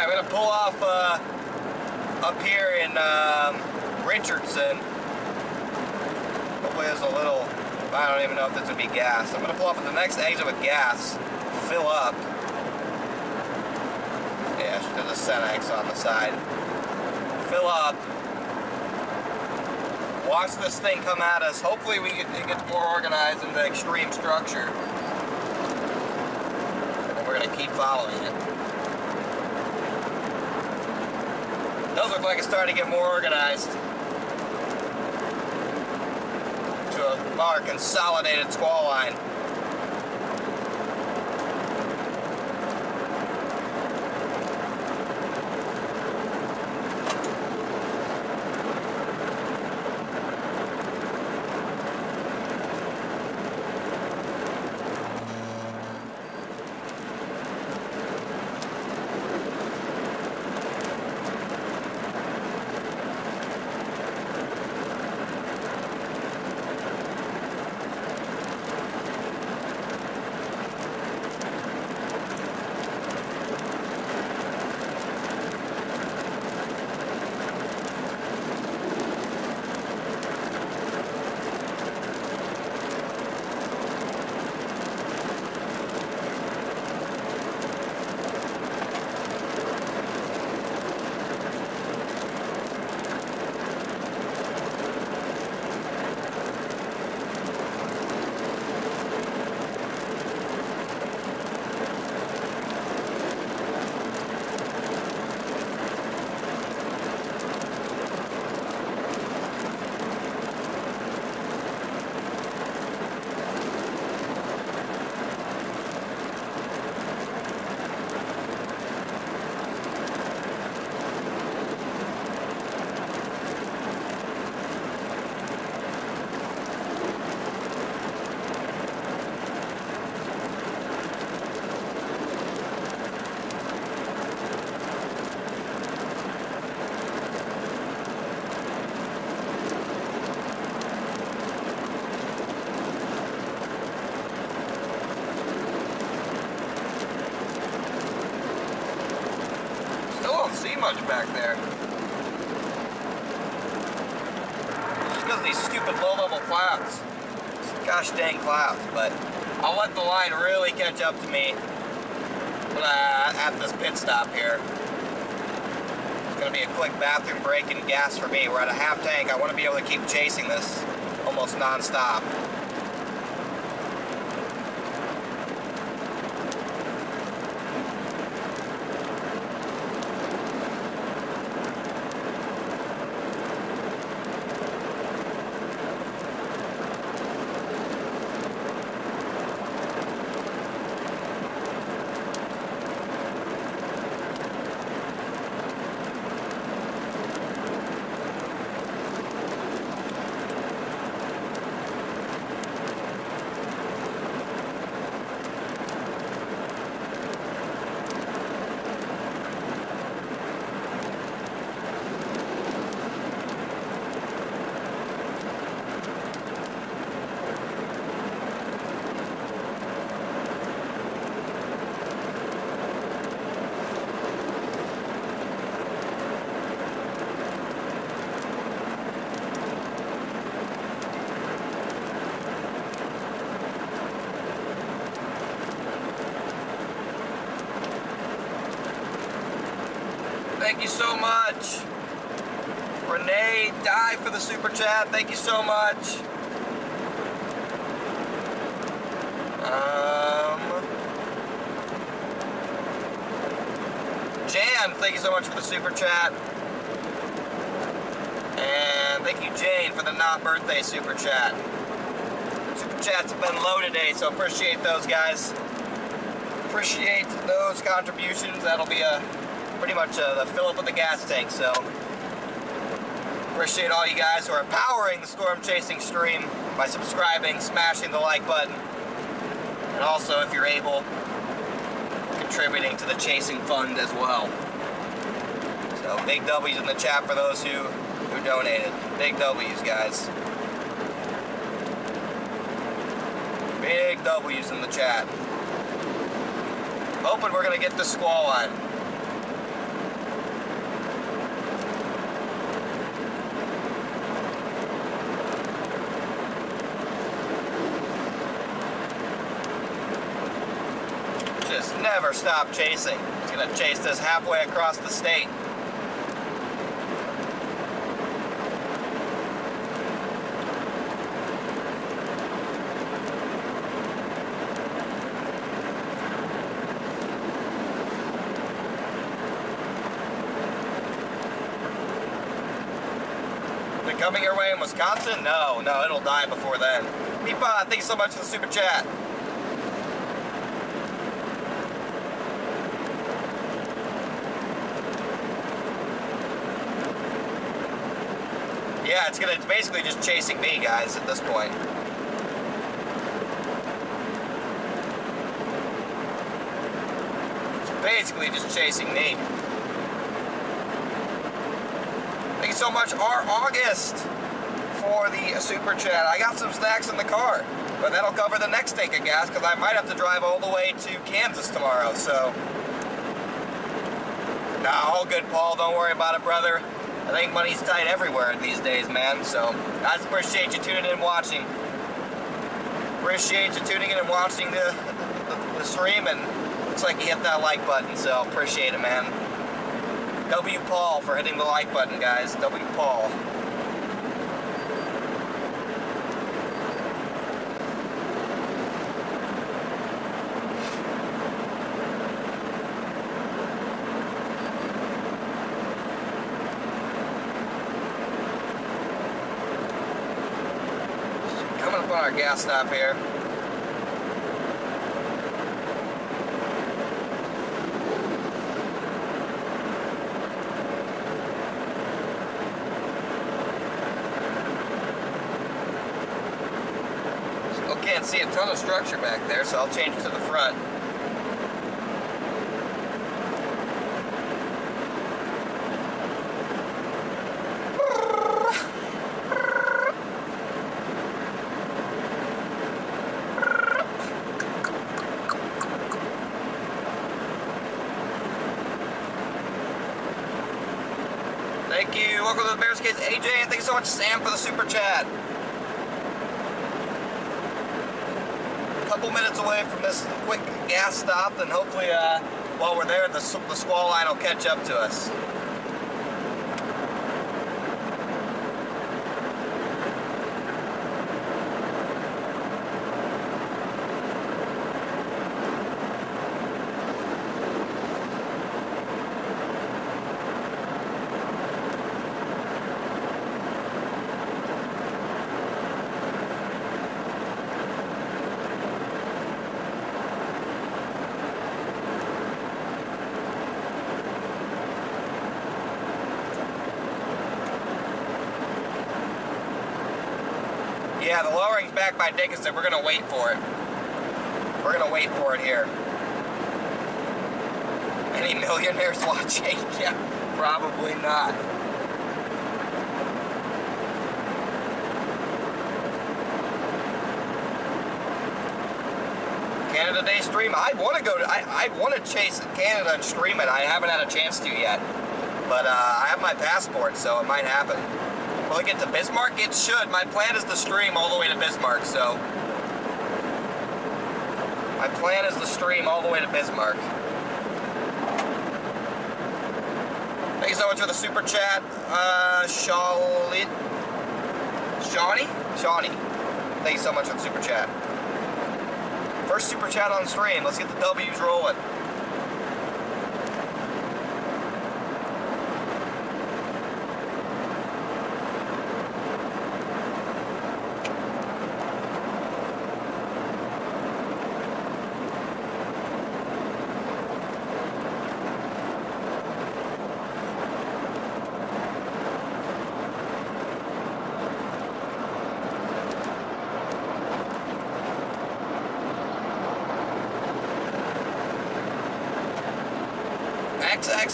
I'm gonna pull off up here in Richardson. Hopefully there's a little, I don't even know if this would be gas. I'm gonna pull off at the next exit with gas, fill up. Yeah, there's a Cenex on the side. Fill up. Watch this thing come at us. Hopefully it gets more organized into extreme structure. And we're gonna keep following it. Does look like it's starting to get more organized to a more consolidated squall line. Much back there. Just because of these stupid low-level clouds. Gosh dang clouds, but I'll let the line really catch up to me at this pit stop here. It's going to be a quick bathroom break and gas for me. We're at a half tank. I want to be able to keep chasing this almost non-stop. Thank you so much. Renee Dye for the super chat. Thank you so much. Jan, thank you so much for the super chat. And thank you, Jane, for the not birthday super chat. Super chats have been low today, so appreciate those, guys. Appreciate those contributions. That'll be pretty much the fill up of the gas tank, so appreciate all you guys who are powering the storm chasing stream by subscribing, smashing the like button, and also, if you're able, contributing to the chasing fund as well. So big W's in the chat for those who donated. Big W's, guys. Big W's in the chat. Hoping we're gonna get the squall line. has never stopped chasing. He's gonna chase this halfway across the state. Coming your way in Wisconsin? No, it'll die before then. Meepa, thanks so much for the super chat. Yeah, it's basically just chasing me, guys, at this point. It's basically just chasing me. Thank you so much, R. August, for the super chat. I got some snacks in the car, but that'll cover the next tank of gas because I might have to drive all the way to Kansas tomorrow, so. Nah, all good, Paul. Don't worry about it, brother. I think money's tight everywhere these days, man, so I just appreciate you tuning in and watching. Appreciate you tuning in and watching the stream, and looks like you hit that like button, so appreciate it, man. W. Paul for hitting the like button, guys. W. Paul. Coming up on our gas stop here. Can't see a ton of structure back there, so I'll change it to the front. Thank you. Welcome to the Bears Case, AJ, and thank you so much, Sam, for the super chat. Couple minutes away from this quick gas stop, and hopefully while we're there the squall line will catch up to us. Yeah, the lowering's back by Dakotas. We're gonna wait for it. We're gonna wait for it here. Any millionaires watching? Yeah, probably not. Canada Day stream. I want to go to. I want to chase Canada and stream it. I haven't had a chance to yet, but I have my passport, so it might happen. Will it get to Bismarck? It should. My plan is to stream all the way to Bismarck, so. My plan is to stream all the way to Bismarck. Thank you so much for the super chat, Shawnee? Thank you so much for the super chat. First super chat on stream. Let's get the W's rolling.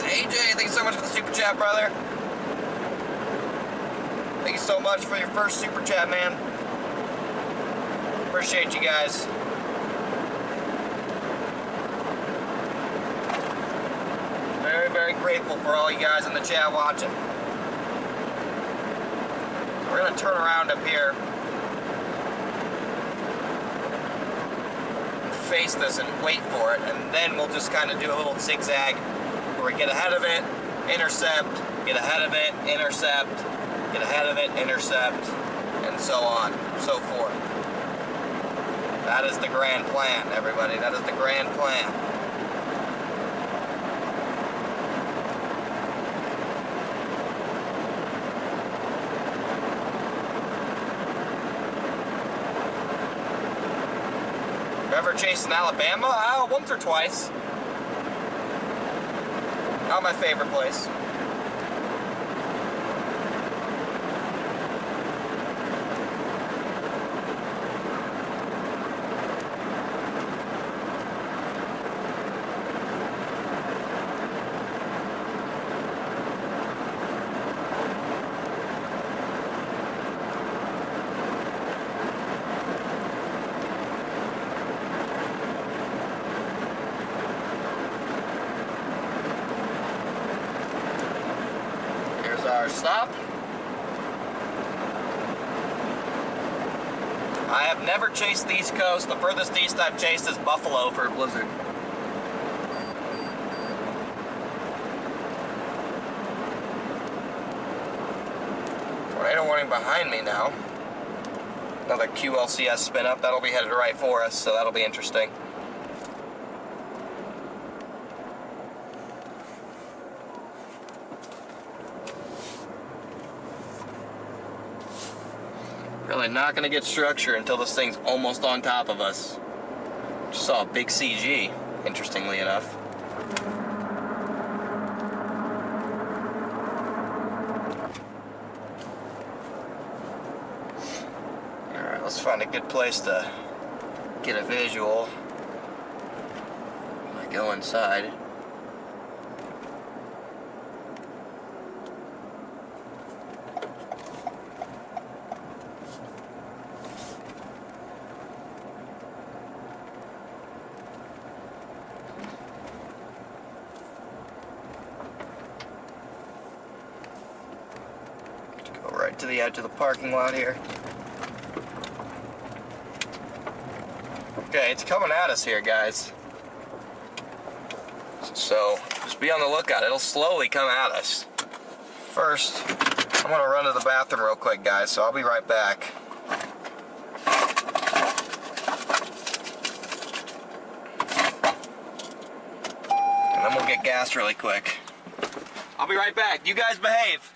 AJ, thank you so much for the super chat, brother. Thank you so much for your first super chat, man. Appreciate you guys. Very, very grateful for all you guys in the chat watching. We're gonna turn around up here. face this and wait for it, and then we'll just kind of do a little zigzag where we get ahead of it, intercept, get ahead of it, intercept, get ahead of it, intercept, and so on, so forth. That is the grand plan, everybody. That is the grand plan. Ever chased in Alabama? Oh, once or twice. Not my favorite place. Our stop. I have never chased the East Coast. The furthest east I've chased is Buffalo for a blizzard. Tornado warning behind me now. Another QLCS spin up. That'll be headed right for us, so that'll be interesting. Really not going to get structure until this thing's almost on top of us. Just saw a big CG, interestingly enough. Alright, let's find a good place to get a visual. I go inside. Right to the edge of the parking lot here. Okay, it's coming at us here, guys. So just be on the lookout. It'll slowly come at us. First, I'm gonna run to the bathroom real quick, guys, so I'll be right back. And then we'll get gas really quick. I'll be right back. You guys behave.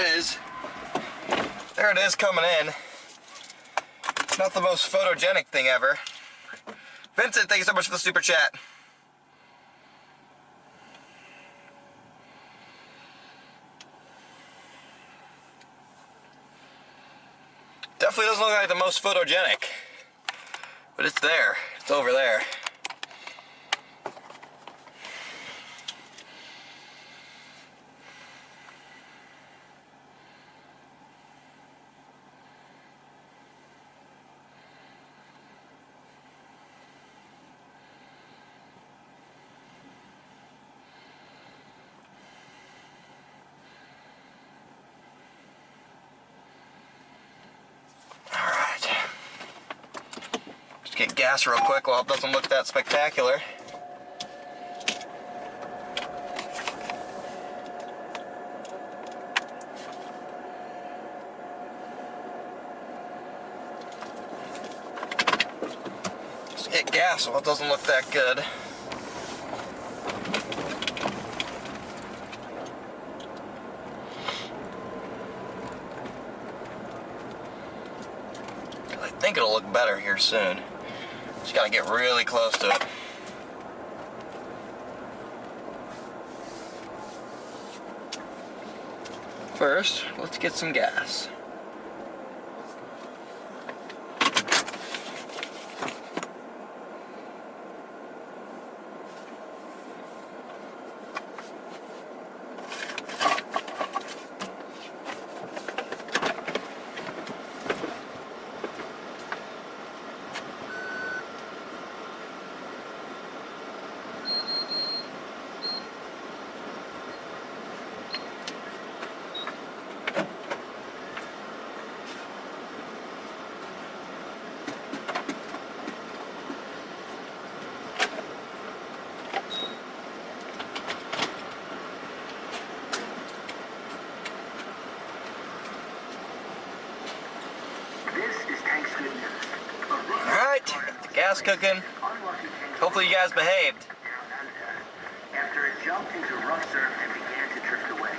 it is. There it is coming in. Not the most photogenic thing ever. Vincent, thank you so much for the super chat. Definitely doesn't look like the most photogenic, but it's there. It's over there. Get gas real quick while it doesn't look that spectacular. Just get gas while it doesn't look that good. I think it'll look better here soon. Just gotta get really close to it. First, let's get some gas. Alright, got the gas cooking. Hopefully you guys behaved. After it jumped into rough surf and began to drift away,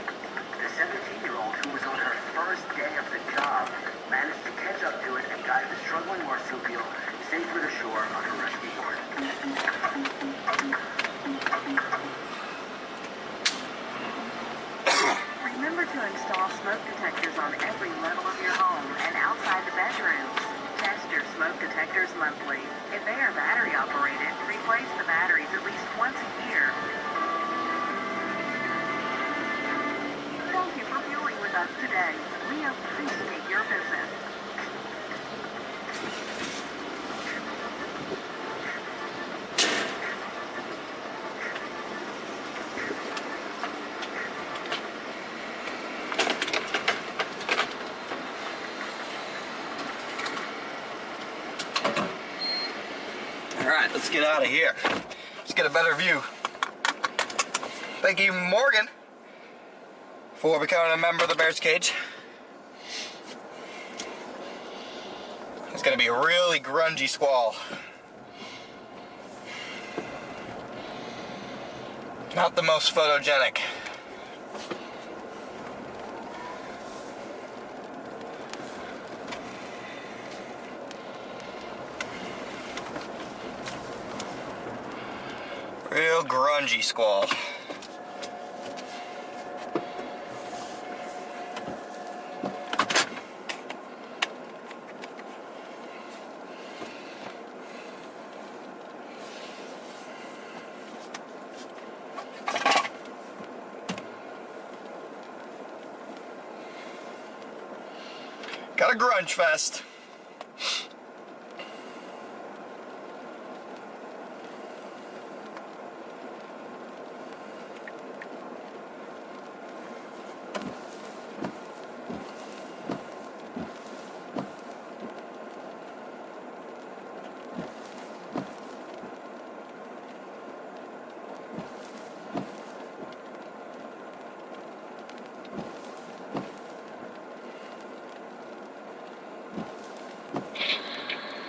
the 17-year-old who was on her first day of the job managed to catch up to it and guide the struggling marsupial safe to the shore on her rescue board. Remember to install smoke detectors on every level of your home and outside the bedrooms. Test your smoke detectors monthly. If they are battery operated, replace the batteries at least once a year. Thank you for fueling with us today. We appreciate your business. Alright, let's get out of here. Let's get a better view. Thank you, Morgan, for becoming a member of the Bears Cage. It's going to be a really grungy squall. Not the most photogenic. Real grungy squall. Got a grunge fest.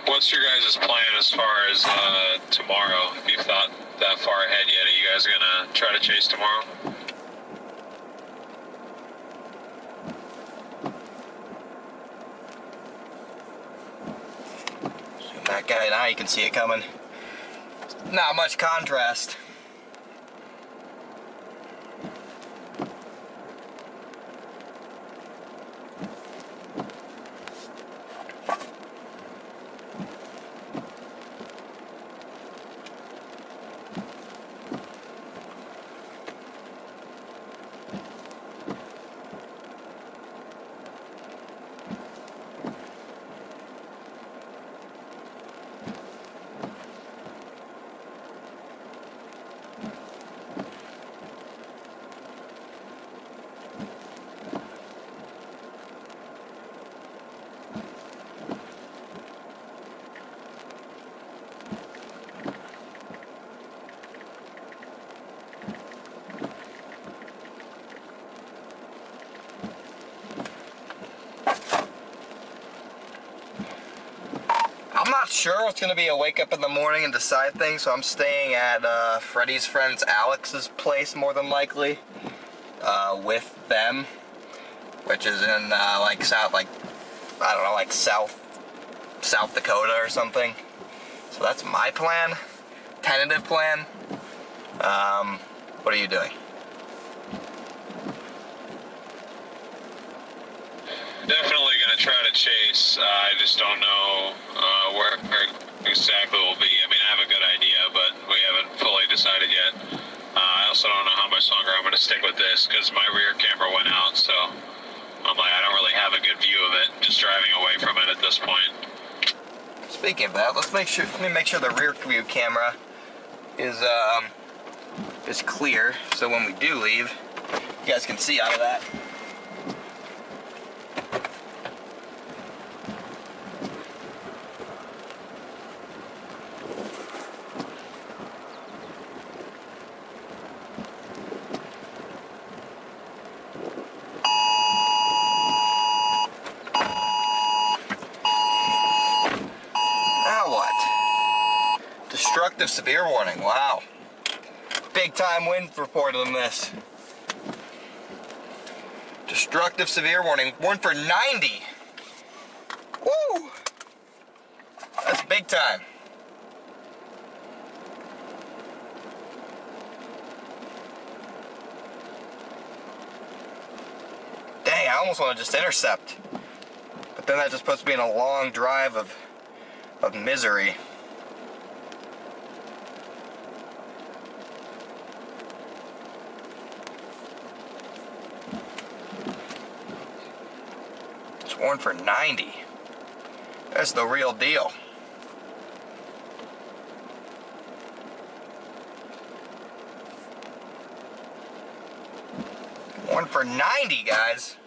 What's your guys' plan as far as tomorrow? If you've thought that far ahead yet, are you guys gonna try to chase tomorrow? That guy, now you can see it coming. Not much contrast. I'm not sure it's gonna be a wake up in the morning and decide things, so I'm staying at Freddie's friend's Alex's place more than likely, with them, which is in like South Dakota or something. So that's my plan, tentative plan. What are you doing? Definitely gonna try to chase. I just don't know where exactly we'll be. I mean, I have a good idea, but we haven't fully decided yet. I also don't know how much longer I'm gonna stick with this because my rear camera went out, so I'm like, I don't really have a good view of it. Just driving away from it at this point. Speaking of that, let me make sure the rear view camera is clear, so when we do leave, you guys can see out of that. Destructive severe warning. Wow. Big time wind reported on this. Destructive severe warning. Warned for 90. Woo! That's big time. Dang, I almost want to just intercept. But then that just puts me in a long drive of misery. Warned for 90. That's the real deal. Warned for 90, guys.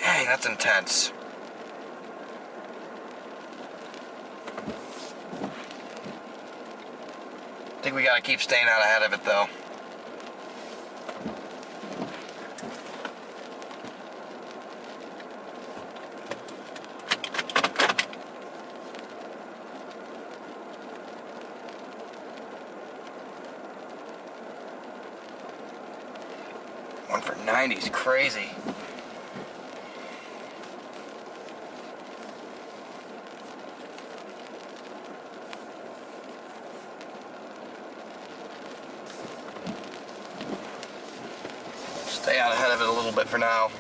Dang, that's intense. I think we gotta keep staying out ahead of it though. One for 90 is crazy. Stay out ahead of it a little bit for now.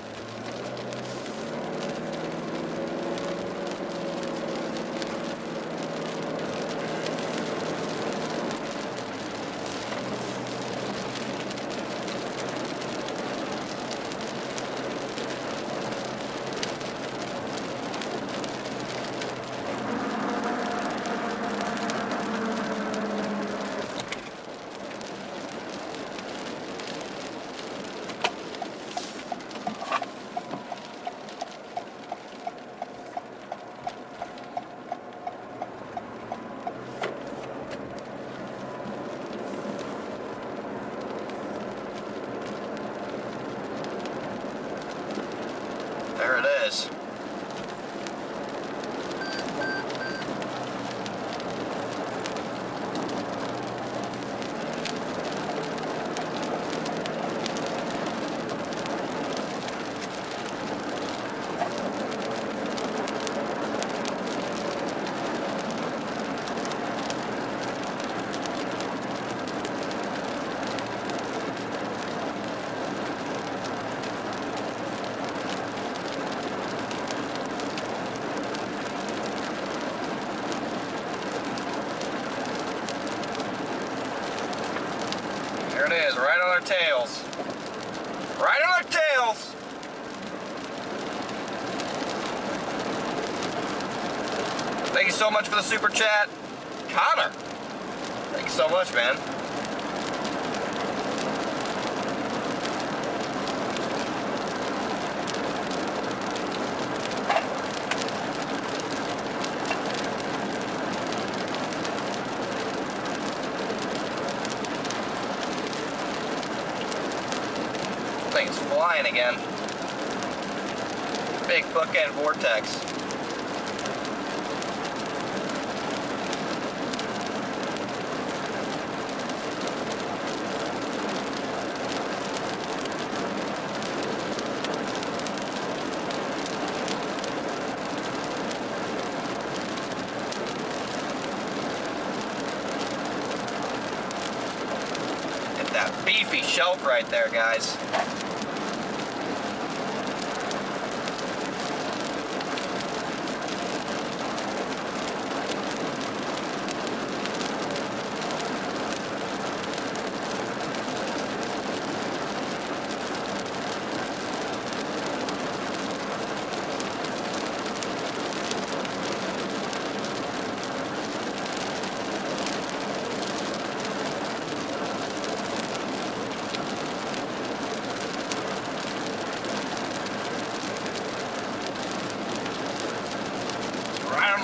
our tails. Right on our tails. Thank you so much for the super chat. Connor. Thank you so much, man. Thing's flying again. Big bookend vortex. Hit that beefy shelf right there, guys.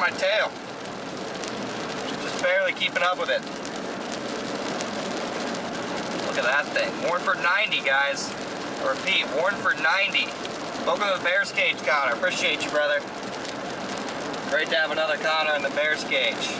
My tail. Just barely keeping up with it. Look at that thing. Warnford 90, guys. I repeat, Warnford 90. Welcome to the Bears Cage, Connor. Appreciate you, brother. Great to have another Connor in the Bears Cage.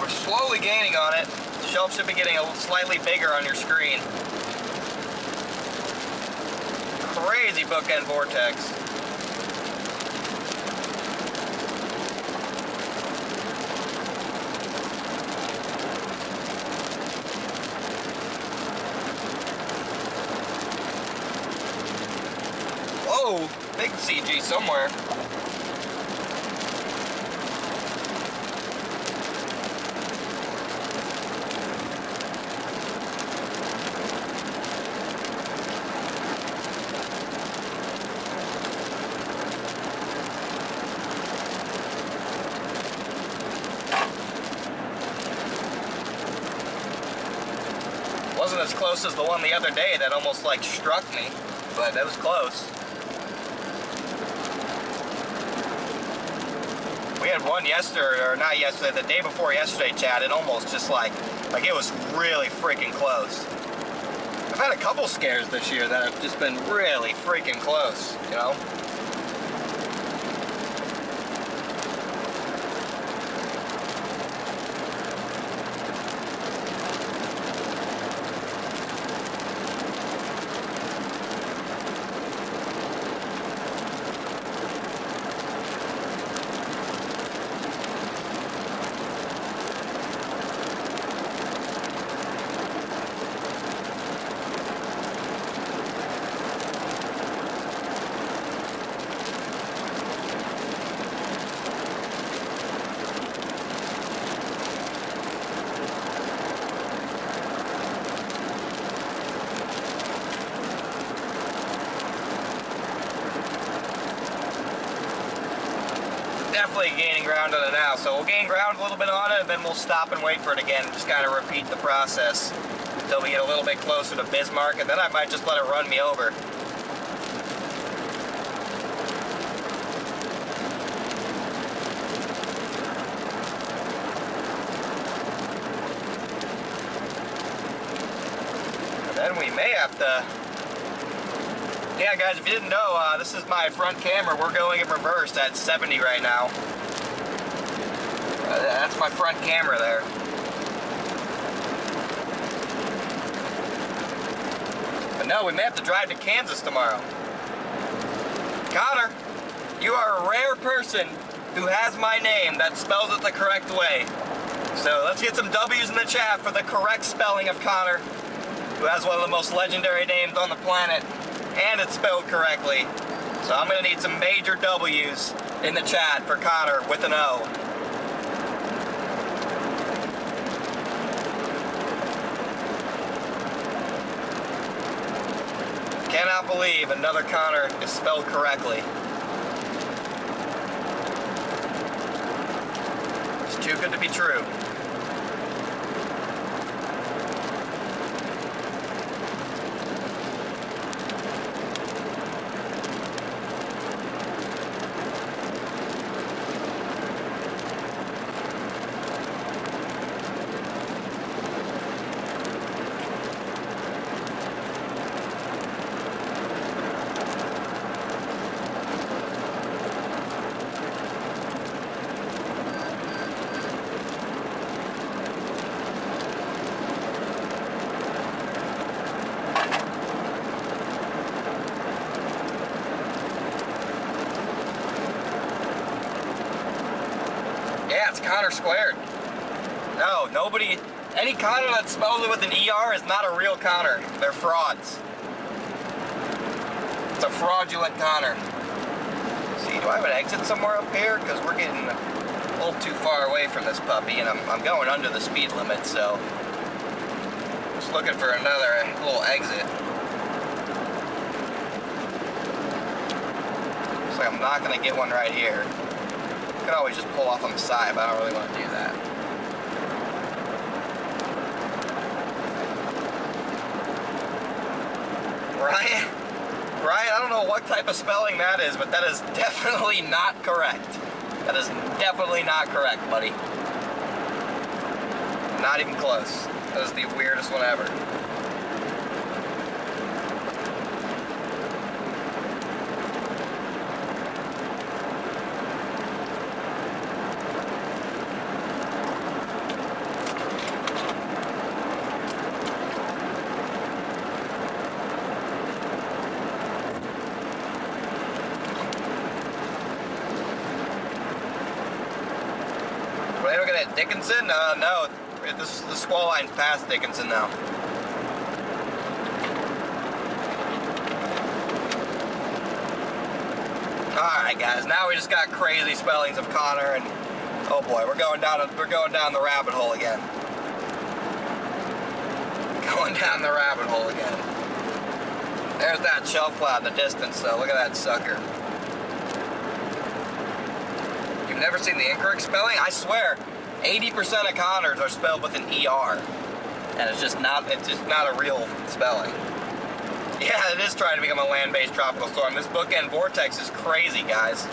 Slowly gaining on it. The shelf should be getting a slightly bigger on your screen. Crazy bookend vortex. Whoa, big CG somewhere. Wasn't as close as the one the other day that almost like struck me, but that was close. We had one yesterday, or not yesterday, the day before yesterday, Chad, it almost just like it was really freaking close. I've had a couple scares this year that have just been really freaking close, you know? definitely gaining ground on it now. So we'll gain ground a little bit on it, and then we'll stop and wait for it again. Just kind of repeat the process until we get a little bit closer to Bismarck, and then I might just let it run me over. And then we may have to... Yeah, guys, if you didn't know, this is my front camera. We're going in reverse at 70 right now. That's my front camera there. But no, we may have to drive to Kansas tomorrow. Connor, you are a rare person who has my name that spells it the correct way. So let's get some W's in the chat for the correct spelling of Connor, who has one of the most legendary names on the planet. And it's spelled correctly. So I'm gonna need some major W's in the chat for Connor with an O. Cannot believe another Connor is spelled correctly. It's too good to be true. Yeah, it's Connor squared. No, nobody, any Connor that spells it with an ER is not a real Connor. They're frauds. It's a fraudulent Connor. See, do I have an exit somewhere up here? Because we're getting a little too far away from this puppy, and I'm going under the speed limit, so just looking for another little exit. Looks like I'm not going to get one right here. I could always just pull off on the side, but I don't really want to do that. Ryan, I don't know what type of spelling that is, but that is definitely not correct. That is definitely not correct, buddy. Not even close. That is the weirdest one ever. Dickinson? No. The squall line's past Dickinson now. Alright guys, now we just got crazy spellings of Connor, and oh boy, we're going down the rabbit hole again. Going down the rabbit hole again. There's that shelf cloud in the distance though. Look at that sucker. You've never seen the incorrect spelling? I swear. 80% of Connors are spelled with an ER, and it's just not a real spelling. Yeah, it is trying to become a land-based tropical storm. This bookend vortex is crazy, guys.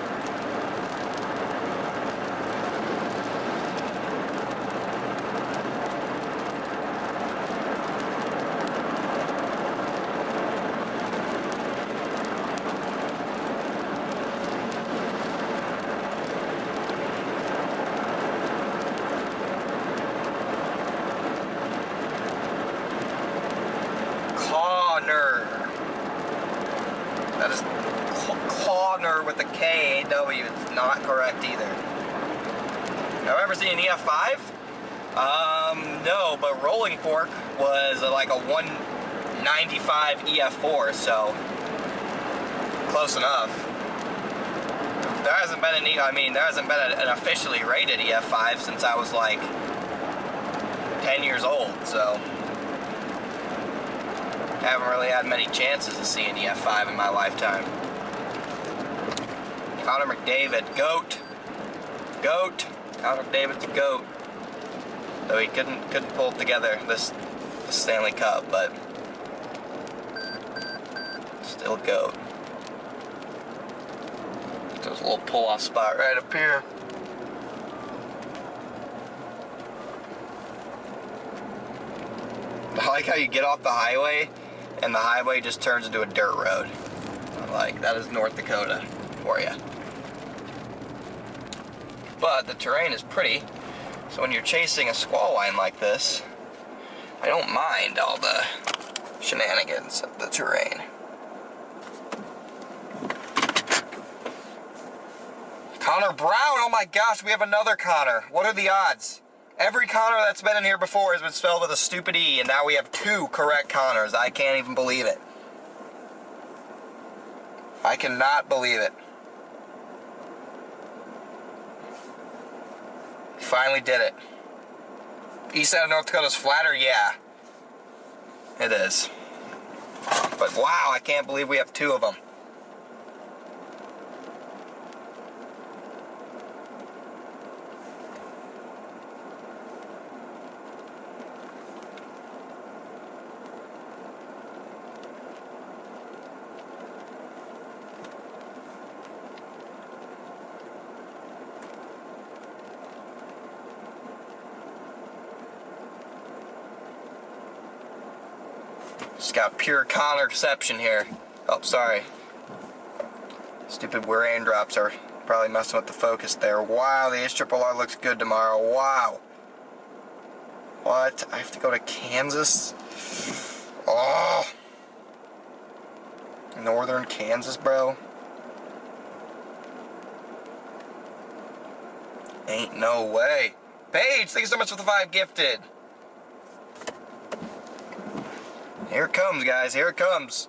That is Connor with a K-A-W. It's not correct either. Have I ever seen an EF5? No, but Rolling Fork was like a 195 EF4, so close enough. There hasn't been an officially rated EF5 since I was like 10 years old, so I haven't really had many chances to see an EF5 in my lifetime. Connor McDavid, GOAT. Goat. Connor David's a goat. Though he couldn't pull together this Stanley Cup, but still goat. There's a little pull-off spot right up here. I like how you get off the highway and the highway just turns into a dirt road. Like, that is North Dakota for you. But the terrain is pretty, so when you're chasing a squall line like this, I don't mind all the shenanigans of the terrain. Connor Brown, oh my gosh, we have another Connor. What are the odds? Every Connor that's been in here before has been spelled with a stupid E, and now we have 2 correct Connors. I can't even believe it. I cannot believe it. Finally did it. East side of North Dakota's flatter? Yeah. It is. But wow, I can't believe we have 2 of them. Just got pure Connorception here. Oh, sorry. Stupid raindrops are probably messing with the focus there. Wow, the HRRR looks good tomorrow. Wow. What? I have to go to Kansas? Oh. Northern Kansas, bro. Ain't no way. Paige, thank you so much for the 5 gifted. Here it comes, guys. Here it comes.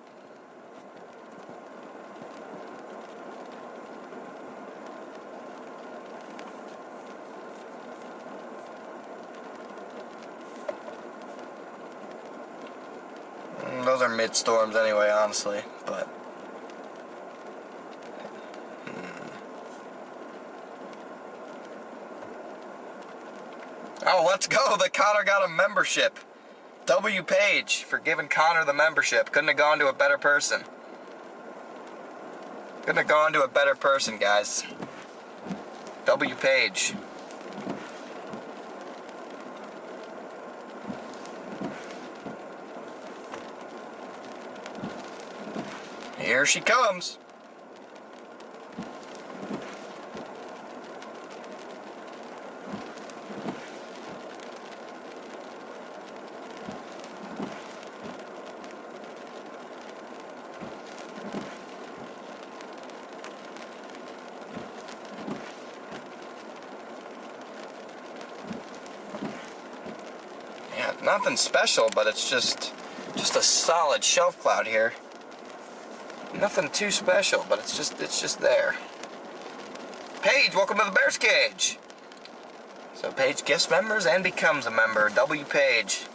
Those are mid-storms anyway, honestly, but... Oh, let's go. The Connor got a membership. W. Page for giving Connor the membership. Couldn't have gone to a better person. Couldn't have gone to a better person, guys. W. Page. Here she comes. Nothing special, but it's just a solid shelf cloud here. Nothing too special, but it's just there. Paige, welcome to the Bears Cage. So Paige gifts members and becomes a member. W. Page.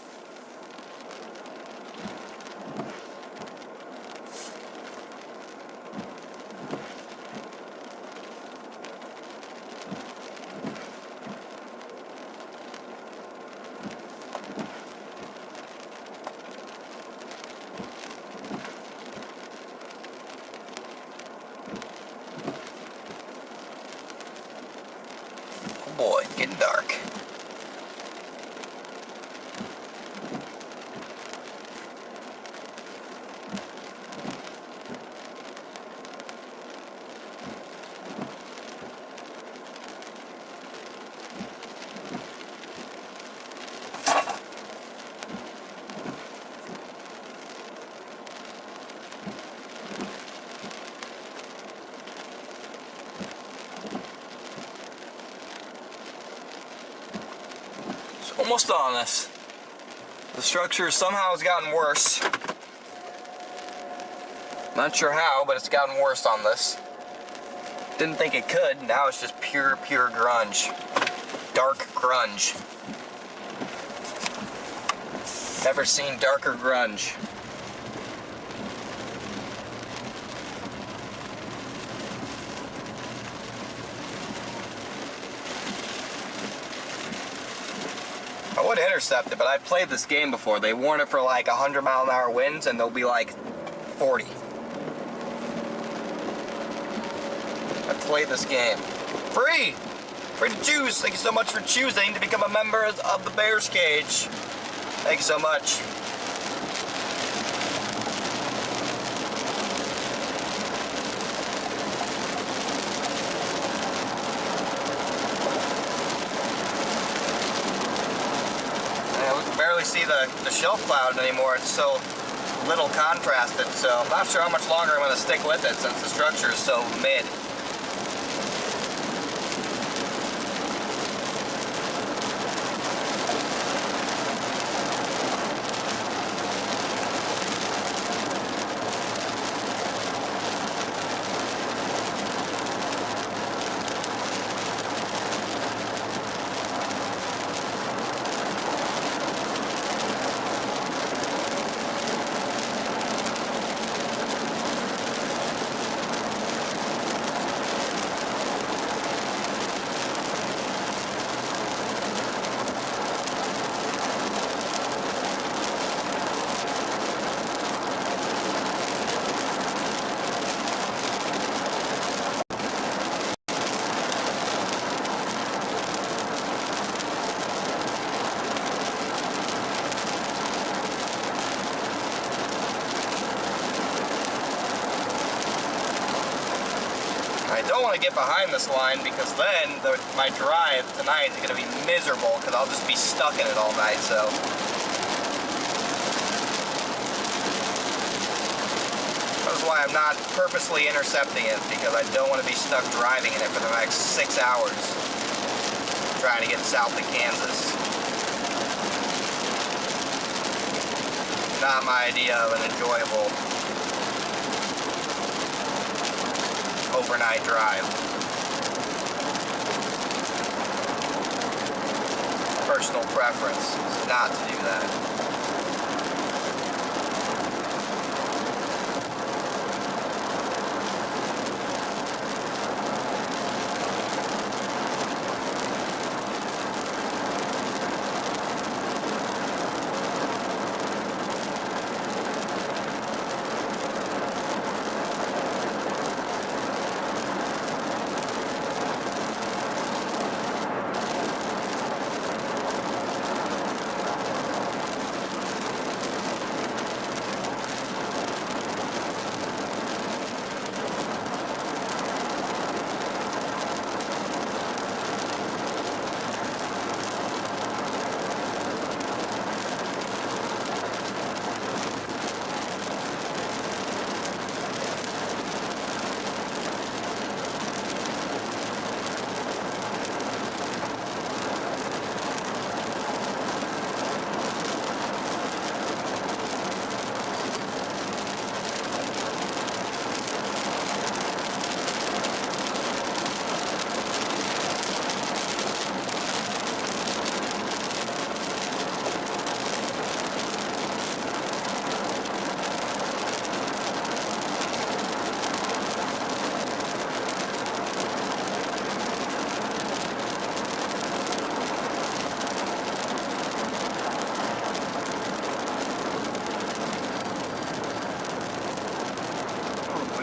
Boy, getting dark. Almost on us. The structure somehow has gotten worse. Not sure how, but it's gotten worse on this. Didn't think it could. Now it's just pure grunge. Dark grunge. Never seen darker grunge. intercept it, but I played this game before. They warn it for like 100-mile-an-hour winds, and they'll be like 40. I played this game. Free! Free to choose. Thank you so much for choosing to become a member of the Bears Cage. Thank you so much. See the shelf cloud anymore. It's so little contrasted, so I'm not sure how much longer I'm going to stick with it since the structure is so mid. I don't want to get behind this line because then my drive tonight is going to be miserable because I'll just be stuck in it all night, so. That's why I'm not purposely intercepting it, because I don't want to be stuck driving in it for the next 6 hours trying to get south to Kansas. Not my idea of an enjoyable overnight drive. Personal preference is not to do that.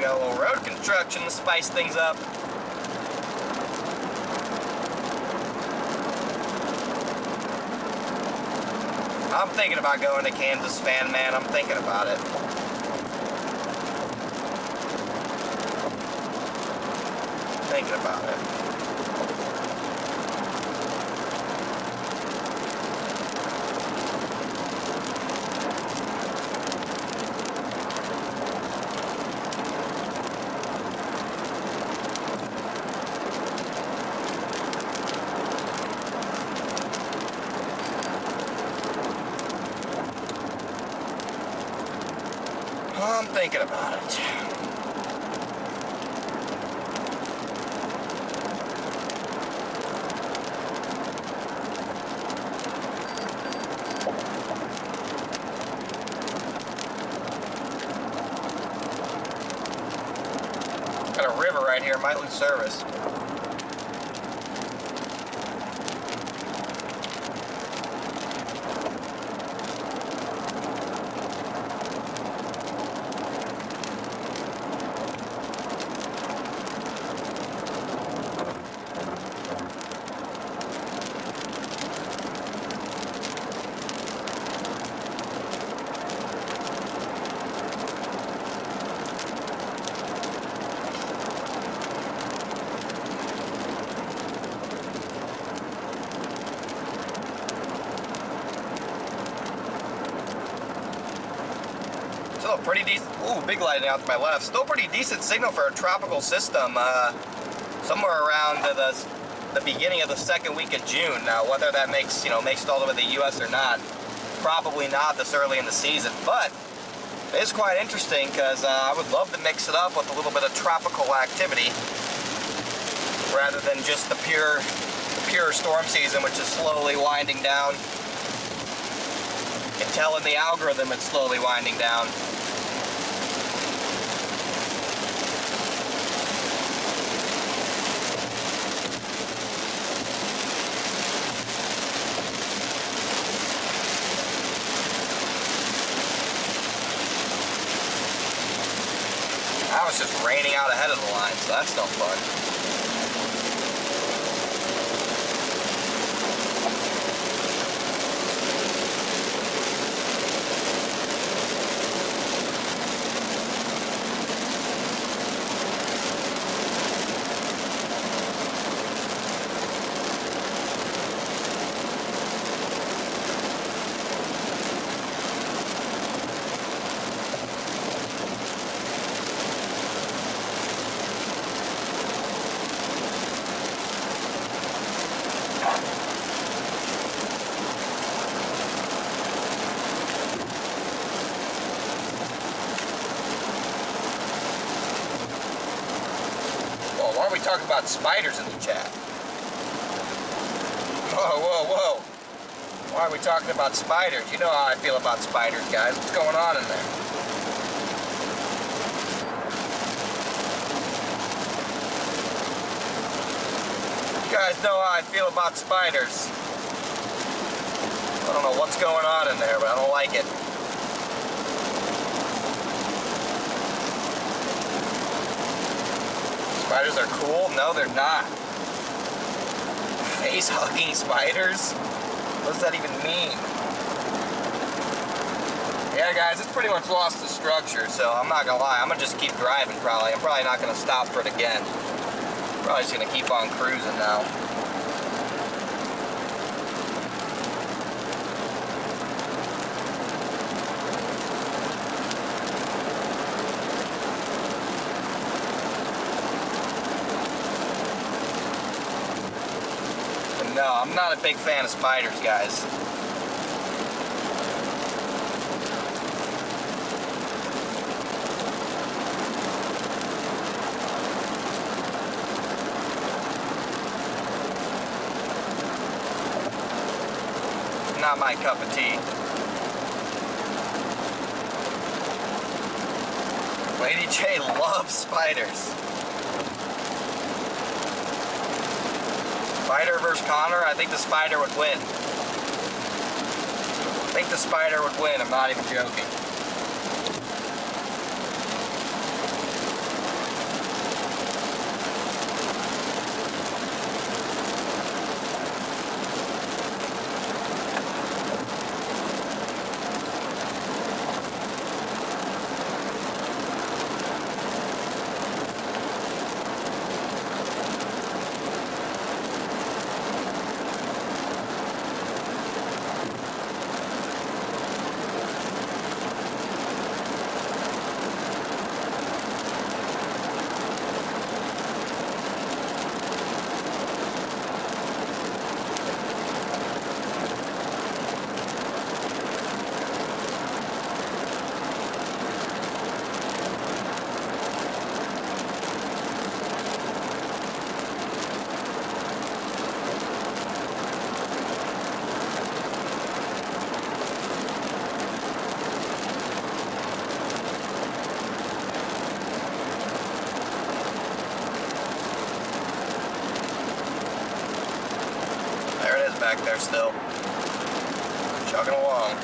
Got a little road construction to spice things up. I'm thinking about going to Kansas, fan man. I'm thinking about it. Thinking about it. I'm thinking about it. Got a river right here, might lose service. Still a pretty decent, ooh, big lighting out to my left. Still pretty decent signal for a tropical system. Somewhere around the beginning of the second week of June. Now, whether that makes it all the way to the U.S. or not, probably not this early in the season. But it is quite interesting because I would love to mix it up with a little bit of tropical activity rather than just the pure storm season, which is slowly winding down. You can tell in the algorithm it's slowly winding down. Now it's just raining out ahead of the line, so that's no fun. Why are we talking about spiders in the chat? Whoa, whoa, whoa. Why are we talking about spiders? You know how I feel about spiders, guys. What's going on in there? You guys know how I feel about spiders. I don't know what's going on in there, but I don't like it. Spiders are cool? No, they're not. Face-hugging spiders? What does that even mean? Yeah, guys, it's pretty much lost the structure, so I'm not gonna lie. I'm gonna just keep driving, probably. I'm probably not gonna stop for it again. Probably just gonna keep on cruising now. No, I'm not a big fan of spiders, guys. Not my cup of tea. Lady J loves spiders. Spider versus Connor, I think the spider would win. I think the spider would win, I'm not even joking. Back there still. Chugging along.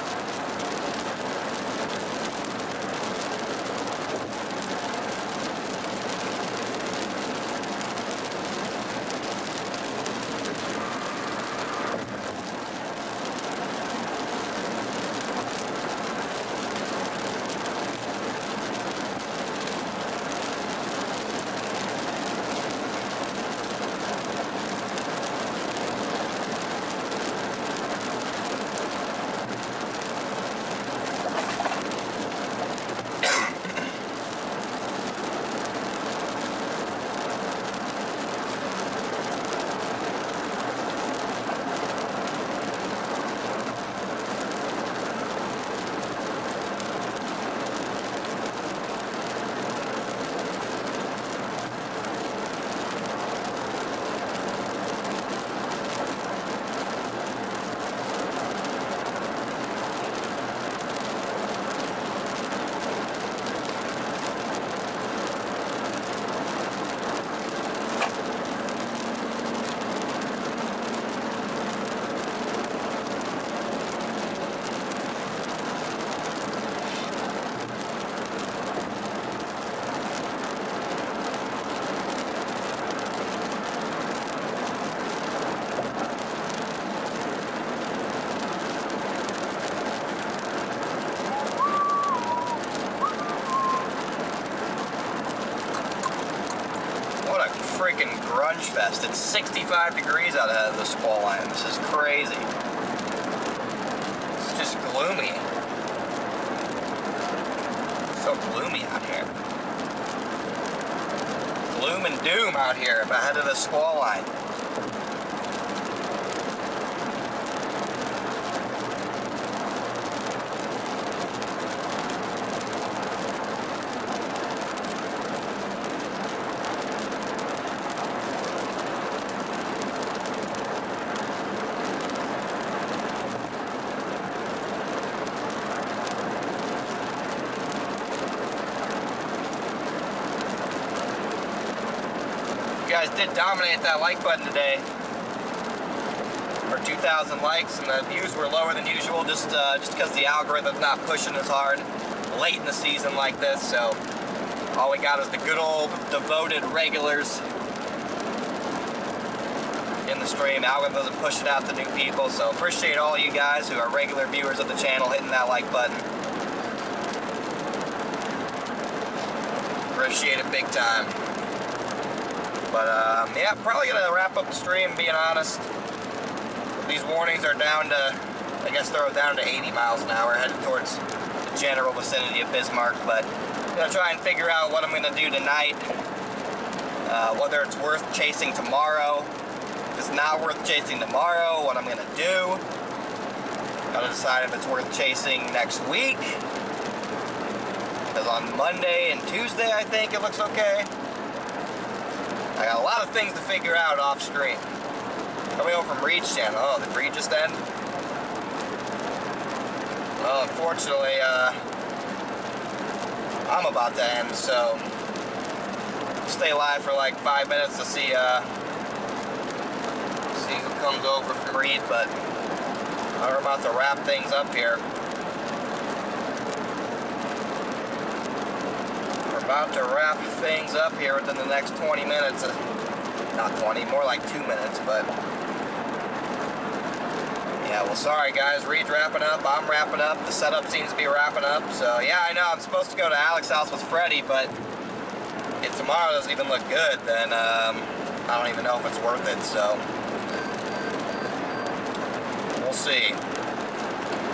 freaking grunge fest. It's 65 degrees out of the squall line. This is crazy. It's just gloomy. So gloomy out here. Gloom and doom out here ahead of the squall line. You guys did dominate that like button today. For 2,000 likes, and the views were lower than usual, just because the algorithm's not pushing as hard late in the season like this. So all we got is the good old devoted regulars in the stream. Algorithm doesn't push it out to new people. So appreciate all you guys who are regular viewers of the channel hitting that like button. Appreciate it big time. But yeah, probably gonna wrap up the stream, being honest. These warnings are down to, I guess they're down to 80 miles an hour, headed towards the general vicinity of Bismarck. But I'm gonna try and figure out what I'm gonna do tonight. Whether it's worth chasing tomorrow. If it's not worth chasing tomorrow, what I'm gonna do. Gotta decide if it's worth chasing next week. Because on Monday and Tuesday, I think it looks okay. I got a lot of things to figure out off screen. Coming home from Reed's channel. Oh, did Reed just end? Well, unfortunately, I'm about to end, so stay live for like 5 minutes to see who comes over from Reed, but we're about to wrap things up here. About to wrap things up here within the next 20 minutes. Not 20, more like 2 minutes, but yeah, well, sorry guys, Reed's wrapping up, I'm wrapping up, the setup seems to be wrapping up. So yeah, I know I'm supposed to go to Alex's house with Freddie, but if tomorrow doesn't even look good, then I don't even know if it's worth it. So we'll see.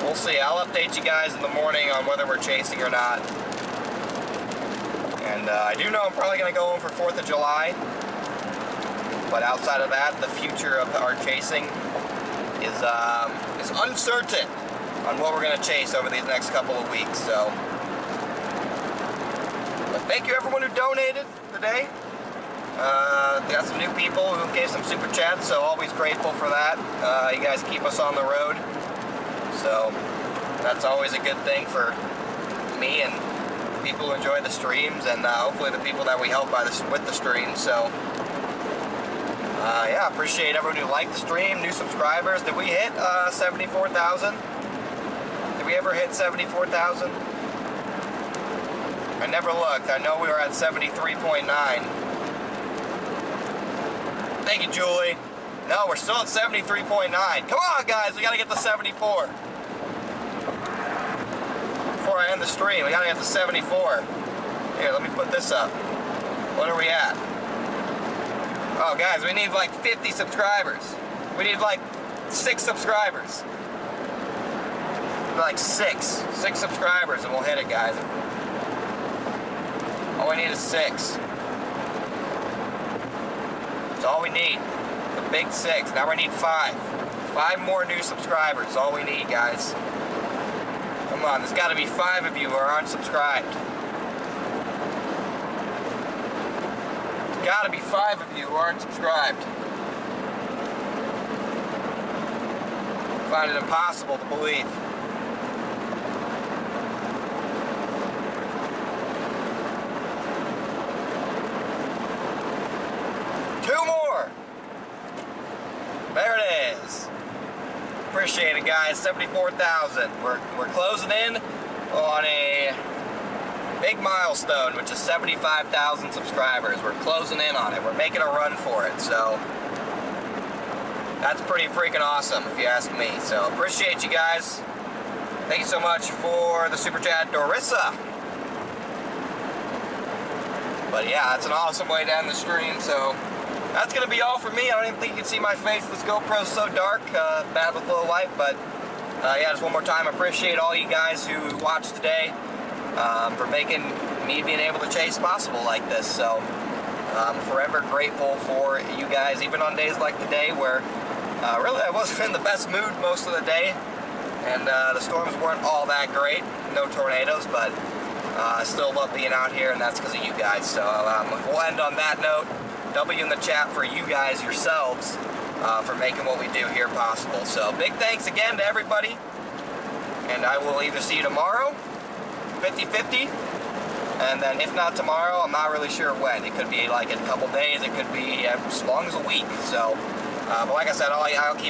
We'll see. I'll update you guys in the morning on whether we're chasing or not. And I do know I'm probably going to go home for 4th of July. But outside of that, the future of our chasing is uncertain on what we're going to chase over these next couple of weeks. So, but thank you everyone who donated today. Got some new people who gave some super chats, so always grateful for that. You guys keep us on the road. So that's always a good thing for me and people who enjoy the streams, and hopefully the people that we help with the streams. So yeah, appreciate everyone who liked the stream, new subscribers. Did we hit 74,000? Did we ever hit 74,000? I never looked. I know we were at 73.9. Thank you, Julie. No, we're still at 73.9. Come on, guys, we gotta get to 74. Before I end the stream, we gotta get to 74. Here, let me put this up. What are we at? Oh, guys, we need like 50 subscribers. We need like 6 subscribers. Like 6 subscribers, and we'll hit it, guys. All we need is 6. That's all we need. The big 6. Now we need 5. 5 more new subscribers. All we need, guys. Come on, there's got to be 5 of you who aren't subscribed. There's got to be 5 of you who aren't subscribed. I find it impossible to believe. There it is. Appreciate it, guys. 74,000. We're closing in on a big milestone, which is 75,000 subscribers. We're closing in on it. We're making a run for it. So that's pretty freaking awesome, if you ask me. So appreciate you guys. Thank you so much for the super chat, Dorissa. But yeah, that's an awesome way to end the stream. So that's going to be all for me. I don't even think you can see my face. This GoPro's so dark, bad with low light, but yeah, just one more time, I appreciate all you guys who watched today for making me being able to chase possible like this. So I'm forever grateful for you guys, even on days like today where really I wasn't in the best mood most of the day, and the storms weren't all that great, no tornadoes, but I still love being out here, and that's because of you guys. So we'll end on that note. W in the chat for you guys yourselves for making what we do here possible. So big thanks again to everybody, and I will either see you tomorrow, 50-50, and then if not tomorrow, I'm not really sure when. It could be like in a couple days, it could be as long as a week. So, but like I said, I'll keep